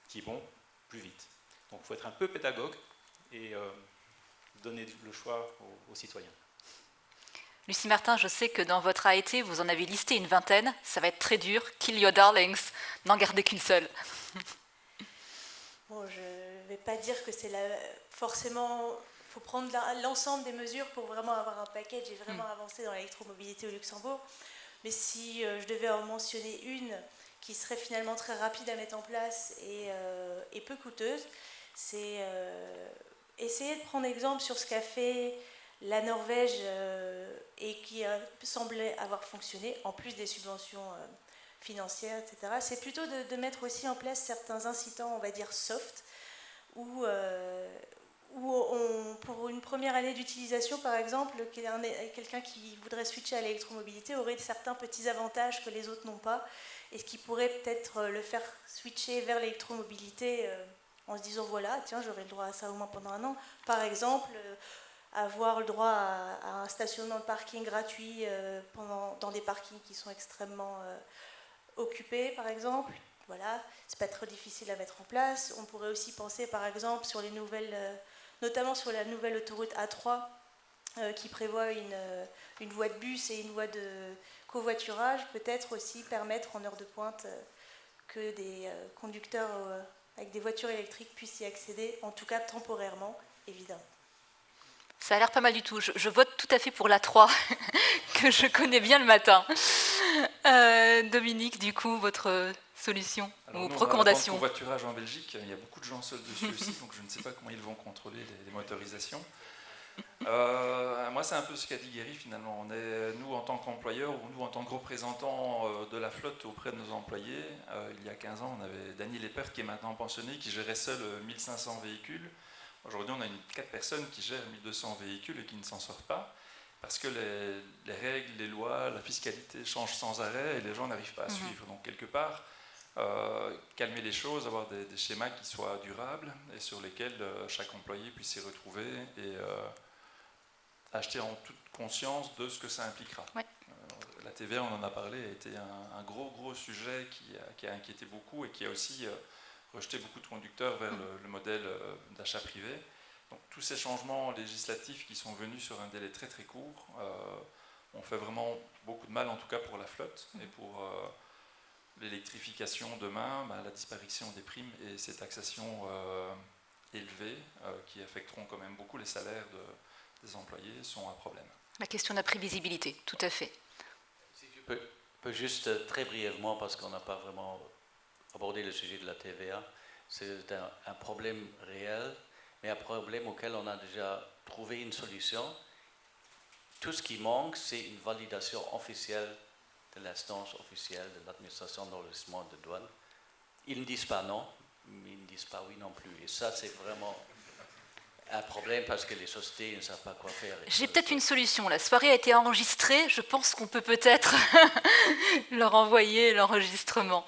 qui est bon plus vite. Donc il faut être un peu pédagogue et donner le choix aux citoyens. Lucie Martin, je sais que dans votre AET, vous en avez listé une vingtaine. Ça va être très dur. Kill your darlings. N'en gardez qu'une seule. Bon, je ne vais pas dire que c'est forcément... Il faut prendre l'ensemble des mesures pour vraiment avoir un package et vraiment avancer dans l'électromobilité au Luxembourg. Mais si je devais en mentionner une qui serait finalement très rapide à mettre en place et peu coûteuse, c'est essayer de prendre exemple sur ce qu'a fait la Norvège et qui semblait avoir fonctionné, en plus des subventions financières, etc. C'est plutôt de mettre aussi en place certains incitants, on va dire soft, où pour une première année d'utilisation, par exemple, quelqu'un qui voudrait switcher à l'électromobilité aurait certains petits avantages que les autres n'ont pas, et ce qui pourrait peut-être le faire switcher vers l'électromobilité en se disant, voilà, tiens, j'aurai le droit à ça au moins pendant un an. Par exemple, avoir le droit à un stationnement de parking gratuit dans des parkings qui sont extrêmement occupés, par exemple. Voilà, c'est pas trop difficile à mettre en place. On pourrait aussi penser, par exemple, sur les notamment sur la nouvelle autoroute A3 qui prévoit une voie de bus et une voie de covoiturage, peut-être aussi permettre en heure de pointe que des conducteurs avec des voitures électriques puissent y accéder, en tout cas temporairement, évidemment. Ça a l'air pas mal du tout. Je vote tout à fait pour l'A3, que je connais bien le matin. Dominique, du coup, votre solution ou recommandation? Pour le covoiturage en Belgique, il y a beaucoup de gens seuls dessus aussi, donc je ne sais pas comment ils vont contrôler les motorisations. Moi, c'est un peu ce qu'a dit Guéry finalement. Nous, en tant qu'employeurs ou nous, en tant que représentants de la flotte auprès de nos employés, il y a 15 ans, on avait Daniel Lepert qui est maintenant pensionné, qui gérait seul 1500 véhicules. Aujourd'hui, on a 4 personnes qui gèrent 1200 véhicules et qui ne s'en sortent pas parce que les règles, les lois, la fiscalité changent sans arrêt et les gens n'arrivent pas à suivre. Donc, quelque part, calmer les choses, avoir des schémas qui soient durables et sur lesquels chaque employé puisse s'y retrouver et acheter en toute conscience de ce que ça impliquera. Ouais. La TVA, on en a parlé, a été un gros sujet qui a inquiété beaucoup et qui a aussi rejeté beaucoup de conducteurs vers le modèle d'achat privé. Donc tous ces changements législatifs qui sont venus sur un délai très très court ont fait vraiment beaucoup de mal, en tout cas pour la flotte et pour l'électrification demain, la disparition des primes et ces taxations élevées qui affecteront quand même beaucoup les salaires des employés sont un problème. La question de la prévisibilité, tout à fait. Si je peux juste très brièvement, parce qu'on n'a pas vraiment abordé le sujet de la TVA, c'est un problème réel, mais un problème auquel on a déjà trouvé une solution. Tout ce qui manque, c'est une validation officielle de l'instance officielle de l'administration d'enregistrement de douane. Ils ne disent pas non, mais ils ne disent pas oui non plus. Et ça, c'est vraiment un problème parce que les sociétés ne savent pas quoi faire. J'ai peut-être une solution. La soirée a été enregistrée. Je pense qu'on peut peut-être leur envoyer l'enregistrement.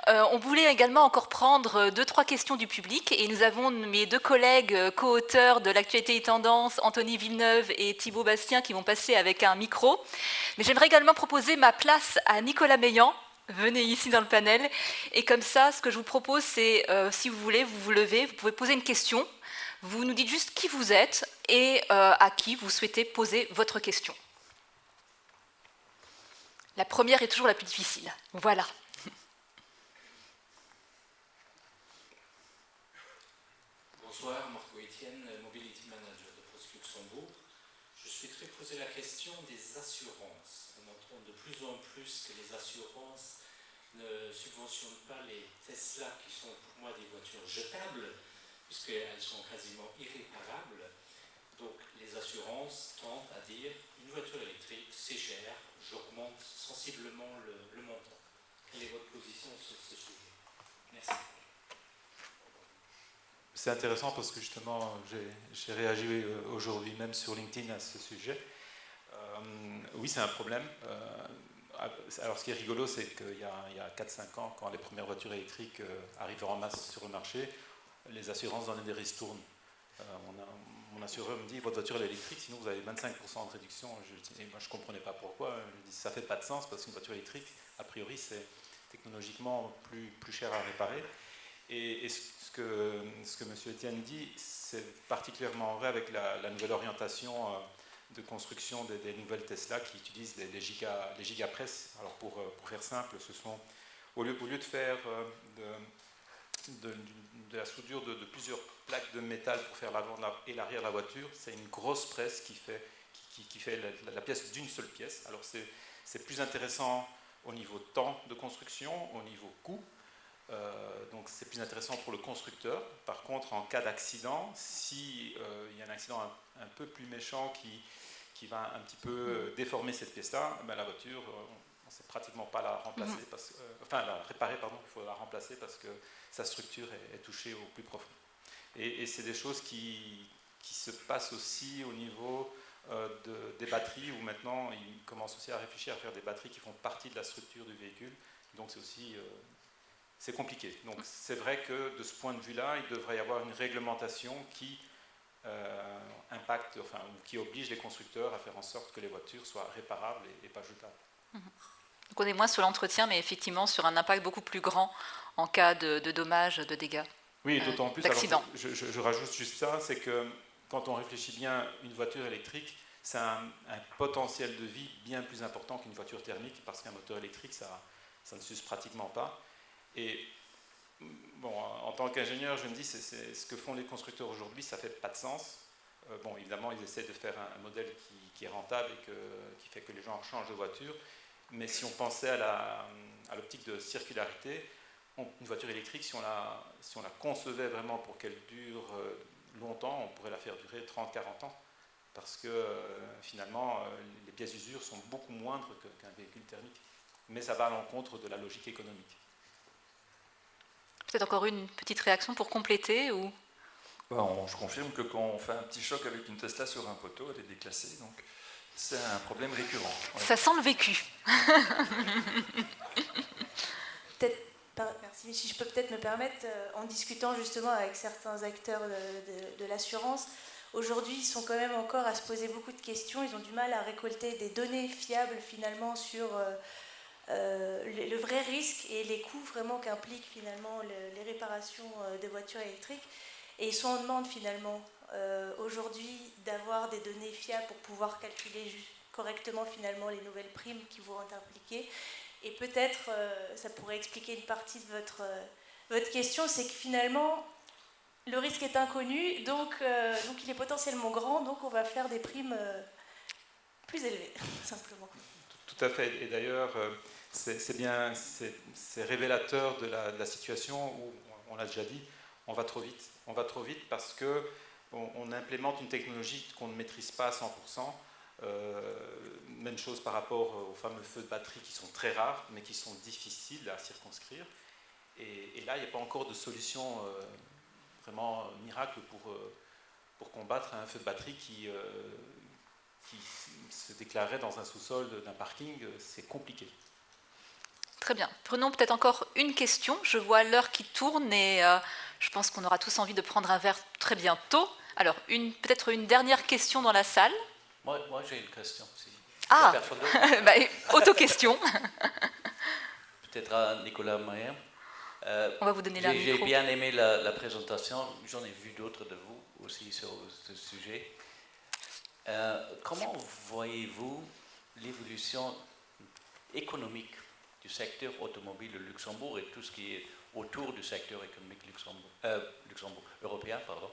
On voulait également encore prendre 2-3 questions du public et nous avons mes 2 collègues co-auteurs de l'actualité et tendance, Anthony Villeneuve et Thibaut Bastien, qui vont passer avec un micro. Mais j'aimerais également proposer ma place à Nicolas Meillan. Venez ici dans le panel. Et comme ça, ce que je vous propose, c'est, si vous voulez, vous vous levez, vous pouvez poser une question. Vous nous dites juste qui vous êtes et à qui vous souhaitez poser votre question. La première est toujours la plus difficile. Voilà. Bonsoir, Marco Etienne, Mobility Manager de Post Luxembourg. Je souhaiterais poser la question des assurances. On entend de plus en plus que les assurances ne subventionnent pas les Tesla, qui sont pour moi des voitures jetables, puisqu'elles sont quasiment irréparables. Donc les assurances tentent à dire une voiture électrique, c'est cher, j'augmente sensiblement le montant. Quelle est votre position sur ce sujet? Merci. c'est intéressant parce que justement, j'ai réagi aujourd'hui même sur LinkedIn à ce sujet. Oui, c'est un problème. Alors, ce qui est rigolo, c'est qu'il y a 4-5 ans, quand les premières voitures électriques arrivaient en masse sur le marché, les assurances donnaient des ristournes. Mon assureur me dit, votre voiture est électrique, sinon vous avez 25% de réduction. Moi, je ne comprenais pas pourquoi. Je dis, ça ne fait pas de sens, parce qu'une voiture électrique, a priori, c'est technologiquement plus cher à réparer. Et ce que M. Etienne dit, c'est particulièrement vrai avec la nouvelle orientation de construction des nouvelles Tesla qui utilisent les gigapress. Alors pour faire simple, ce sont, au lieu de faire de la soudure de plusieurs plaques de métal pour faire l'avant et l'arrière de la voiture, c'est une grosse presse qui fait la pièce d'une seule pièce. Alors c'est plus intéressant au niveau temps de construction, au niveau coût. Donc c'est plus intéressant pour le constructeur. Par contre, en cas d'accident, s'il y a un accident un peu plus méchant qui va un petit peu déformer cette pièce-là, ben la voiture, on ne sait pratiquement pas la remplacer, la réparer, pardon, il faut la remplacer parce que sa structure est touchée au plus profond. Et c'est des choses qui se passent aussi au niveau des batteries, où maintenant ils commencent aussi à réfléchir à faire des batteries qui font partie de la structure du véhicule. Donc c'est aussi... c'est compliqué. Donc c'est vrai que de ce point de vue-là, il devrait y avoir une réglementation qui impacte, ou qui oblige les constructeurs à faire en sorte que les voitures soient réparables et pas jetables. Donc on est moins sur l'entretien, mais effectivement sur un impact beaucoup plus grand en cas de dommages, de dégâts. Oui, d'autant plus, d'accidents. Je rajoute juste ça, c'est que quand on réfléchit bien, une voiture électrique, c'est un potentiel de vie bien plus important qu'une voiture thermique, parce qu'un moteur électrique, ça ne s'use pratiquement pas. Et bon, en tant qu'ingénieur, je me dis, c'est ce que font les constructeurs aujourd'hui, ça ne fait pas de sens. Bon, évidemment, ils essaient de faire un modèle qui est rentable et qui fait que les gens changent de voiture. Mais si on pensait à l'optique de circularité, une voiture électrique, si on la concevait vraiment pour qu'elle dure longtemps, on pourrait la faire durer 30-40 ans. Parce que finalement, les pièces d'usure sont beaucoup moindres qu'un véhicule thermique. Mais ça va à l'encontre de la logique économique. Peut-être encore une petite réaction pour compléter ou... Je confirme que quand on fait un petit choc avec une Tesla sur un poteau, elle est déclassée, donc c'est un problème récurrent. Ouais. Ça sent le vécu. Merci, si je peux peut-être me permettre, en discutant justement avec certains acteurs de l'assurance, aujourd'hui ils sont quand même encore à se poser beaucoup de questions, ils ont du mal à récolter des données fiables finalement sur... le vrai risque et les coûts vraiment qu'impliquent finalement les réparations de voitures électriques. Et ils sont en demande finalement aujourd'hui d'avoir des données fiables pour pouvoir calculer correctement finalement les nouvelles primes qui vont être impliquées. Et peut-être ça pourrait expliquer une partie de votre question, c'est que finalement le risque est inconnu, donc il est potentiellement grand, donc on va faire des primes plus élevées, simplement. Tout à fait. Et d'ailleurs, c'est révélateur de la situation où, on l'a déjà dit, on va trop vite. On va trop vite parce qu'on implémente une technologie qu'on ne maîtrise pas à 100%. Même chose par rapport aux fameux feux de batterie qui sont très rares, mais qui sont difficiles à circonscrire. Et là, il n'y a pas encore de solution vraiment miracle pour combattre un feu de batterie qui se déclarerait dans un sous-sol d'un parking. C'est compliqué. Très bien. Prenons peut-être encore une question. Je vois l'heure qui tourne et je pense qu'on aura tous envie de prendre un verre très bientôt. Alors, peut-être une dernière question dans la salle. Moi j'ai une question. Si ah, auto-question. Peut-être à Nicolas Mayer. On va vous donner la micro. J'ai bien aimé la présentation. J'en ai vu d'autres de vous aussi sur ce sujet. Comment voyez-vous l'évolution économique du secteur automobile au Luxembourg et tout ce qui est autour du secteur économique européen, pardon.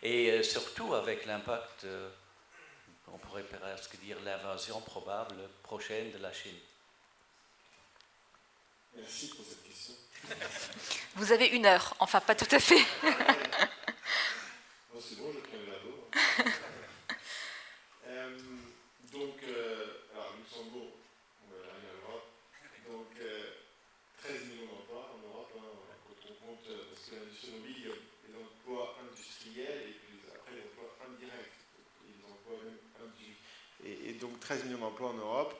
Et surtout avec l'impact, on pourrait presque dire l'invasion probable prochaine de la Chine. Merci pour cette question. Vous avez 1 heure, enfin pas tout à fait. Non, c'est bon, je prends le labo. Alors Luxembourg, on va arriver à l'Europe. Donc 13 millions d'emplois en Europe, quand on compte, parce que l'industrie mobile, les emplois et donc 13 millions d'emplois en Europe.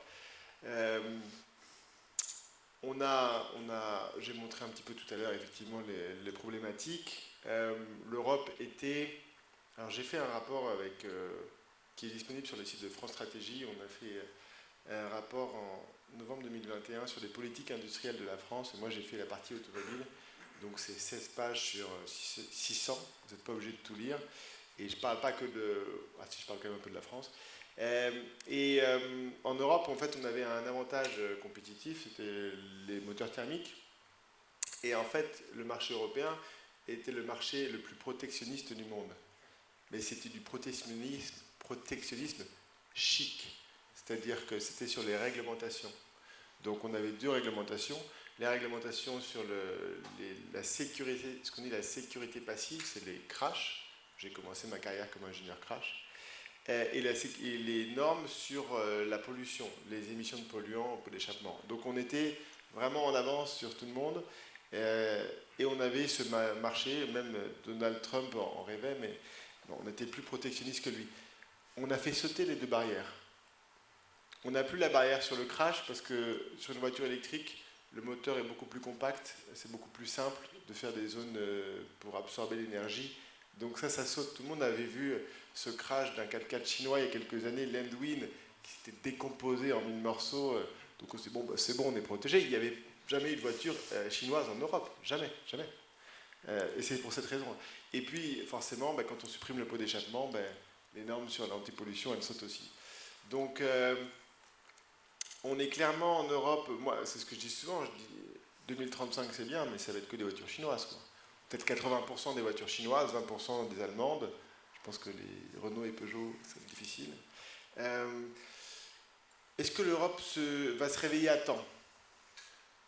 J'ai montré un petit peu tout à l'heure effectivement les problématiques. L'Europe était... Alors j'ai fait un rapport qui est disponible sur le site de France Stratégie. On a fait un rapport en novembre 2021 sur les politiques industrielles de la France. Et moi j'ai fait la partie automobile. Donc c'est 16 pages sur 600. Vous n'êtes pas obligé de tout lire. Et je ne parle pas que de... Ah si, je parle quand même un peu de la France. En Europe, en fait, on avait un avantage compétitif, c'était les moteurs thermiques. Et en fait, le marché européen était le marché le plus protectionniste du monde. Mais c'était du protectionnisme chic. C'est-à-dire que c'était sur les réglementations. Donc on avait deux réglementations. Les réglementations sur la sécurité, ce qu'on dit la sécurité passive, c'est les crashs. J'ai commencé ma carrière comme ingénieur crash. Et les normes sur la pollution, les émissions de polluants pour l'échappement. Donc on était vraiment en avance sur tout le monde. Et on avait ce marché, même Donald Trump en rêvait, mais bon, on était plus protectionniste que lui. On a fait sauter les deux barrières. On n'a plus la barrière sur le crash parce que sur une voiture électrique, le moteur est beaucoup plus compact, c'est beaucoup plus simple de faire des zones pour absorber l'énergie. Donc ça saute. Tout le monde avait vu ce crash d'un 4x4 chinois il y a quelques années, Landwind, qui s'était décomposé en 1000 morceaux. Donc on s'est dit, bon, c'est bon, on est protégé. Il n'y avait jamais eu de voiture chinoise en Europe. Jamais, jamais. Et c'est pour cette raison. Et puis, forcément, quand on supprime le pot d'échappement, les normes sur l'antipollution, elles sautent aussi. Donc, on est clairement en Europe, moi, c'est ce que je dis souvent, je dis 2035 c'est bien, mais ça va être que des voitures chinoises, quoi. Peut-être 80% des voitures chinoises, 20% des allemandes. Je pense que les Renault et Peugeot, c'est difficile. Est-ce que l'Europe va se réveiller à temps ?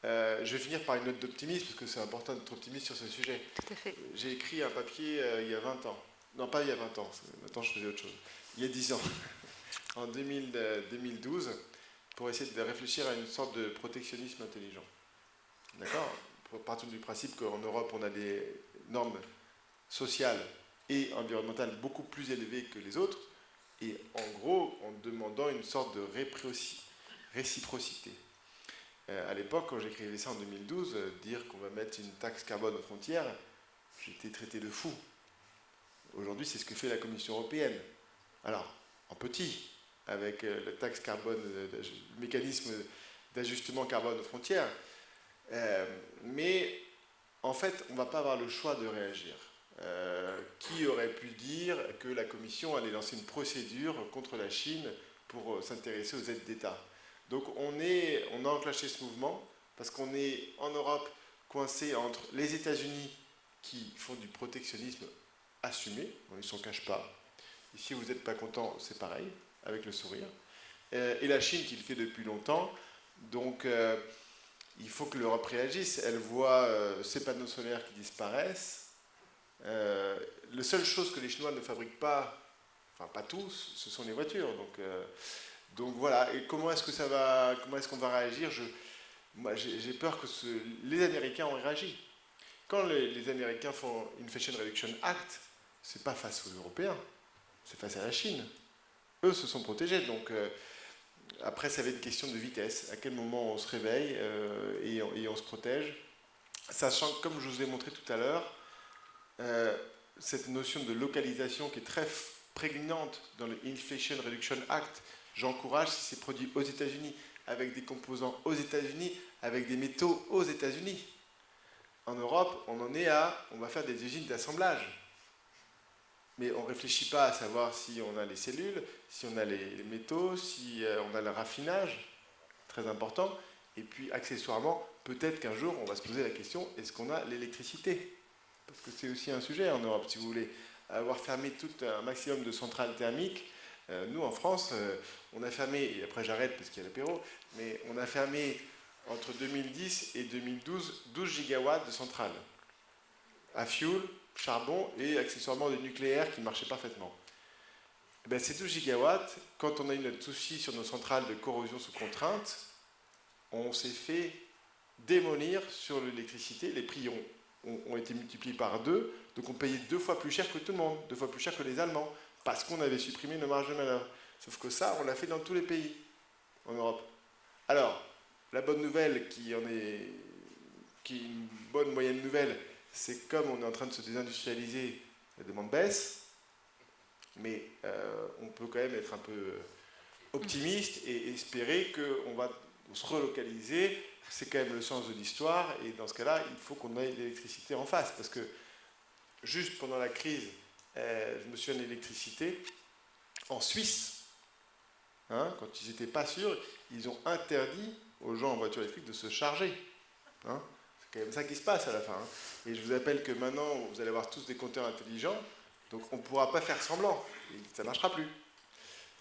Je vais finir par une note d'optimisme, parce que c'est important d'être optimiste sur ce sujet. Tout à fait. J'ai écrit un papier il y a 20 ans. Non, pas il y a 20 ans, maintenant je faisais autre chose. Il y a 10 ans, en 2012, pour essayer de réfléchir à une sorte de protectionnisme intelligent. D'accord ? Pour partir du principe qu'en Europe, on a des normes sociales et environnementales beaucoup plus élevées que les autres, et en gros, en demandant une sorte de réciprocité. À l'époque, quand j'écrivais ça en 2012, dire qu'on va mettre une taxe carbone aux frontières, j'étais traité de fou. Aujourd'hui, c'est ce que fait la Commission européenne. Alors, en petit, avec la taxe carbone, le mécanisme d'ajustement carbone aux frontières, mais en fait, on ne va pas avoir le choix de réagir. Qui aurait pu dire que la Commission allait lancer une procédure contre la Chine pour s'intéresser aux aides d'État ? Donc on a enclenché ce mouvement parce qu'on est en Europe coincé entre les États-Unis qui font du protectionnisme assumé, ils ne s'en cachent pas. Et si vous n'êtes pas content, c'est pareil, avec le sourire. Et la Chine qui le fait depuis longtemps. Donc il faut que l'Europe réagisse. Elle voit ses panneaux solaires qui disparaissent. La seule chose que les Chinois ne fabriquent pas, enfin pas tous, ce sont les voitures. Donc voilà. Et comment est-ce qu'on va réagir ? Moi, j'ai peur que les Américains ont réagi. Quand les Américains font Inflation Reduction Act, c'est pas face aux Européens, c'est face à la Chine. Eux se sont protégés. Donc après, ça va être une question de vitesse. À quel moment on se réveille et on se protège, sachant que, comme je vous ai montré tout à l'heure, cette notion de localisation qui est très prégnante dans le Inflation Reduction Act, j'encourage si c'est produit aux États-Unis, avec des composants aux États-Unis, avec des métaux aux États-Unis. En Europe, on va faire des usines d'assemblage. Mais on ne réfléchit pas à savoir si on a les cellules, si on a les métaux, si on a le raffinage, très important. Et puis, accessoirement, peut-être qu'un jour, on va se poser la question, est-ce qu'on a l'électricité ? Parce que c'est aussi un sujet en Europe. Si vous voulez avoir fermé tout un maximum de centrales thermiques, nous, en France, on a fermé, et après j'arrête parce qu'il y a l'apéro, mais on a fermé entre 2010 et 2012 12 gigawatts de centrales à fioul, charbon et accessoirement du nucléaire qui marchait parfaitement. Ces 12 gigawatts, quand on a eu notre souci sur nos centrales de corrosion sous contrainte, on s'est fait démolir sur l'électricité. Les prix ont été multipliés par 2, donc on payait 2 fois plus cher que tout le monde, 2 fois plus cher que les Allemands, parce qu'on avait supprimé nos marges de manœuvre. Sauf que ça, on l'a fait dans tous les pays en Europe. Alors, la bonne nouvelle, qui est une bonne moyenne nouvelle, c'est comme on est en train de se désindustrialiser, la demande baisse, mais on peut quand même être un peu optimiste et espérer qu'on va se relocaliser. C'est quand même le sens de l'histoire, et dans ce cas-là, il faut qu'on ait l'électricité en face, parce que juste pendant la crise, je me souviens de l'électricité, en Suisse, hein, quand ils n'étaient pas sûrs, ils ont interdit aux gens en voiture électrique de se charger. Hein. C'est quand même ça qui se passe à la fin. Hein. Et je vous appelle que maintenant, vous allez avoir tous des compteurs intelligents, donc on ne pourra pas faire semblant, et ça ne marchera plus.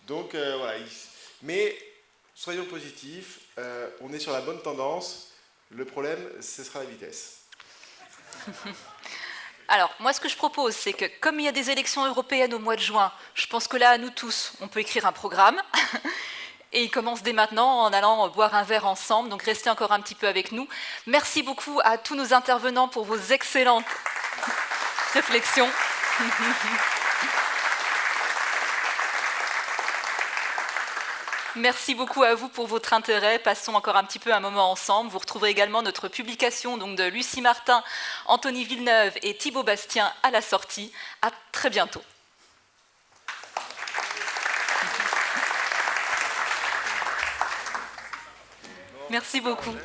Donc voilà, mais soyons positifs, on est sur la bonne tendance, le problème, ce sera la vitesse. Alors, moi, ce que je propose, c'est que comme il y a des élections européennes au mois de juin, je pense que là, nous tous, on peut écrire un programme. Et il commence dès maintenant en allant boire un verre ensemble. Donc, restez encore un petit peu avec nous. Merci beaucoup à tous nos intervenants pour vos excellentes réflexions. Merci beaucoup à vous pour votre intérêt. Passons encore un petit peu un moment ensemble. Vous retrouverez également notre publication donc, de Lucie Martin, Anthony Villeneuve et Thibaut Bastien à la sortie. À très bientôt. Merci beaucoup.